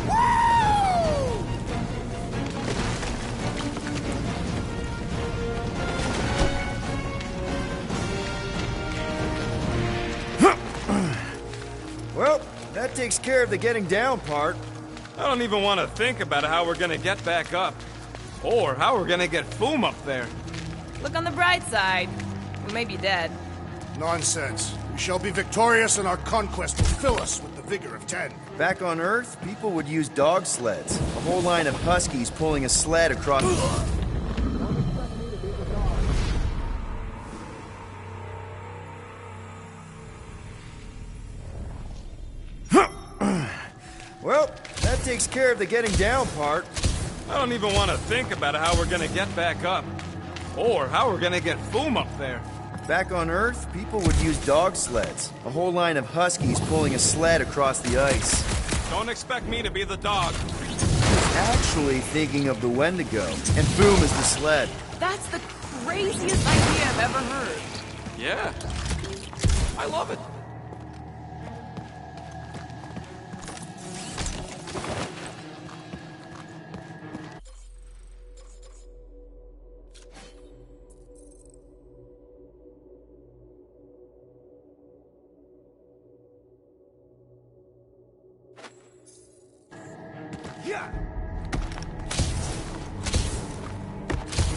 Woo! Well, that takes care of the getting down part. I don't even want to think about how we're gonna get back up. Or how we're gonna get Foom up there. Look on the bright side. We may be dead. Nonsense. We shall be victorious and our conquest will fill us with the vigor of 10. Back on Earth, people would use dog sleds. A whole line of huskies pulling a sled across... Well, that takes care of the getting down part. I don't even want to think about how we're gonna get back up. Or how we're gonna get Foom up there. Back on Earth, people would use dog sleds. A whole line of huskies pulling a sled across the ice. Don't expect me to be the dog. Actually thinking of the Wendigo, and Foom is the sled. That's the craziest idea I've ever heard. Yeah. I love it.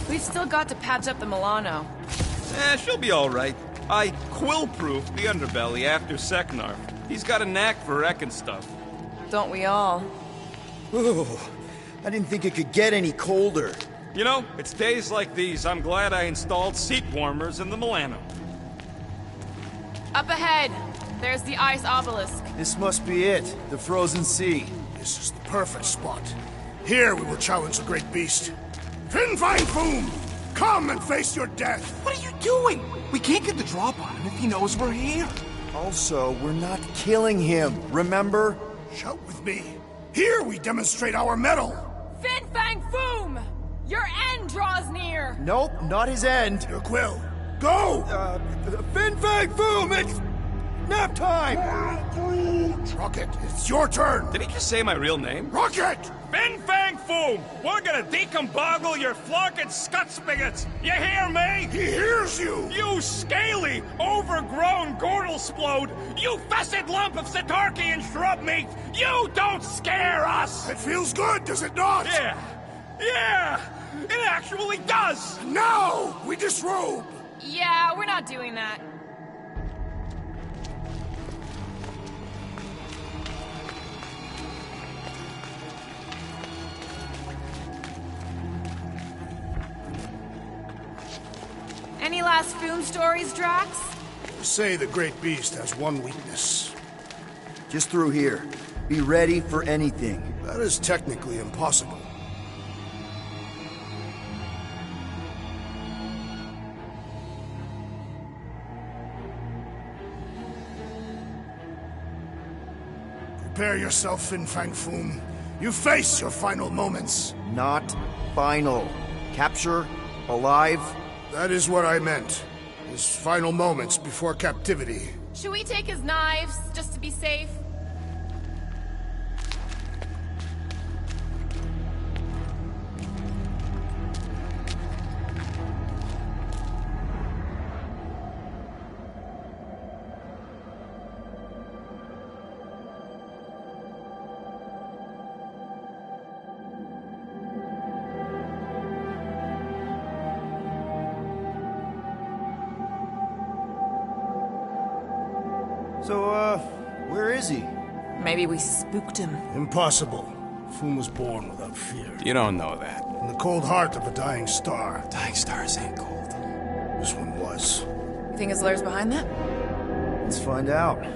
We've still got to patch up the Milano. She'll be alright. I quill-proofed the underbelly after Seknarf. He's got a knack for wrecking stuff. Don't we all? Ooh, I didn't think it could get any colder. You know, it's days like these I'm glad I installed seat warmers in the Milano. Up ahead, there's the ice obelisk. This must be it, the frozen sea. This is the perfect spot. Here we will challenge the great beast. Fin Fang Foom! Come and face your death! What are you doing? We can't get the drop on him if he knows we're here. Also, we're not killing him, remember? Shout with me. Here we demonstrate our mettle! Fin Fang Foom! Your end draws near! Nope, not his end. Your quill. Go! Fin Fang Foom, it's nap time! Rocket, it's your turn! Did he just say my real name? Rocket! Fin Fang Foom! We're gonna decomboggle your flunking scut spigots! You hear me? He hears you! You scaly, overgrown gordle-splode! You fessed lump of Satarkian shrub meat! You don't scare us! It feels good, does it not? Yeah! It actually does! Now, we disrobe! Yeah, we're not doing that. Any last Foom stories, Drax? Say the great beast has one weakness. Just through here. Be ready for anything. That is technically impossible. Prepare yourself, Fin Fang Foom. You face your final moments. Not final. Capture, alive. That is what I meant. His final moments before captivity. Should we take his knives, just to be safe? So, where is he? Maybe we spooked him. Impossible. Foom was born without fear. You don't know that. In the cold heart of a dying star. Dying stars ain't cold. This one was. You think his lair's behind that? Let's find out.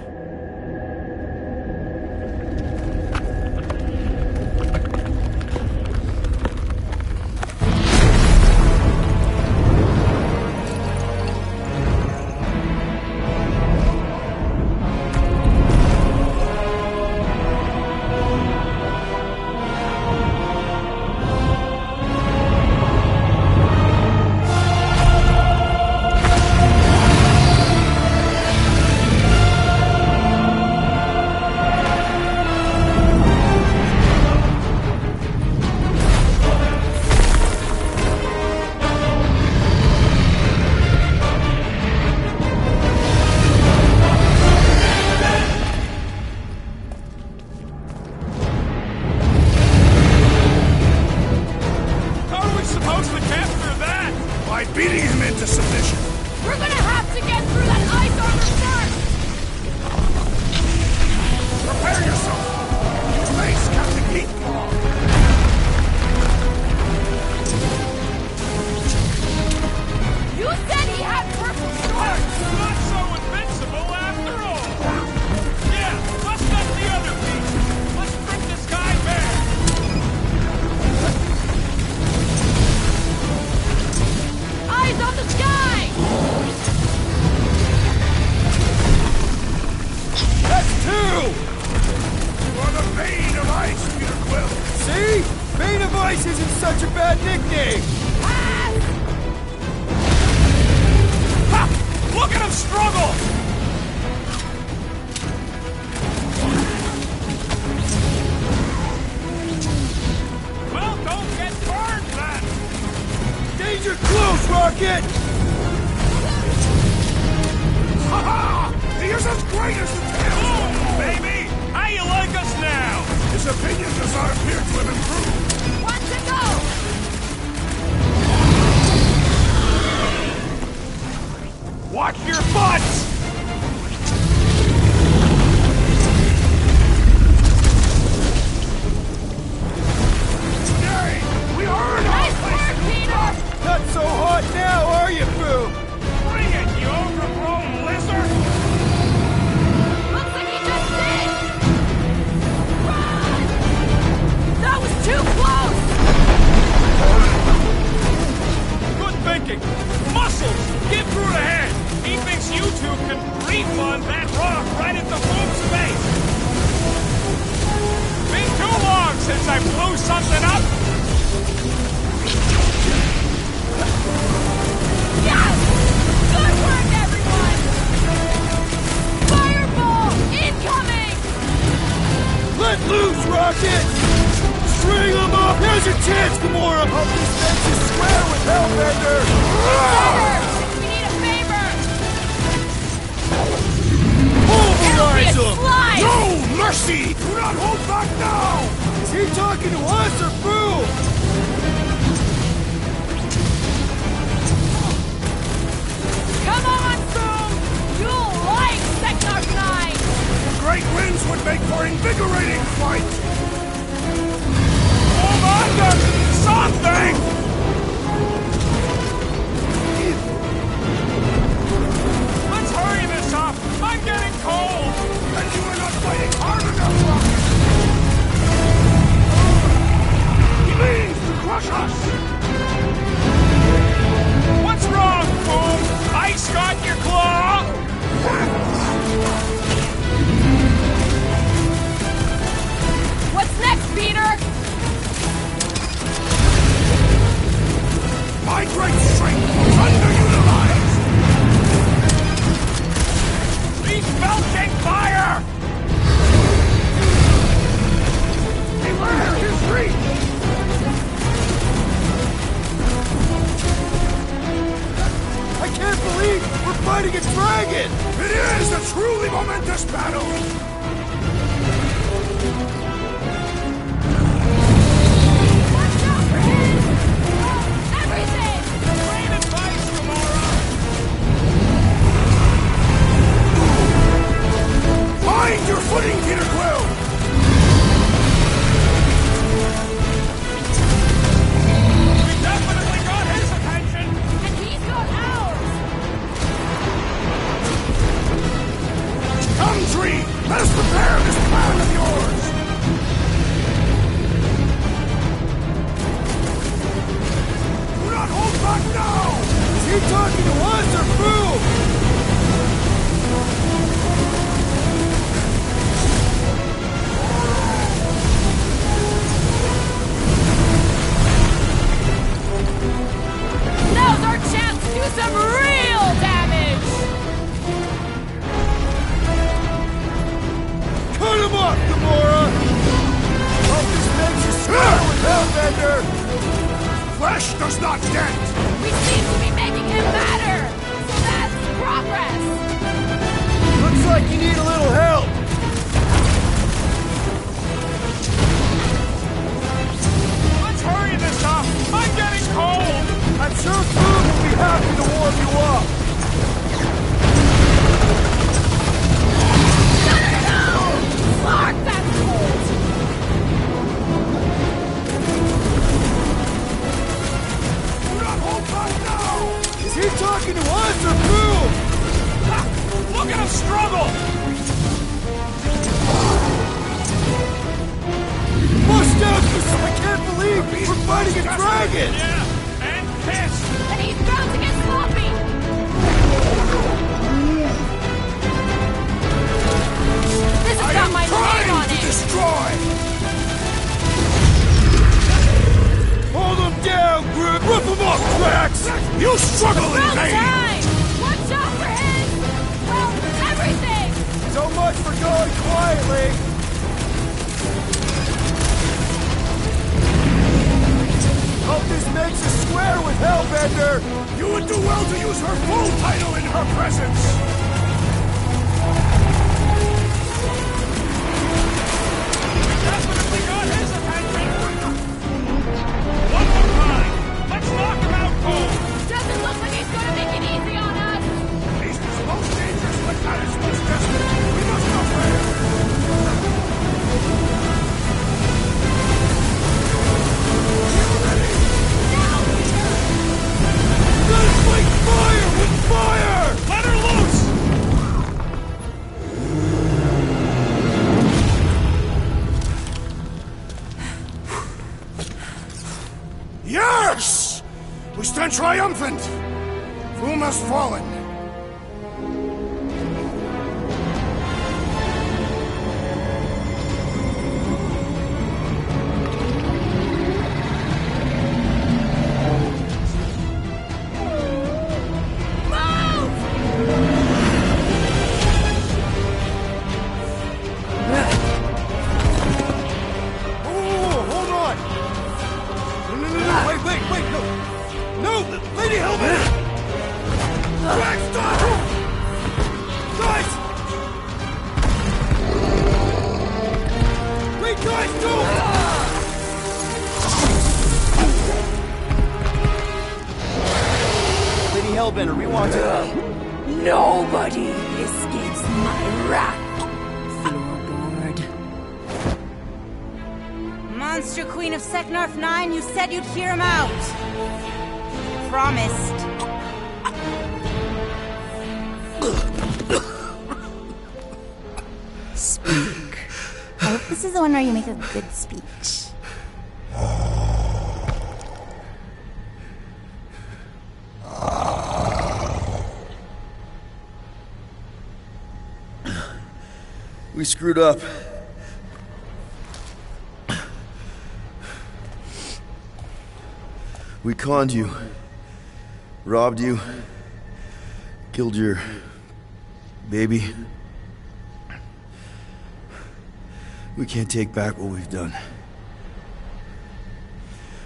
Beating him into submission. We're gonna have to get through that ice armor first! Prepare yourself! Face Captain Heatclaw! You said he had purple shorts! Not so invincible after all! Yeah, let's let the other beast! Let's strip this guy back! Eyes on the sky! That's two! For the Bane of Ice, Peter Quill! See? Bane of Ice isn't such a bad nickname! Ha! Look at him struggle! Well, don't get burned, then! Danger close, Rocket! Ha-ha! He is as great as the tail! Boom, baby! How you like us now? His opinion does not appear to have improved. One to go! Watch your butts! Yay! We are Nice work, since I blew something up? Yes! Good work, everyone! Fireball incoming! Let loose, Rocket! String them up! Here's your chance, Gamora! Hope this makes you square with Hellbender! We need a favor! Pulverize It'll be a them! slide! No mercy! Do not hold back now! Is he talking to us or Boo? Come on, Boom! You'll like Sector 9! Great winds would make for invigorating fight! Hold on to something! Let's hurry this up! I'm getting cold! And you are not fighting hard enough, Rocket! He means to crush us! What's wrong, Boom? Ice got your claw? What's next, Peter? My great strength was underutilized! He's belching fire! Beware his reach! I can't believe we're fighting a dragon! It is a truly momentous battle! Everything! Great advice, Gamora! Find your footing, Peter Quill! We definitely got his attention! And he's got ours! Come, Tree! Let us prepare this plan of yours! Do not hold back now! Is he talking to us or Boo? Now's our chance to do some real damage! Cut him off, Gamora! Hope this makes you square with Hellbender! Flesh does not dent! We seem to be making him matter! So that's progress! Looks like you need a little help! Let's hurry this up! I'm getting cold! I'm sure Boom will be happy to warm you up! No! Fuck, that's cold! Do not hold back now! Is he talking to us or Boom? Ha! Look at him struggle! Bust out, I can't believe we're fighting a dragon! Yeah, and pissed! And he's bound to get sloppy! This has got my name Trying on to it! destroy! Hold him down, Groot! Rip him off, Drax! You struggle in About vain! time! Watch out for his... well, everything! So much for going quietly! Hope this makes us square with Hellbender! You would do well to use her full title in her presence! Definitely got his attention! One more time! Let's knock him out cold! Doesn't look like he's gonna make it easy on us! He's most dangerous, but that is most desperate! We must not fail! Let's fight fire with fire! Let her loose! Yes! We stand triumphant! Foom has fallen. Hellbender, we want to... Nobody escapes my wrath. Floorboard. Monster Queen of Seknarf 9, you said you'd hear him out. Promised. Speak. I hope this is the one where you make a good speech. We screwed up. We conned you. Robbed you. Killed your... baby. We can't take back what we've done.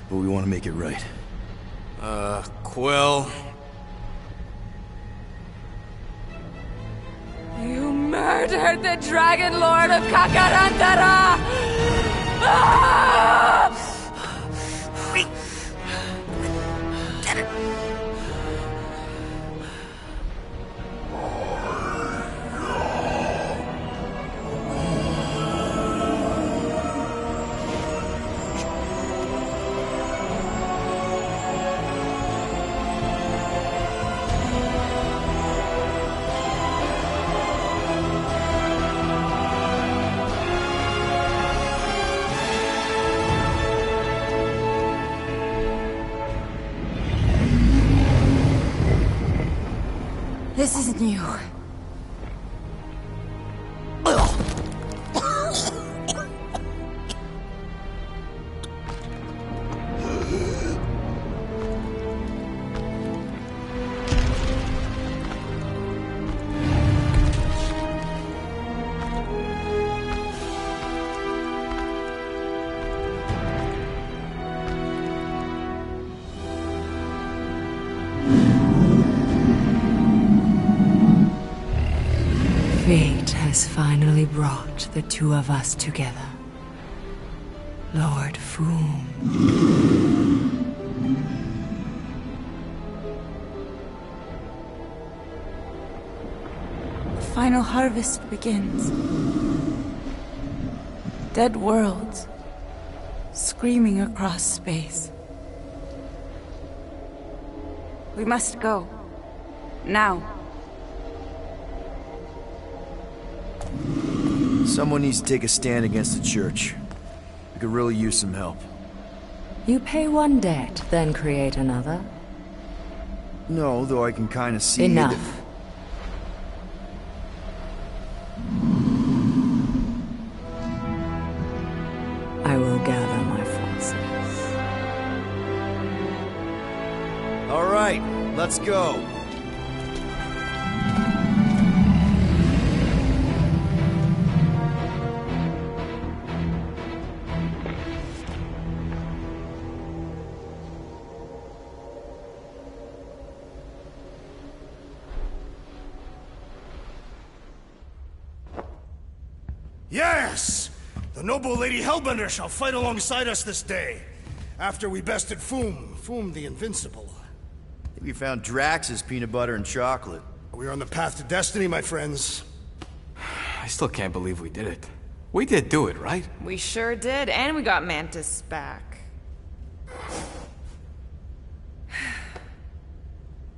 But we want to make it right. Quill. You murdered the Dragon Lord of Kakarantara! Ah! This isn't you. Fate has finally brought the two of us together. Lord Foom. The final harvest begins. Dead worlds, screaming across space. We must go. Now. Someone needs to take a stand against the church. We could really use some help. You pay one debt, then create another. No, though I can kind of see... Enough. I will gather my forces. All right, let's go. Yes! The noble Lady Hellbender shall fight alongside us this day. After we bested Foom the Invincible. I think we found Drax's peanut butter and chocolate. We are on the path to destiny, my friends. I still can't believe we did it. We did do it, right? We sure did, and we got Mantis back.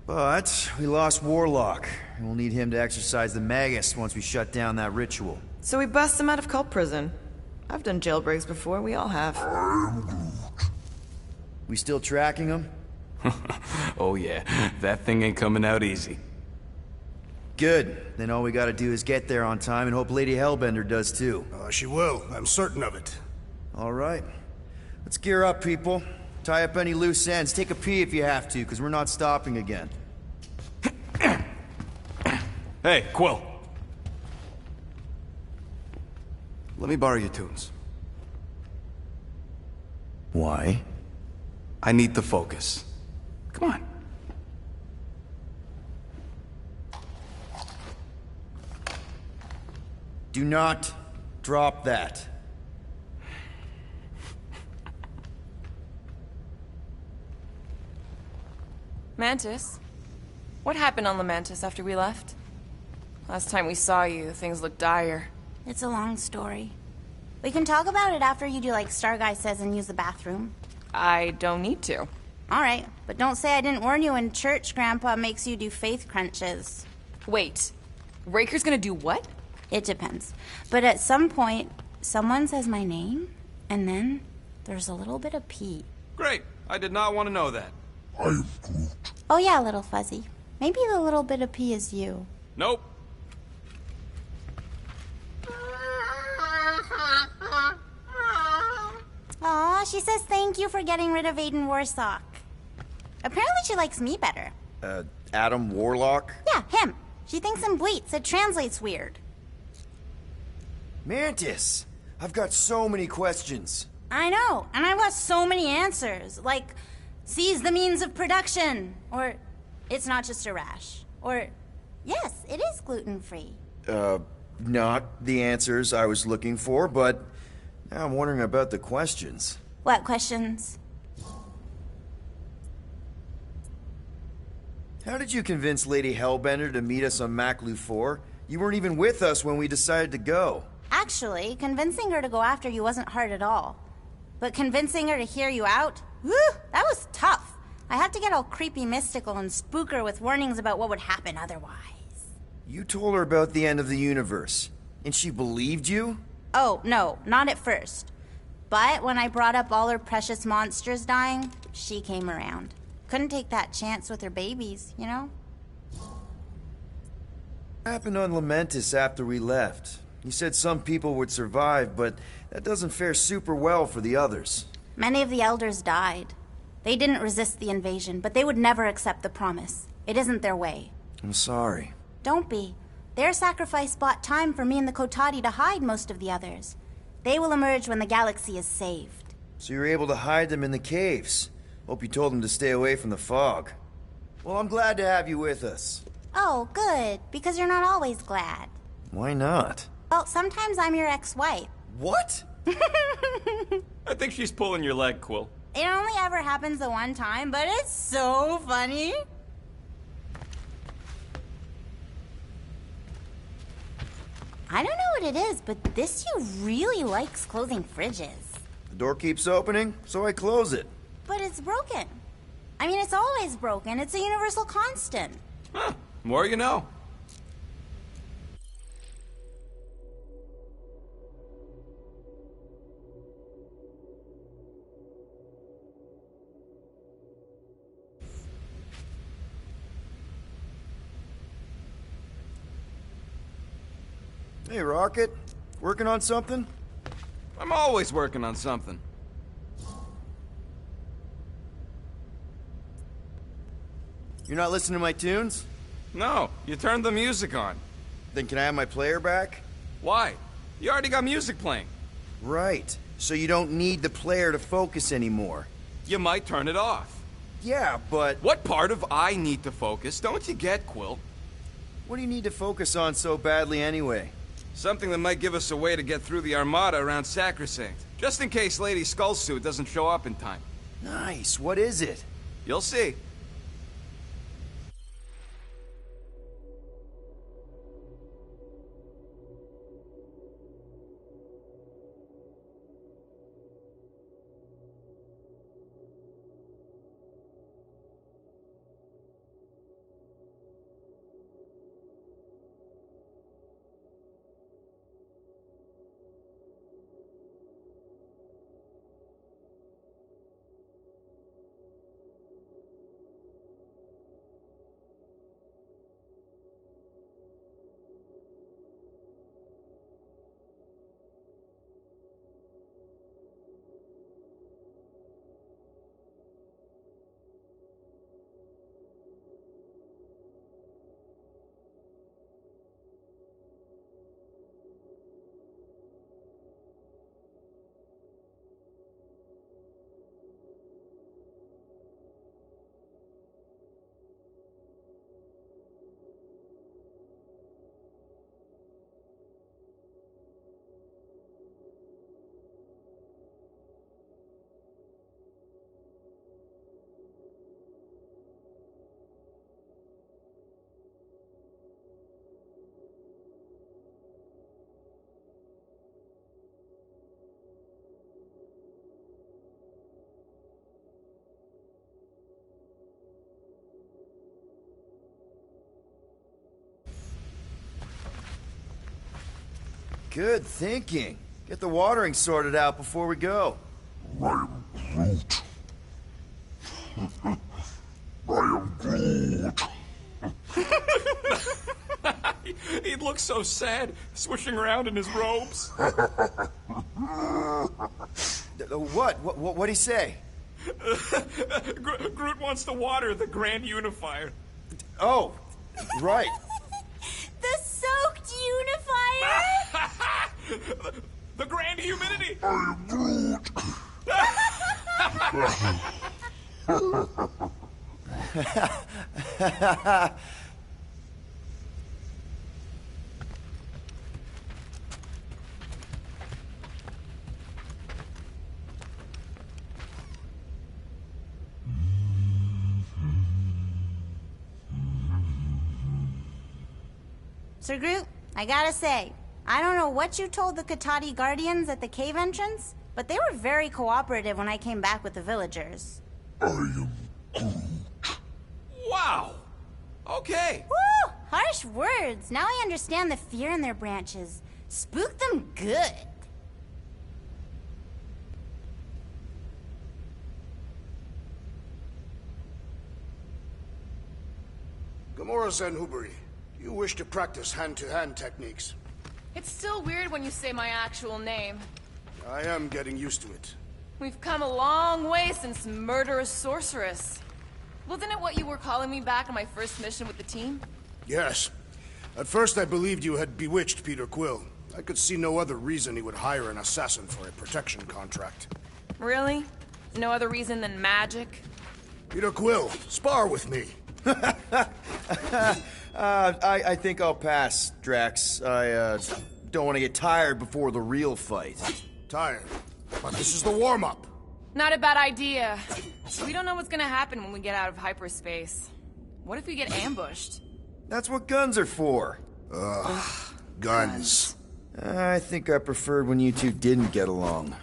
But we lost Warlock, and we'll need him to exercise the Magus once we shut down that ritual. So we bust him out of cult prison. I've done jailbreaks before, we all have. We still tracking him? Oh yeah, that thing ain't coming out easy. Good. Then all we gotta do is get there on time and hope Lady Hellbender does too. She will. I'm certain of it. All right. Let's gear up, people. Tie up any loose ends. Take a pee if you have to, because we're not stopping again. Hey, Quill. Let me borrow your tunes. Why? I need to focus. Come on. Do not drop that. Mantis? What happened on Lamentis after we left? Last time we saw you, things looked dire. It's a long story. We can talk about it after you do like Star Guy says and use the bathroom. I don't need to. Alright, but don't say I didn't warn you in church Grandpa makes you do faith crunches. Wait, Raker's gonna do what? It depends. But at some point, someone says my name, and then there's a little bit of pee. Great. I did not want to know that. I am Groot. Oh yeah, little fuzzy. Maybe the little bit of pee is you. Nope. Aw, she says thank you for getting rid of Aiden Warsock. Apparently she likes me better. Adam Warlock? Yeah, him. She thinks in bleats. It translates weird. Mantis! I've got so many questions. I know, and I've got so many answers. Like, seize the means of production. Or, it's not just a rash. Or, yes, it is gluten-free. Not the answers I was looking for, but now I'm wondering about the questions. What questions? How did you convince Lady Hellbender to meet us on Maclu 4? You weren't even with us when we decided to go. Actually, convincing her to go after you wasn't hard at all. But convincing her to hear you out? Whew, that was tough. I had to get all creepy mystical and spook her with warnings about what would happen otherwise. You told her about the end of the universe, and she believed you? Oh, no, not at first. But when I brought up all her precious monsters dying, she came around. Couldn't take that chance with her babies, you know? What happened on Lamentis after we left? You said some people would survive, but that doesn't fare super well for the others. Many of the elders died. They didn't resist the invasion, but they would never accept the promise. It isn't their way. I'm sorry. Don't be. Their sacrifice bought time for me and the Kotati to hide most of the others. They will emerge when the galaxy is saved. So you were able to hide them in the caves. Hope you told them to stay away from the fog. Well, I'm glad to have you with us. Oh, good, because you're not always glad. Why not? Well, sometimes I'm your ex-wife. What? I think she's pulling your leg, Quill. It only ever happens the one time, but it's so funny. I don't know what it is, but this you really likes closing fridges. The door keeps opening, so I close it. But it's broken. I mean, it's always broken. It's a universal constant. Huh. More you know. Hey, Rocket. Working on something? I'm always working on something. You're not listening to my tunes? No, you turned the music on. Then can I have my player back? Why? You already got music playing. Right. So you don't need the player to focus anymore. You might turn it off. Yeah, but... What part of I need to focus don't you get, Quill? What do you need to focus on so badly anyway? Something that might give us a way to get through the Armada around Sacrosanct. Just in case Lady Skullsuit doesn't show up in time. Nice. What is it? You'll see. Good thinking. Get the watering sorted out before we go. I am Groot. I am Groot. He looks so sad, swishing around in his robes. What'd he say? Groot wants to water the Grand Unifier. Oh, right. The soaked unifier? The Grand Humidity! I am Groot. Sir Groot, I gotta say, I don't know what you told the Katati Guardians at the cave entrance, but they were very cooperative when I came back with the villagers. I am Groot. Wow! Okay. Woo! Harsh words. Now I understand the fear in their branches. Spook them good. Gamora Zenhubari, do you wish to practice hand-to-hand techniques? It's still weird when you say my actual name. I am getting used to it. We've come a long way since Murderous Sorceress. Wasn't it what you were calling me back on my first mission with the team? Yes. At first I believed you had bewitched Peter Quill. I could see no other reason he would hire an assassin for a protection contract. Really? No other reason than magic? Peter Quill, spar with me. I think I'll pass, Drax. I don't want to get tired before the real fight. Tired? But this is the warm-up. Not a bad idea. We don't know what's gonna happen when we get out of hyperspace. What if we get ambushed? That's what guns are for. Ugh, guns. I think I preferred when you two didn't get along.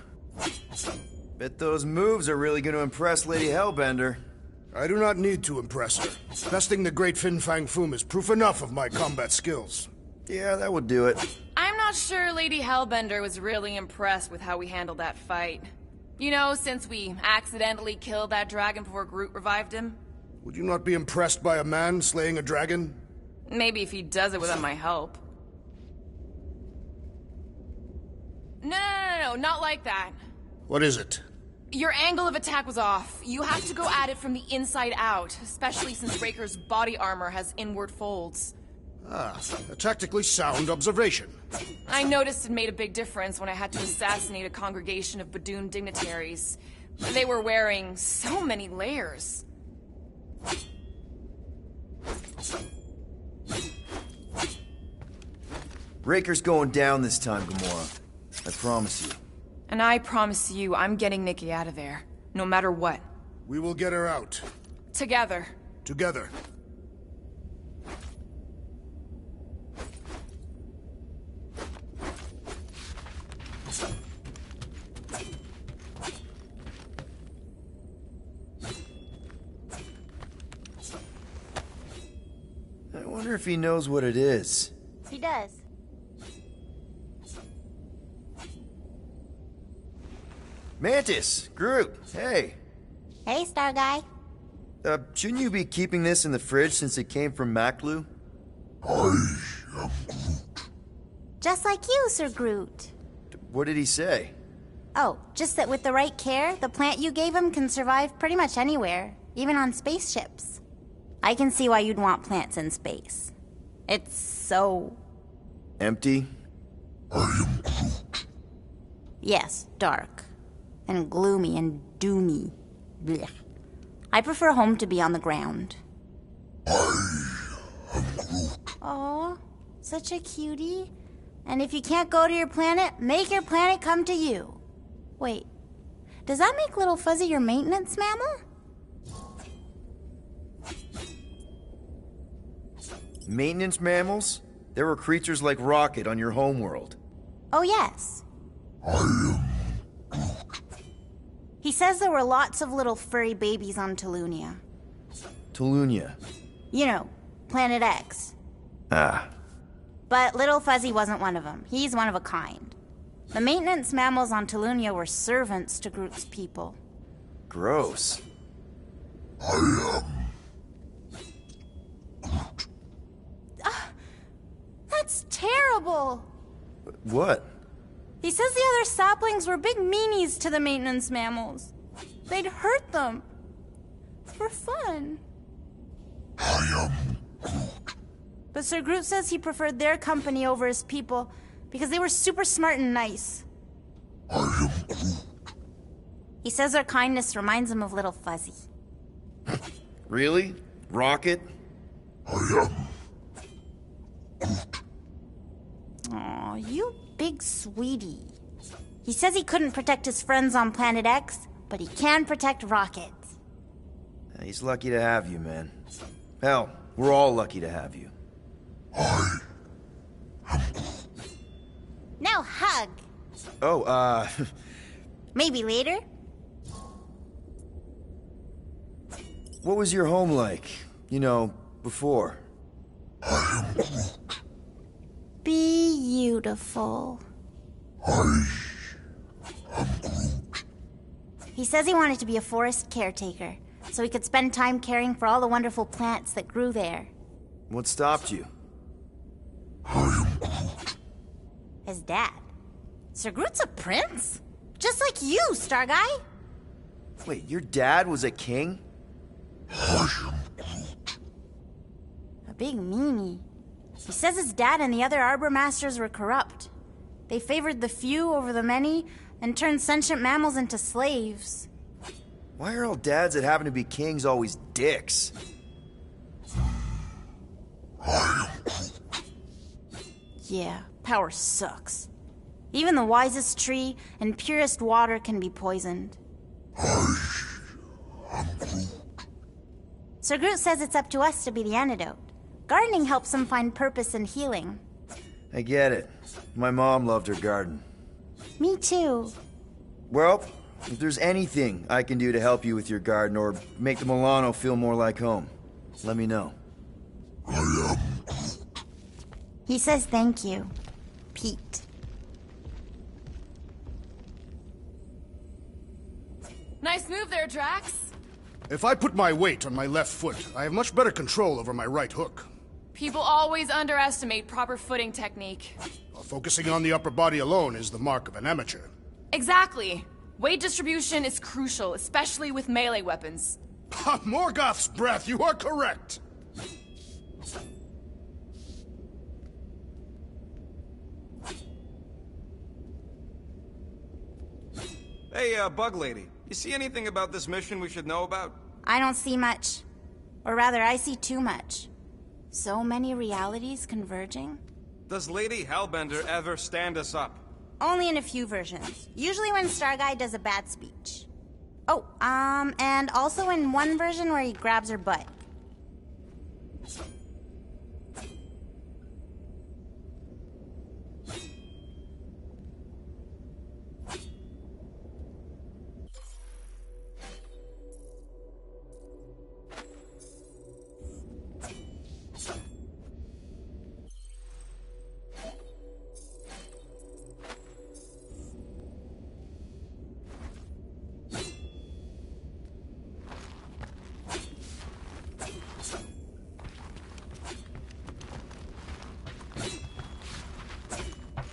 Bet those moves are really going to impress Lady Hellbender. I do not need to impress her. Besting the great Fin Fang Foom is proof enough of my combat skills. Yeah, that would do it. I'm not sure Lady Hellbender was really impressed with how we handled that fight. You know, since we accidentally killed that dragon before Groot revived him. Would you not be impressed by a man slaying a dragon? Maybe if he does it without my help. No, not like that. What is it? Your angle of attack was off. You have to go at it from the inside out, especially since Raker's body armor has inward folds. Ah, a tactically sound observation. I noticed it made a big difference when I had to assassinate a congregation of Badoon dignitaries. They were wearing so many layers. Raker's going down this time, Gamora. I promise you. And I promise you, I'm getting Nikki out of there. No matter what. We will get her out. Together. Together. I wonder if he knows what it is. He does. Mantis! Groot! Hey! Hey, Star Guy. Shouldn't you be keeping this in the fridge since it came from Maklu? I am Groot. Just like you, Sir Groot. What did he say? Oh, just that with the right care, the plant you gave him can survive pretty much anywhere, even on spaceships. I can see why you'd want plants in space. It's so... Empty? I am Groot. Yes, dark. And gloomy and doomy. Blech. I prefer home to be on the ground. I am Groot. Aw, such a cutie. And if you can't go to your planet, make your planet come to you. Wait, does that make Little Fuzzy your maintenance mammal? Maintenance mammals? There were creatures like Rocket on your homeworld. Oh, yes. I am Groot. He says there were lots of little furry babies on Tolunia. Tolunia. You know, Planet X. Ah. But Little Fuzzy wasn't one of them. He's one of a kind. The maintenance mammals on Tulunia were servants to Groot's people. Gross. That's terrible. What? He says the other saplings were big meanies to the maintenance mammals. They'd hurt them. For fun. But Sir Groot says he preferred their company over his people because they were super smart and nice. He says their kindness reminds him of Little Fuzzy. Really? Rocket? Aw, you big sweetie. He says he couldn't protect his friends on Planet X, but he can protect Rocket. He's lucky to have you, man. Hell, we're all lucky to have you. Now hug. Oh, Maybe later? what was your home like? You know, before? Beautiful. He says he wanted to be a forest caretaker, so he could spend time caring for all the wonderful plants that grew there. What stopped you? His dad. Sir Groot's a prince? Just like you, Star Guy. Wait, your dad was a king? A big meanie. He says his dad and the other Arbor Masters were corrupt. They favored the few over the many and turned sentient mammals into slaves. Why are all dads that happen to be kings always dicks? Yeah, power sucks. Even the wisest tree and purest water can be poisoned. Sir Groot says it's up to us to be the antidote. Gardening helps him find purpose and healing. I get it. My mom loved her garden. Me too. Well, if there's anything I can do to help you with your garden or make the Milano feel more like home, let me know. He says thank you, Pete. Nice move there, Drax. If I put my weight on my left foot, I have much better control over my right hook. People always underestimate proper footing technique. Focusing on the upper body alone is the mark of an amateur. Exactly. Weight distribution is crucial, especially with melee weapons. Morgoth's breath, you are correct! Hey, Bug Lady, you see anything about this mission we should know about? I don't see much. Or rather, I see too much. So many realities converging. Does Lady Hellbender ever stand us up? Only in a few versions. Usually when Star Guy does a bad speech. Oh, and also in one version where he grabs her butt.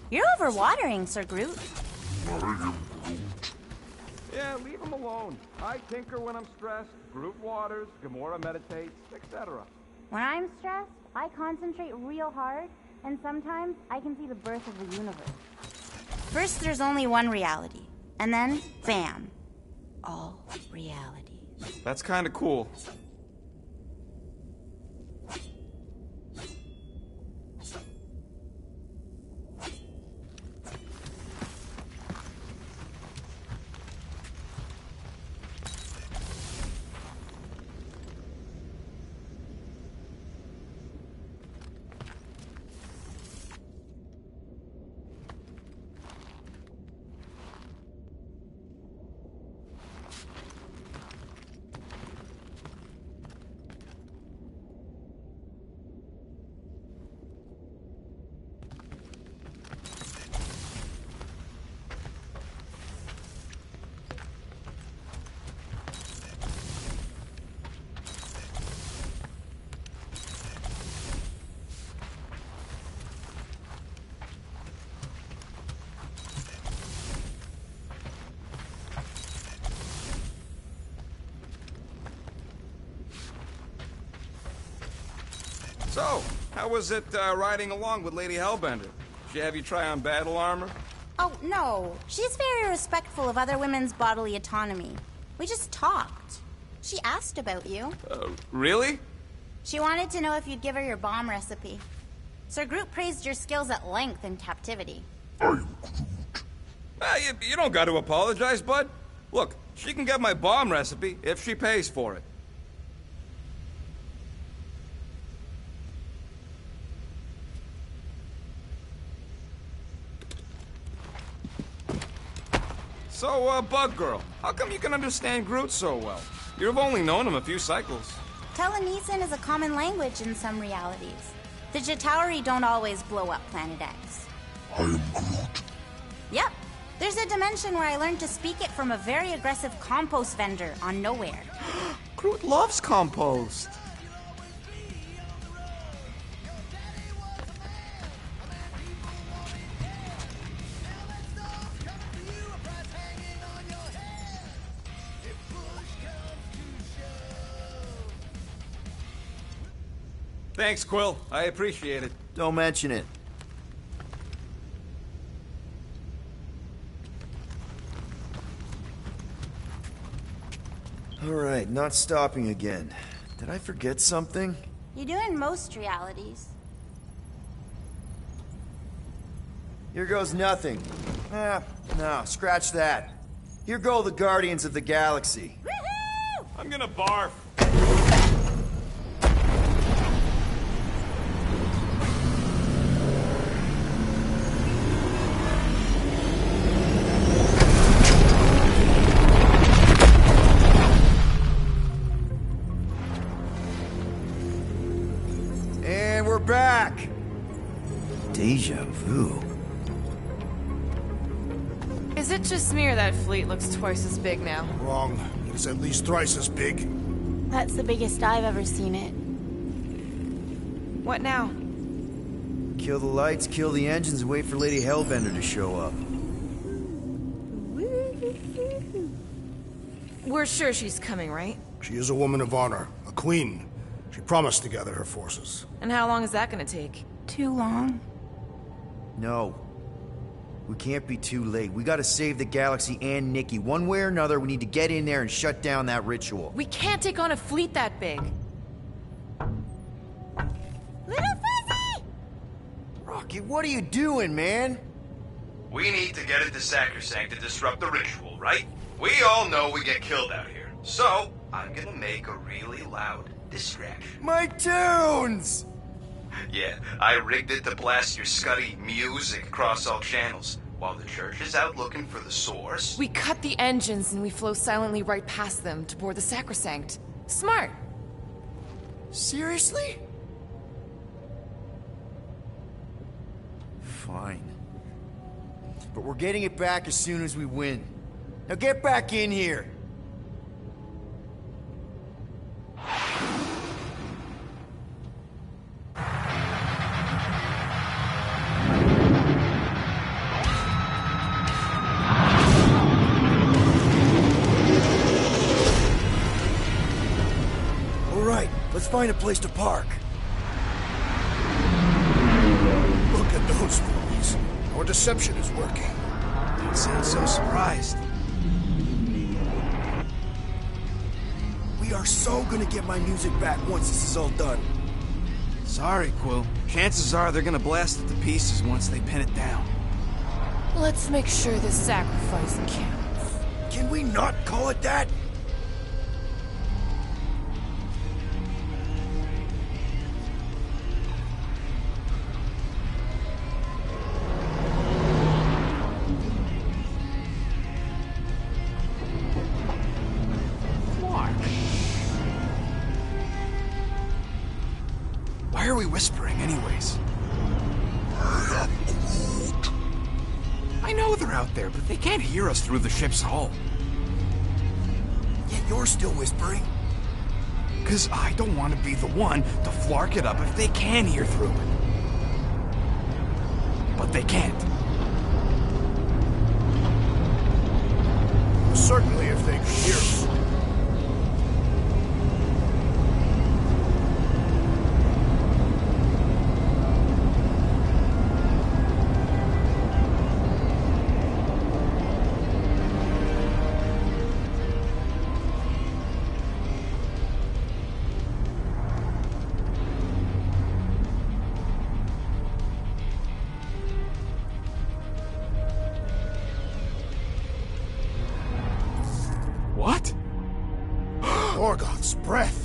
You're overwatering, Sir Groot. Yeah, leave him alone. I tinker when I'm stressed, Groot waters, Gamora meditates, etc. When I'm stressed, I concentrate real hard, and sometimes I can see the birth of the universe. First, there's only one reality, and then, bam, all reality. That's kinda cool. So, how was it riding along with Lady Hellbender? She have you try on battle armor? Oh, no. She's very respectful of other women's bodily autonomy. We just talked. She asked about you. Really? She wanted to know if you'd give her your bomb recipe. Sir Groot praised your skills at length in captivity. You don't got to apologize, bud. Look, she can get my bomb recipe if she pays for it. So, Bug Girl, how come you can understand Groot so well? You've only known him a few cycles. Telenesin is a common language in some realities. The Jatauri don't always blow up Planet X. I am Groot. Yep. There's a dimension where I learned to speak it from a very aggressive compost vendor on Nowhere. Groot loves compost. Thanks, Quill. I appreciate it. Don't mention it. Alright, not stopping again. Did I forget something? You do in most realities. Here goes nothing. No, scratch that. Here go the Guardians of the Galaxy. Woohoo! I'm gonna barf. And we're back! Deja vu. Is it just me or that fleet looks twice as big now? Wrong. It is at least thrice as big. That's the biggest I've ever seen it. What now? Kill the lights, kill the engines, and wait for Lady Hellbender to show up. We're sure she's coming, right? She is a woman of honor, a queen. She promised to gather her forces. And how long is that gonna take? Too long. No. We can't be too late. We gotta save the galaxy and Nikki. One way or another, we need to get in there and shut down that ritual. We can't take on a fleet that big. Little Fuzzy! Rocky, what are you doing, man? We need to get into Sacrosanct to disrupt the ritual, right? We all know we get killed out here. So, I'm gonna make a really loud distraction. My tunes! Yeah, I rigged it to blast your scuddy music across all channels. While the church is out looking for the source... We cut the engines and we flow silently right past them to board the Sacrosanct. Smart. Seriously? Fine. But we're getting it back as soon as we win. Now get back in here! Let's find a place to park. Look at those movies. Our deception is working. Don't sound so surprised. We are so gonna get my music back once this is all done. Sorry, Quill. Chances are they're gonna blast it to pieces once they pin it down. Let's make sure this sacrifice counts. Can we not call it that? Why are we whispering, anyways? I know they're out there, but they can't hear us through the ship's hull. Yet you're still whispering. 'Cause I don't want to be the one to flark it up if they can hear through it. But they can't. Certainly if they could hear us. Gorgon's breath.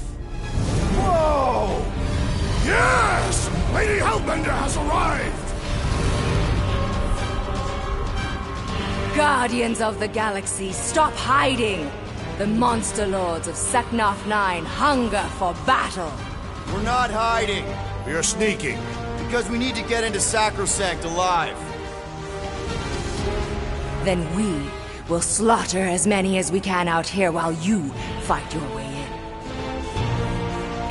Whoa! Yes! Lady Hellbender has arrived! Guardians of the Galaxy, stop hiding! The monster lords of Seknarf 9 hunger for battle. We're not hiding. We are sneaking. Because we need to get into Sacrosanct alive. Then we will slaughter as many as we can out here while you fight your way in.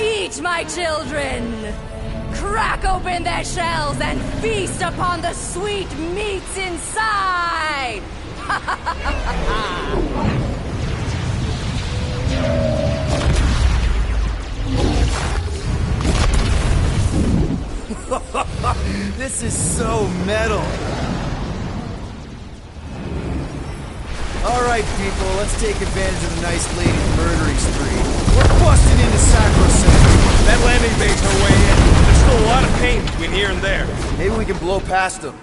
Eat, my children! Crack open their shells and feast upon the sweet meats inside! This is so metal. Alright, people, let's take advantage of the nice lady's murdering spree. We're busting into Sacrosanct. That landing bay's her way in. There's still a lot of pain between here and there. Maybe we can blow past them.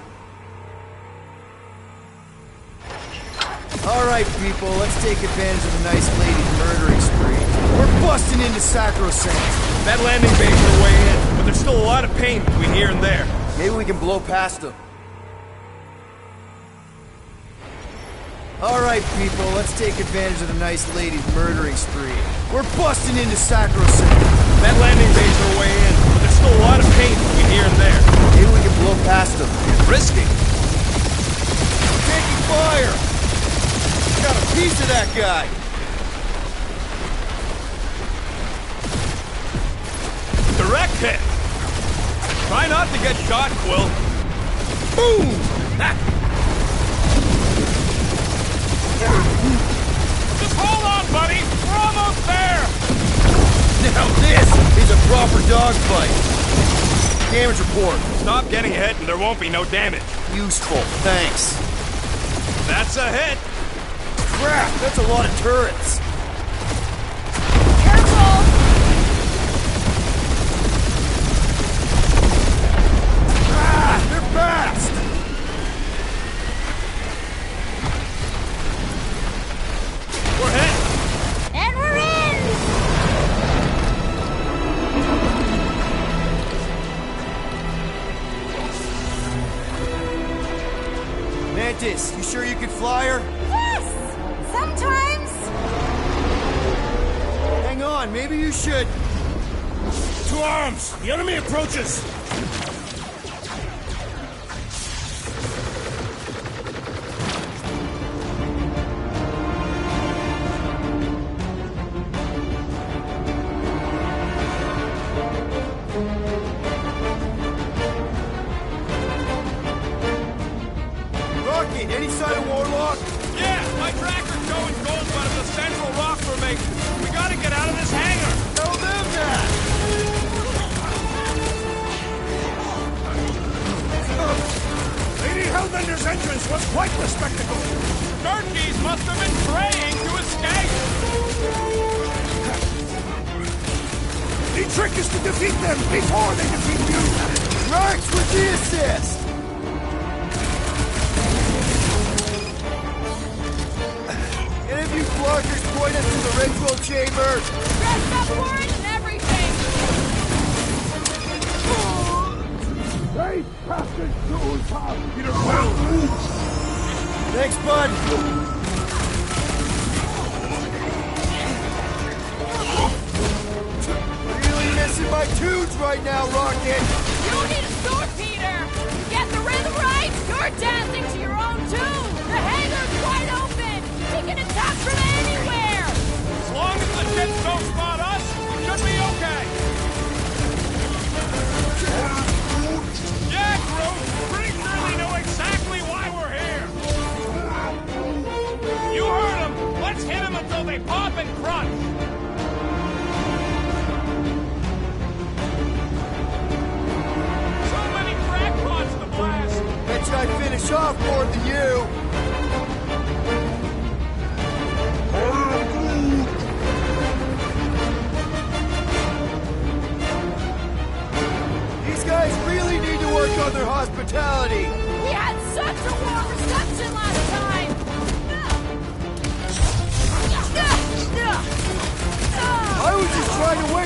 Alright, people, let's take advantage of the nice lady's murdering spree. We're busting into Sacrosanct. That landing bay's her way in, but there's still a lot of pain between here and there. Maybe we can blow past them. Alright, people, let's take advantage of the nice lady's murdering spree. We're busting into Sacrosanct. That landing bay's her way in, but there's still a lot of pain between here and there. Maybe we can blow past them. Risky. Taking fire! Got a piece of that guy! Direct hit! Try not to get shot, Quill. Boom! Just hold on, buddy! We're almost there! Now this is a proper dogfight! Damage report. Stop getting hit and there won't be no damage. Useful, thanks. That's a hit! Crap, that's a lot of turrets. Careful! Ah, they're fast! We're hit! And we're in! Mantis, you sure you could fly her? Yes! Sometimes! Hang on, maybe you should. To arms! The enemy approaches! Rocket, any sign of Warlock? Yeah, my tracker's going gold out of the central rock formation. We gotta get out of this hangar. Tell them that! Lady Hellbender's entrance was quite the spectacle! Turkeys must have been praying to escape. The trick is to defeat them before they defeat you! Drax with the assist! Any of you blockers point us to the ritual chamber? Dressed up for it and everything! They bastard tools have Peter well! Thanks, bud! Really missing my tunes right now, Rocket! You need a sword, Peter! Get the rhythm right! You're dancing to your own tune! The hangar's wide open! We can attack from anywhere! As long as the ships don't spot us, we should be okay. Yeah, Groot! Pretty sure they know exactly why we're here! You heard them! Let's hit them until they pop and crunch! So many crackpots to blast! Bet you I finish off more than you! These guys really need to work on their hospitality! We had such a warm reception last time!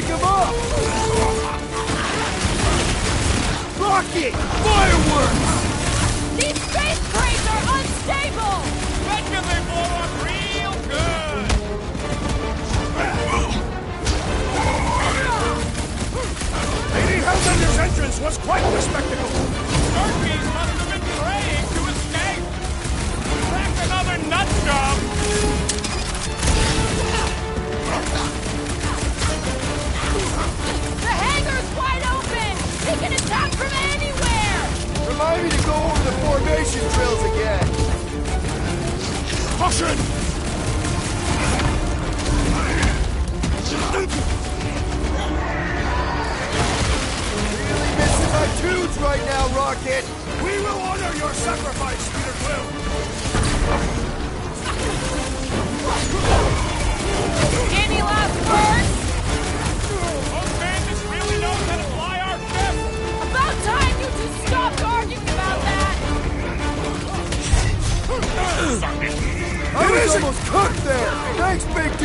break him up! Rocket! Fireworks! These space crates are unstable! Reckon they blow up real good! Lady Hellbender's entrance was quite the spectacle. Turkeys must have been praying to escape! Crack another nut job! The hangar's wide open! They can attack from anywhere! Remind me to go over the formation drills again. Caution! Really missing my tunes right now, Rocket! We will honor your sacrifice, Peter Quill! Any last words? Those bandits really know how to fly our ship! About time you two stopped arguing about that! I was almost cooked there! Thanks, Big D!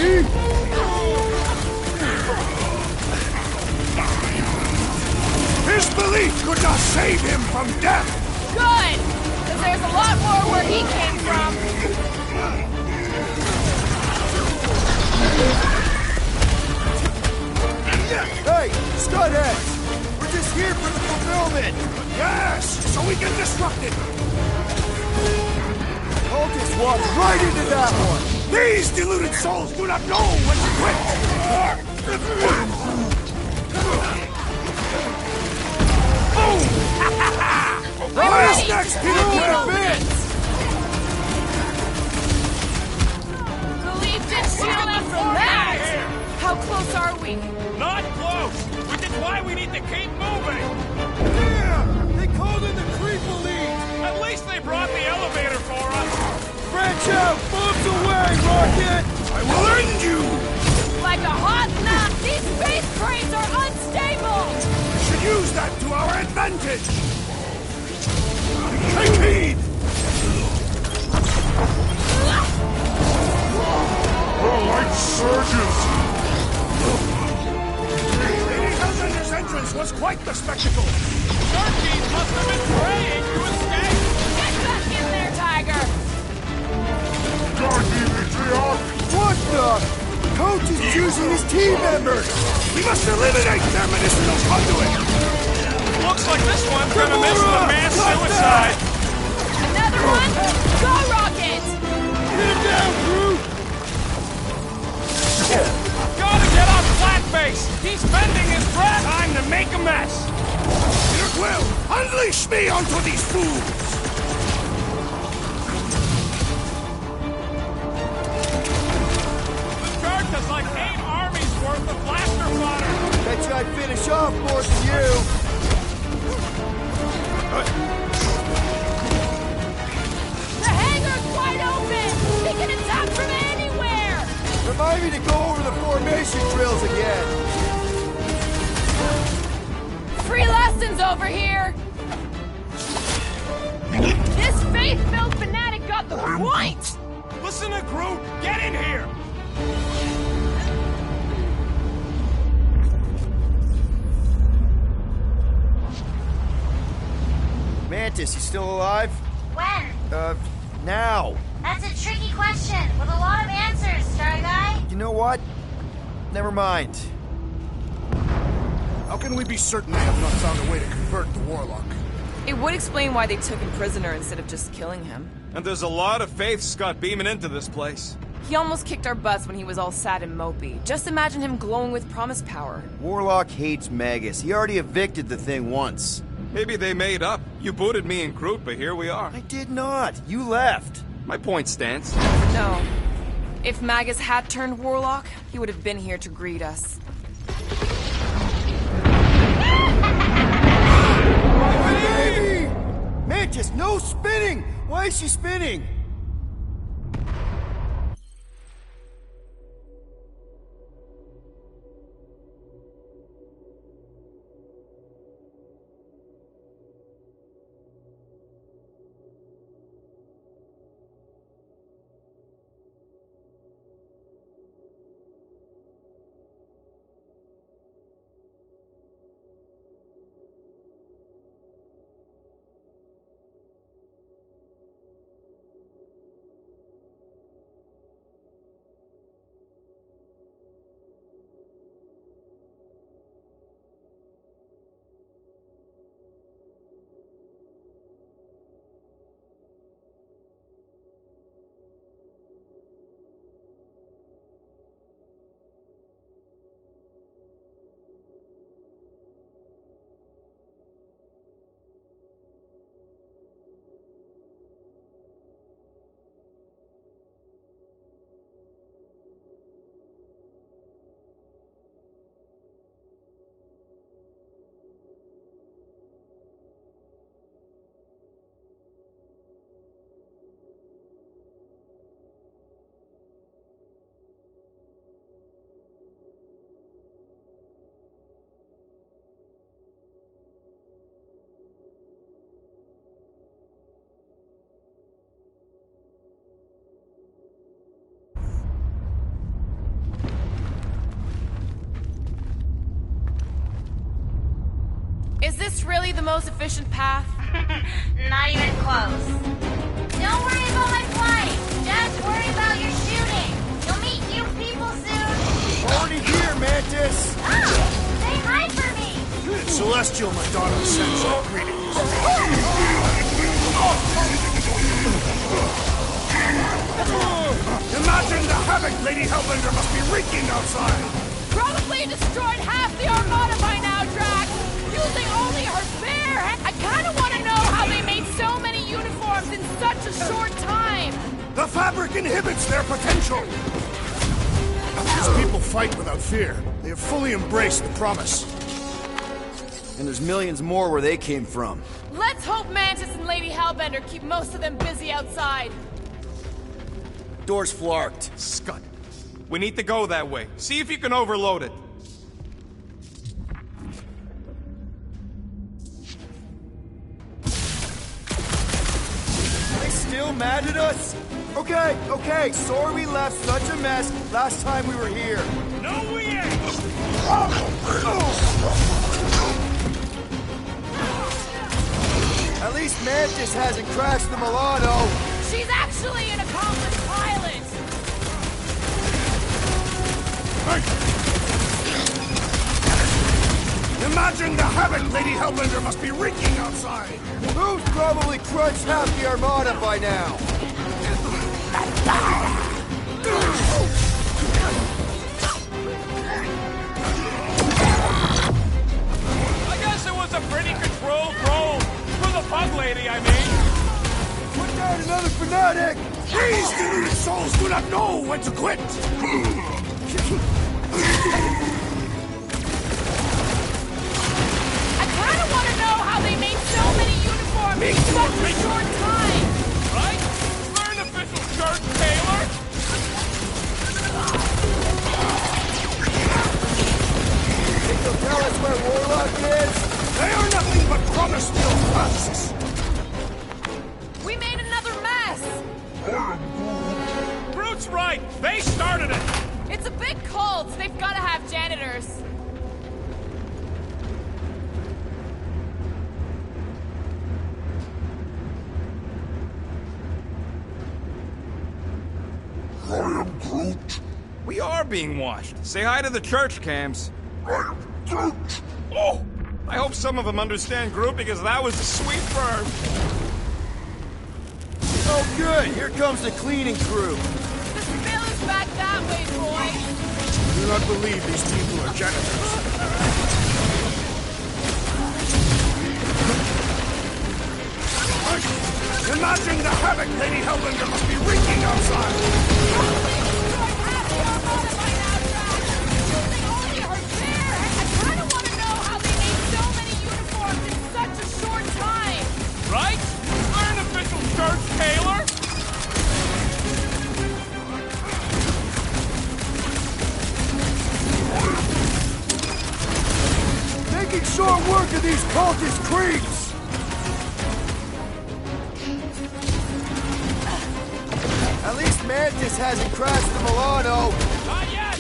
His belief could not save him from death! Good! Because there's a lot more where he came from. Hey, Scudheads! We're just here for the fulfillment! Yes, so we can disrupt it! Cultists walked right into that one! These deluded souls do not know when to quit! Boom! What is next, Peter Quill? Believe did shield us from that! How close are we? Not close! Which is why we need to keep moving! Yeah! They called in the creep elite! At least they brought the elevator for us! Branch out! Bombs away, Rocket! I will end you! Like a hot knot, these space crates are unstable! We should use that to our advantage! Take heed! The light surges! Lady Hellbender's entrance was quite the spectacle! Turkeys must have been praying to escape! Get back in there, Tiger! Darky Matriarch! What the? Coach is choosing his team members! We must eliminate their medicinal conduit! Looks like this one's gonna miss the mass suicide! Another one? Go, Rocket! Get him down, crew! Gotta get off Flatface! He's spending his breath! Time to make a mess! Peter Quill, unleash me onto these fools! The charge has like 8 armies worth of blaster fodder! Bet you I'd finish off more than you! The hangar's wide open! They can attack from anywhere! Remind me to go over the formation drills again! Free lessons over here! This faith-filled fanatic got the point! Listen to Groot! Get in here! Mantis, you still alive? When? Now! That's a tricky question, with a lot of answers, Star Guy. You know what? Never mind. How can we be certain they have not found a way to convert the Warlock? It would explain why they took him prisoner instead of just killing him. And there's a lot of faith Scott beaming into this place. He almost kicked our butts when he was all sad and mopey. Just imagine him glowing with promise power. Warlock hates Magus. He already evicted the thing once. Maybe they made up. You booted me and Groot, but here we are. I did not. You left. My point stands. No. If Magus had turned Warlock, he would have been here to greet us. Baby! Mantis, no spinning! Why is she spinning? Is this really the most efficient path? Not even close. Don't worry about my flight. Just worry about your shooting. You'll meet new people soon. Already here, Mantis! Oh, say hi for me. Celestial Madonna sends her greetings. Imagine the havoc Lady Hellbender must be wreaking outside! Probably destroyed half the Armada by now, Drax! Using only her bare hand. I kinda wanna know how they made so many uniforms in such a short time! The fabric inhibits their potential! These people fight without fear. They have fully embraced the promise. And there's millions more where they came from. Let's hope Mantis and Lady Hellbender keep most of them busy outside. Door's flarked. Scud. We need to go that way. See if you can overload it. Are they still mad at us? Okay, sorry we left such a mess last time we were here. No, we ain't! At least Mantis hasn't crashed the Milano. She's actually an accomplished pilot! Imagine the havoc Lady Hellbender must be wreaking outside! Who's probably crunched half the Armada by now? I guess it was a pretty controlled roll. For the bug lady, I mean. Put down another fanatic! These deluded souls do not know when to quit! I kinda wanna know how they made so many uniforms in such a short time! Right? Learn official shirt, Taylor! Think they'll tell us where Warlock is? They are nothing but promise-filled husks! We made another mess! Brute's right! They started it! It's a big cult. They've gotta have janitors. I am Groot. We are being watched. Say hi to the church cams. I am Groot. Oh! I hope some of them understand Groot because that was a sweet burn. Oh good, here comes the cleaning crew. The spill is back that way, boys. I do not believe these people are janitors. Imagine the havoc Lady Hellbender must be wreaking outside! Right? Learn official shirts, Taylor! Making short work of these cultist creeps! At least Mantis hasn't crashed the Milano. Not yet!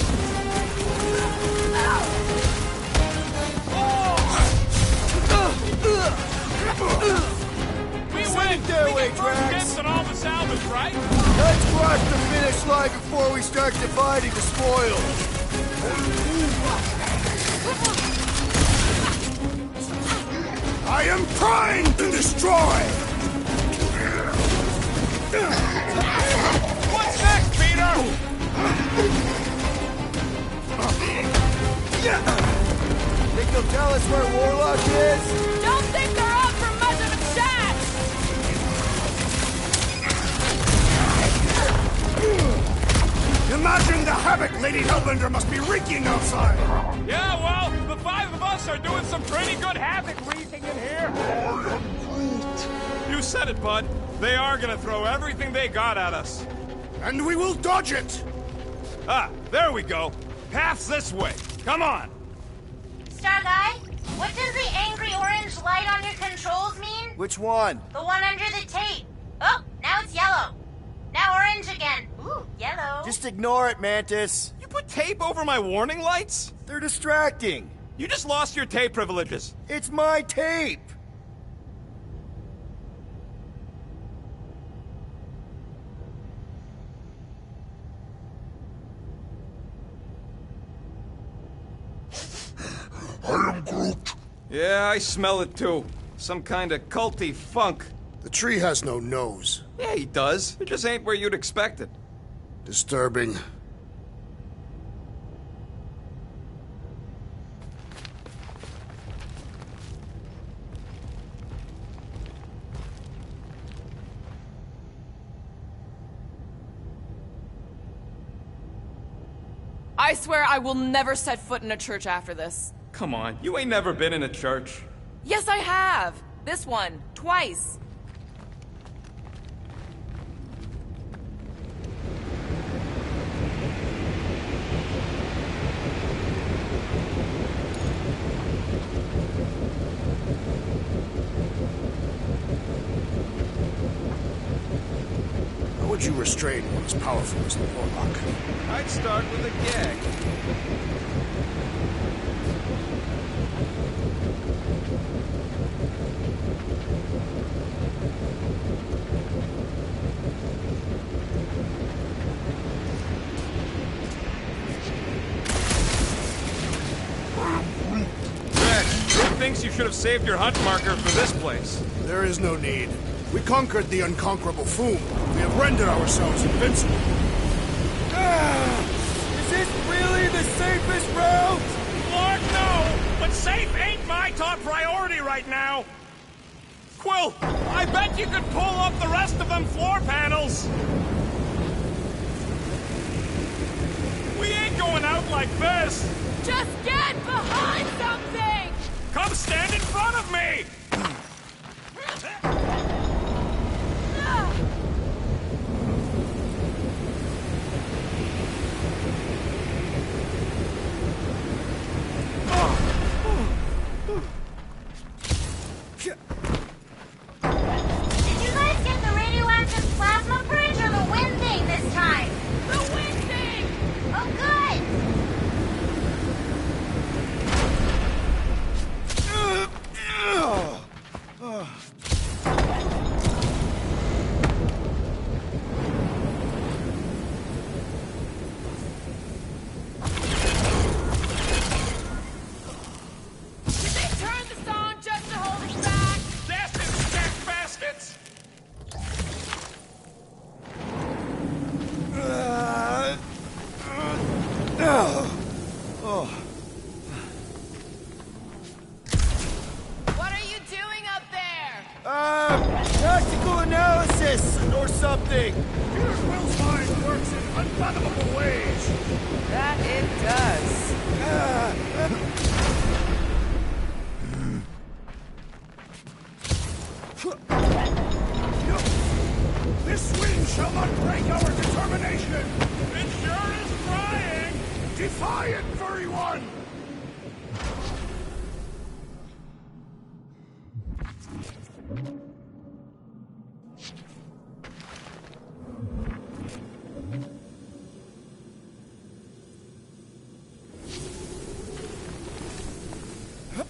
We win! Their way, First Drax. hits on all the salvage, right? Let's cross the finish line before we start dividing the spoils. I am trying to destroy! What's next, Peter? Think they'll tell us where Warlock is? Don't think they're out for much of a chat! Imagine the havoc Lady Hellbender must be wreaking outside! Yeah, well, the five of us are doing some pretty good havoc wreaking in here. You said it, bud. They are gonna throw everything they got at us. And we will dodge it! Ah, there we go. Path's this way. Come on. Star Guy, what does the angry orange light on your controls mean? Which one? The one under the tape. Oh, now it's yellow. Now orange again. Ooh, yellow. Just ignore it, Mantis. You put tape over my warning lights? They're distracting. You just lost your tape privileges. It's my tape! I am Groot. Yeah, I smell it too. Some kind of culty funk. The tree has no nose. Yeah, he does. It just ain't where you'd expect it. Disturbing. I swear I will never set foot in a church after this. Come on, you ain't never been in a church. Yes, I have. This one. Twice. How would you restrain one as powerful as the Warlock? I'd start with a gag. Thinks you should have saved your hunt marker for this place. There is no need. We conquered the unconquerable Foom. We have rendered ourselves invincible. Is this really the safest route? Lord, no! But safe ain't my top priority right now. Quill, I bet you could pull up the rest of them floor panels. We ain't going out like this. Just get behind something! Come stand in front of me! Did you guys get the radioactive plasma bridge or the wind thing this time? The wind thing! Oh, good! Did they turn the song just to hold us back? Gas and stack baskets! What are you doing up there? Tactical analysis or something. Peter Quill's mind works in unfathomable ways. That it does. This wind shall not break our determination. It sure is trying! Defiant, furry one!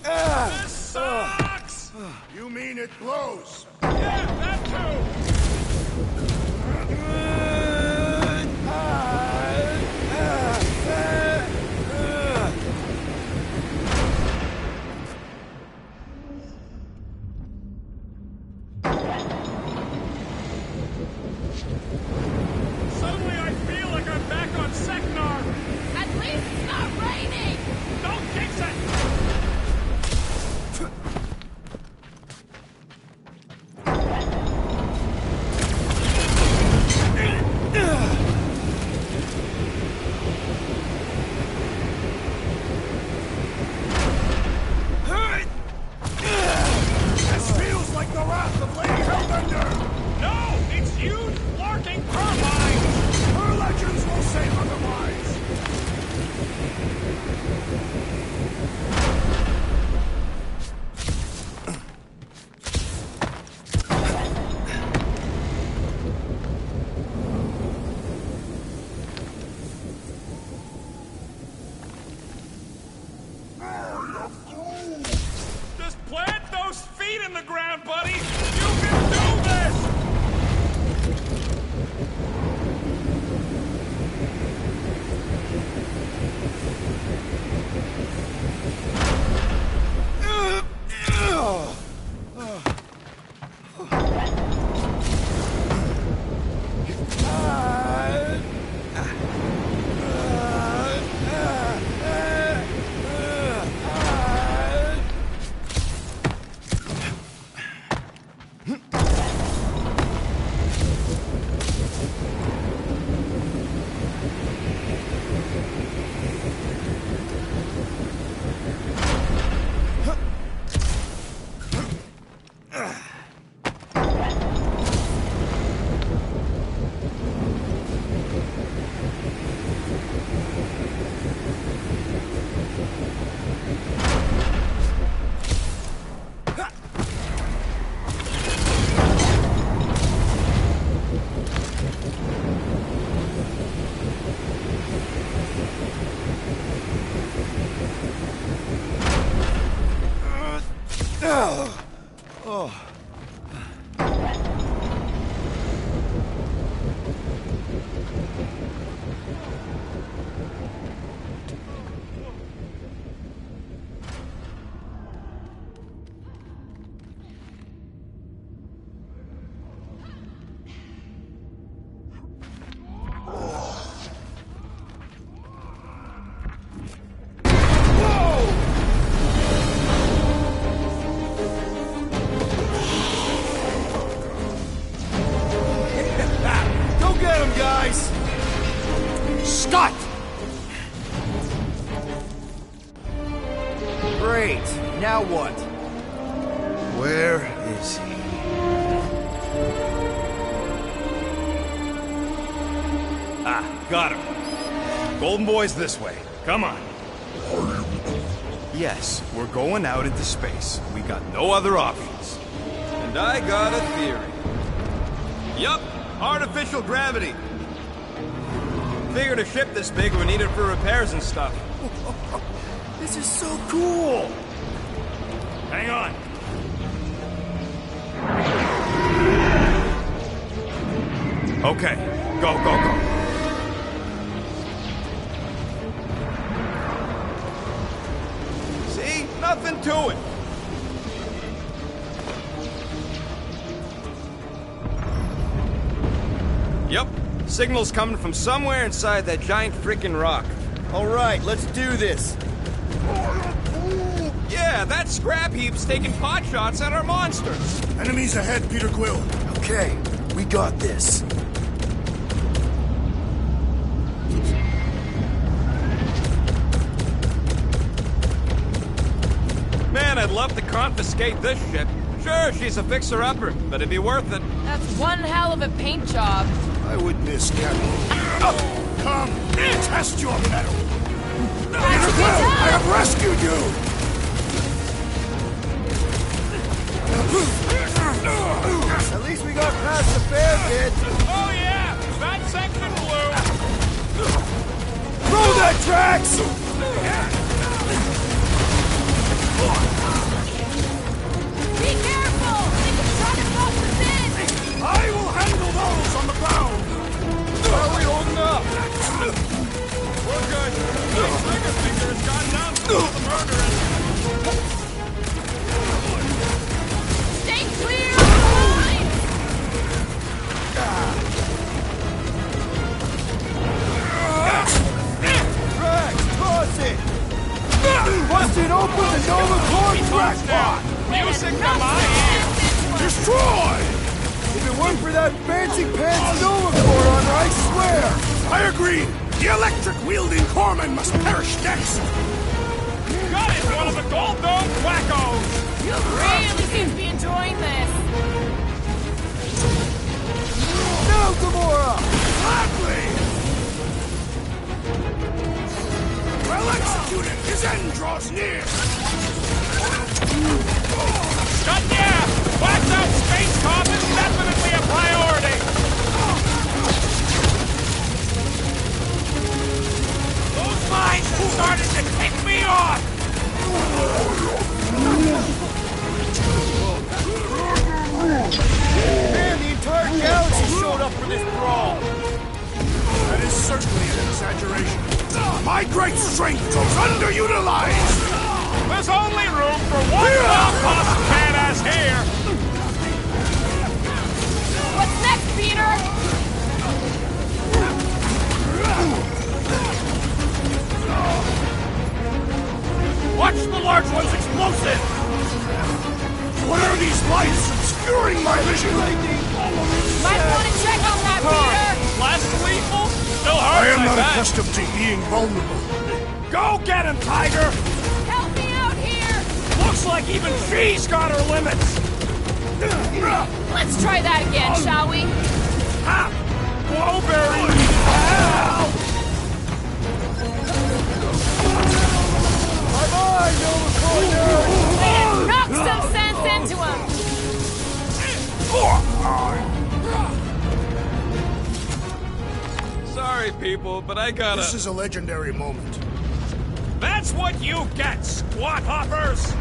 This sucks! You mean it blows? Yeah, that too! Suddenly I feel like I'm back on Seknar! At least it's not raining! Don't jinx it! Oh. Scott! Great. Now what? Where is he? Ah, got him. Golden Boy's this way. Come on. Yes, we're going out into space. We got no other options. And I got a theory. Yup, artificial gravity. Figured a ship this big would need it for repairs and stuff. This is so cool. Hang on. Okay, go, go, go. See? Nothing to it. Yep. Signal's coming from somewhere inside that giant frickin' rock. All right, let's do this. Yeah, that scrap heap's taking pot shots at our monsters. Enemies ahead, Peter Quill. Okay, we got this. Man, I'd love to confiscate this ship. Sure, she's a fixer-upper, but it'd be worth it. That's one hell of a paint job. I would miss Captain. Oh, come, test your mettle. Peter Quill, I have rescued you. At least we got past the fair bit. Oh yeah, that section blew. Throw that tracks! Be careful! They can try to cross the bin! I will handle those on the ground. How are we holding up? We're good. My trigger finger has gone down to the murderers. Stay clear of the line! Tracks, cross it! Busted open the Nova Corps crackpot! Music to my ears. Destroy! If it weren't for that fancy pants Nova Corps on her, I swear! I agree. The electric-wielding corpsman must perish next. Got it, one of the Gold Dome wackos. You really seem to be enjoying this. Now, Gamora! Gladly! Well executed! His end draws near! Shut yeah! Wax out space cop is definitely a priority. Those mines have started to tick me off. Man, the entire galaxy showed up for this brawl! That is certainly an exaggeration. My great strength goes underutilized! There's only room for one long-lost badass here. What's next, Peter? Watch the large one's explosive. What are these lights obscuring my vision? Might want to check on that, Peter! Less lethal? Still hard, I am not bet. accustomed to being vulnerable. Go get him, Tiger! Help me out here! Looks like even she's got her limits. Let's try that again, shall we? Ha! Blowberry! Ow! Bye-bye, Nova Corps! And knock some sense into him! Sorry, people, but I gotta... This is a legendary moment. That's what you get, squat hoppers!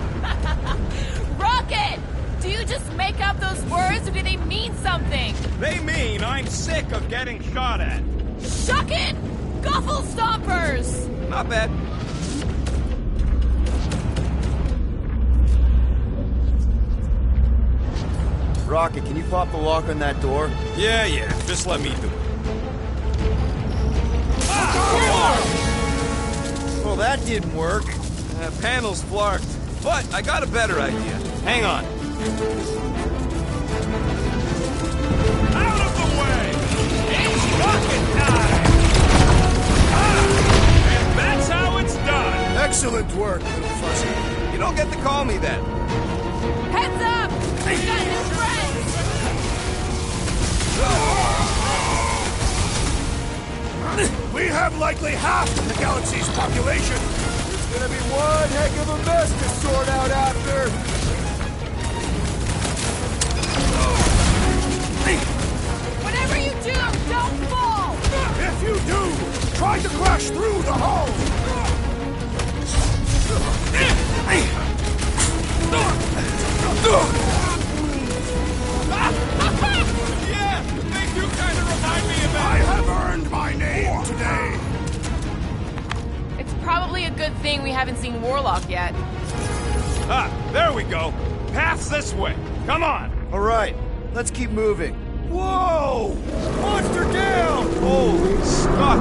Rocket! Do you just make up those words or do they mean something? They mean I'm sick of getting shot at. Shuck it! Guffle stompers! Not bad. Rocket, can you pop the lock on that door? Yeah, just let me do it. Well, that didn't work. Panel's flarked. But I got a better idea. Hang on. Out of the way! It's rocket time! And that's how it's done! Excellent work, little fuzzy. You don't get to call me that. Heads up! We've got new friends! We have likely half the galaxy's population. It's gonna be one heck of a mess to sort out after. Whatever you do, don't fall! If you do, try to crash through the hull! Yeah, they do kind of remind me of I that. have earned my name today. It's probably a good thing we haven't seen Warlock yet. Ah, there we go. Path's this way. Come on. All right, let's keep moving. Whoa! Monster down! Holy Scott!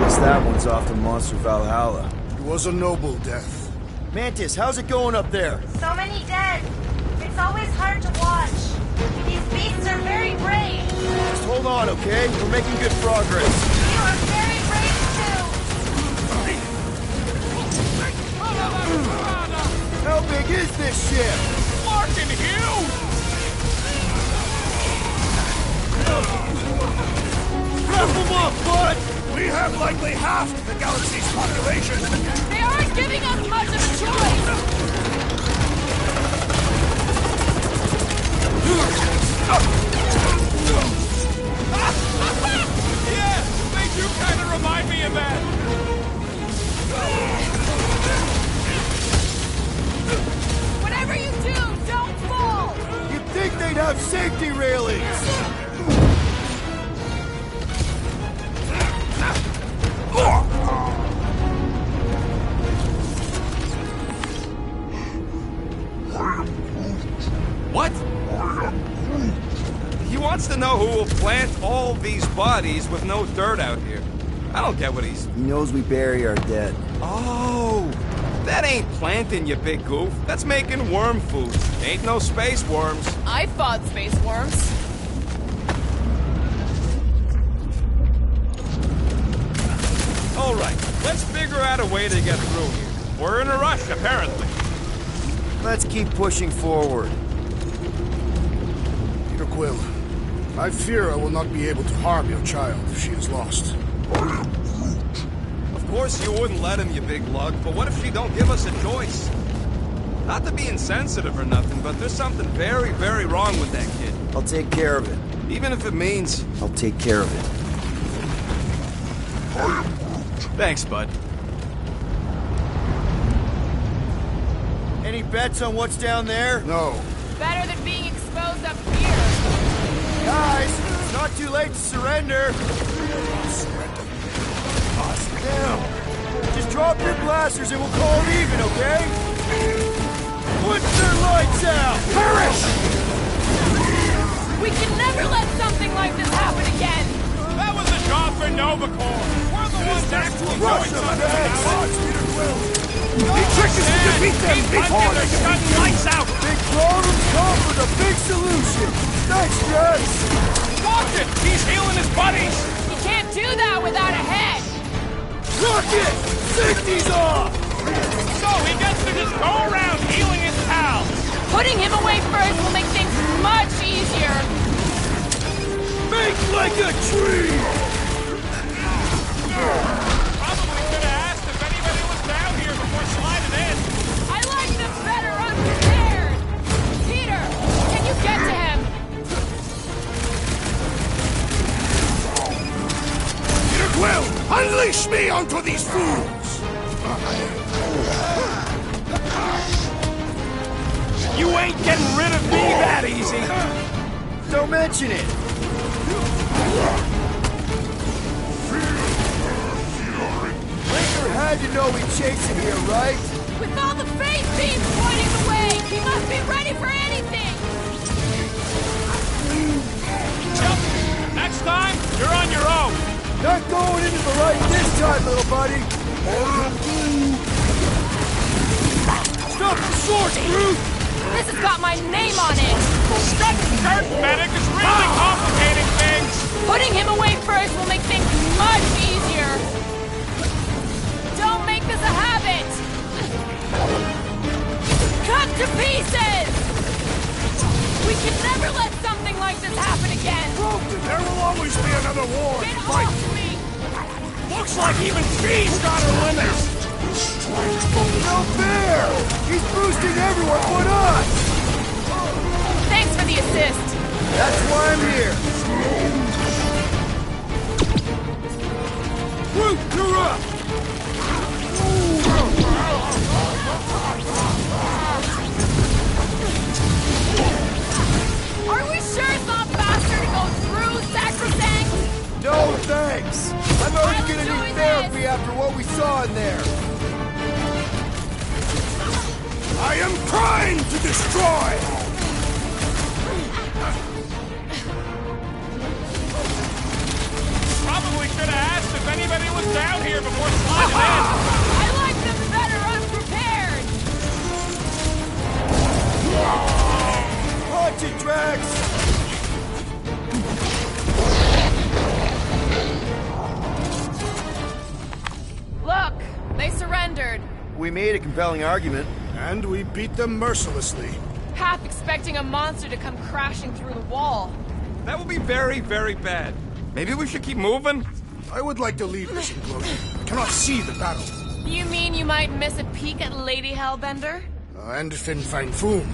Guess that one's off to Monster Valhalla. It was a noble death. Mantis, how's it going up there? So many dead. It's always hard to watch. These beasts are very brave. Just hold on, okay? We're making good progress. You are very brave too. How big is this ship? Fucking huge! Wrap them up, bud! We have likely half the galaxy's population. They aren't giving us much of a choice! Yeah, they do kind of remind me of that. Whatever you do, don't fall! You'd think they'd have safety railings! What? He wants to know who will plant all these bodies with no dirt out here. I don't get what he's... He knows we bury our dead. Oh, that ain't planting, you big goof. That's making worm food. Ain't no space worms. I fought space worms. All right, let's figure out a way to get through here. We're in a rush, apparently. Let's keep pushing forward. Peter Quill, I fear I will not be able to harm your child if she is lost. Of course you wouldn't let him, you big lug, but what if she don't give us a choice? Not to be insensitive or nothing, but there's something very, very wrong with that kid. I'll take care of it. Even if it means... I'll take care of it. Thanks, bud. Any bets on what's down there? No. Better than being exposed up here. Guys, it's not too late to surrender. Now, just drop your blasters and we'll call it even, okay? Put their lights out! Perish! We can never let something like this happen again! That was a job for Novacore. We're the ones actually doing something about it. Peter Quill! He tricked us to defeat them before they shut lights out! Big problems come with a big solution. Thanks, Jess! Watch it! He's healing his buddies! You can't do that without a head! Rocket! Safety's off! So he gets to just go around healing his pals! Putting him away first will make things much easier! Make like a tree! Probably could have asked if anybody was down here before sliding in. I like them better unprepared! Peter, can you get to him? Peter Quill, unleash me onto these fools! ain't getting rid of me that easy. Don't mention it. Raker had to know we'd chase him here, right? With all the faith beams pointing the way, he must be ready for anything! Yep. Next time, you're on your own. Not going into the light this time, little buddy. Stop the sword, brute! This has got my name on it! That skirt medic is really complicating things. Putting him away first will make things much easier! Don't make this a habit! Cut to pieces! We can never let something like this happen again! There will always be another war Get to fight. off me! Looks like even she's got her limits. No fair! He's boosting everyone but us! Thanks for the assist. That's why I'm here. Groot, you're up! Are we sure it's not faster to go through Sacrosanct? No thanks! I'm already gonna need therapy after what we saw in there. I am trying to destroy! Probably should have asked if anybody was down here before sliding in. I like them better unprepared! Watch it, Drax! Look, they surrendered. We made a compelling argument. And we beat them mercilessly. Half expecting a monster to come crashing through the wall. That would be very, very bad. Maybe we should keep moving? I would like to leave this enclosure. I cannot see the battle. You mean you might miss a peek at Lady Hellbender? And Fin Fang Foom.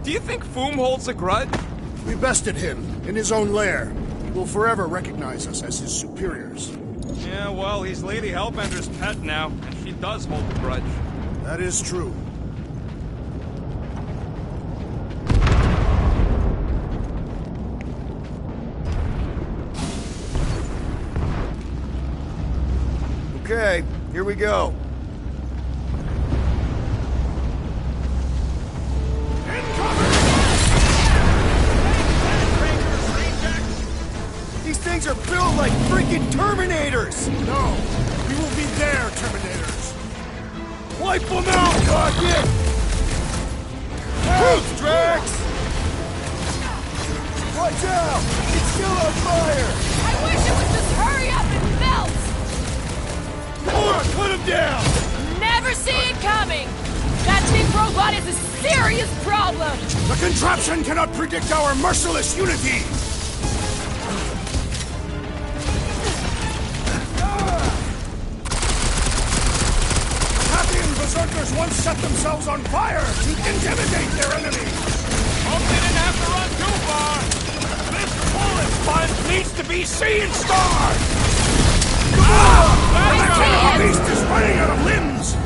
Do you think Foom holds a grudge? We bested him in his own lair. He will forever recognize us as his superiors. Yeah, well, he's Lady Hellbender's pet now, and she does hold a grudge. That is true. Okay, here we go. These things are built like freaking Terminators! No, we will be their Terminators. Wipe them out, Rocket! Help, Drax! Watch out! It's still on fire! I wish it would just hurry up and melt! Gamora, cut him down! Never see it coming! That big robot is a serious problem! The contraption cannot predict our merciless unity! Tathian berserkers once set themselves on fire to intimidate their enemies! Hope they didn't have to run too far! This bullet sponge needs to be seeing stars! The beast is running out of limbs!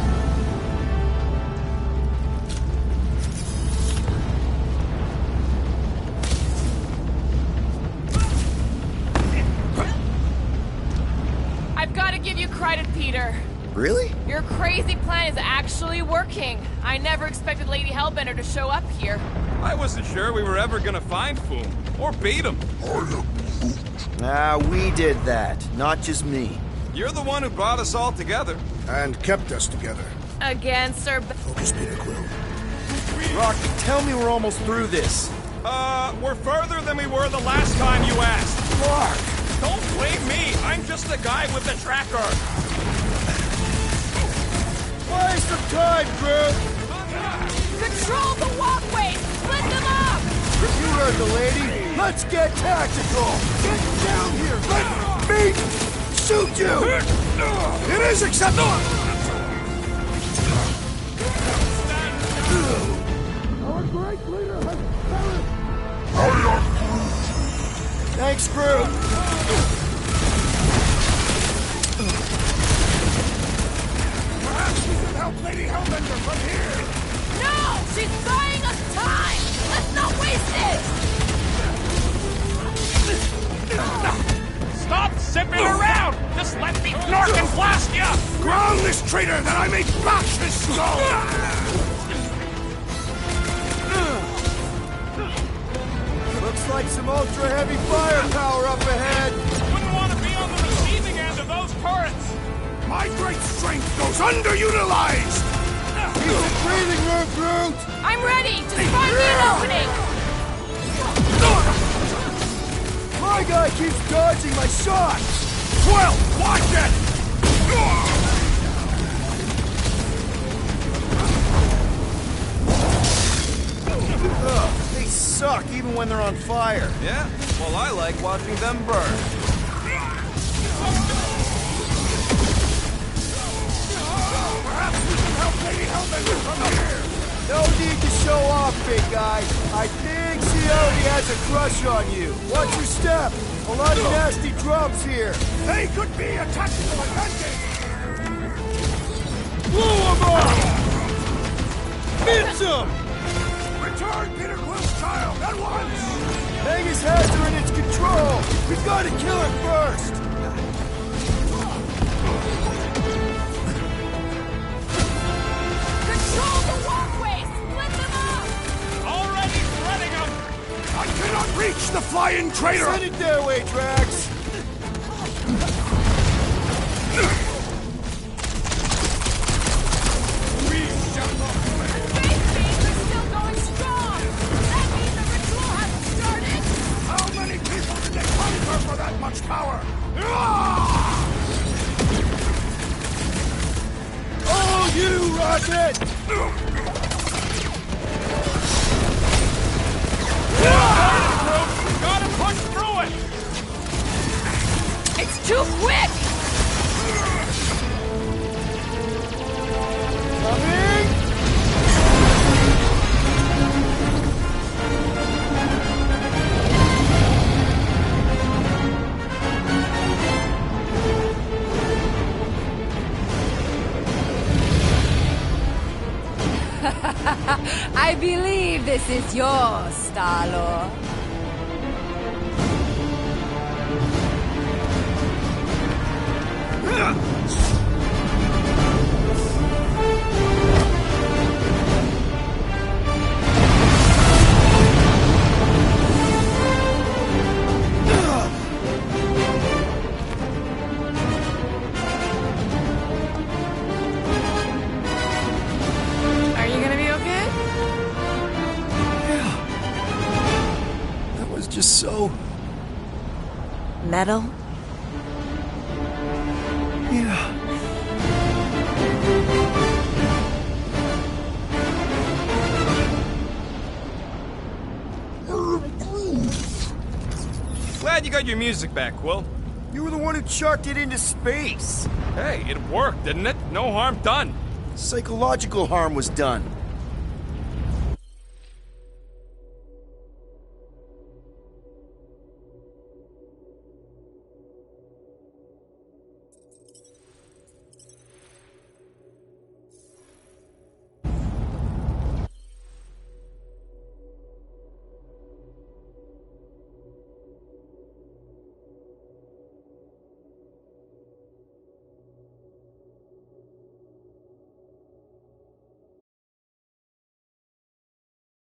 I've got to give you credit, Peter. Really? Your crazy plan is actually working. I never expected Lady Hellbender to show up here. I wasn't sure we were ever gonna find Foom, or beat him. We did that, not just me. You're the one who brought us all together. And kept us together. Against our... Focus, Peter Quill. Rocky, tell me we're almost through this. We're further than we were the last time you asked. Clark! Don't blame me. I'm just the guy with the tracker. Buy some time, Groot! Control the walkway! Split them up! You heard the lady. Let's get tactical. Get down here. Let me shoot you. It is acceptable! Our great leader has perished! Thanks, Groot. Perhaps we can help Lady Hellbender from here! No! No! She's buying us time! Let's not waste it! Stop zipping around! Just let me flark and blast you! Ground this traitor that I may bash his skull! Looks like some ultra-heavy firepower up ahead. Wouldn't want to be on the receiving end of those turrets! My great strength goes underutilized! Use the breathing room, Groot! I'm ready! Just find me an opening! My guy keeps dodging my shots! 12! Watch it! They suck even when they're on fire. Yeah? Well, I like watching them burn. Perhaps we can help Lady Hellbender from here! No need to show off, big guy. I think she already has a crush on you. Watch your step. A lot of nasty drums here. They could be a tactical advantage! Blow them up! Beat them! Return Peter Quill's child at once! Magus has her in its control. We've got to kill her first. Control the walkways! Split them up! Already threading them! I cannot reach the flying traitor! Send it their way, Drax. We shall not fail! Space beams are still going strong! That means the ritual hasn't started! How many people did they conquer for that much power? Oh, you, Rocket! Gotta push through it! It's too quick! Coming! I believe this is yours, Star-Lord. Are you gonna be okay? That was just so... Metal? Yeah. Glad you got your music back, Quill. You were the one who chucked it into space. Hey, it worked, didn't it? No harm done. Psychological harm was done.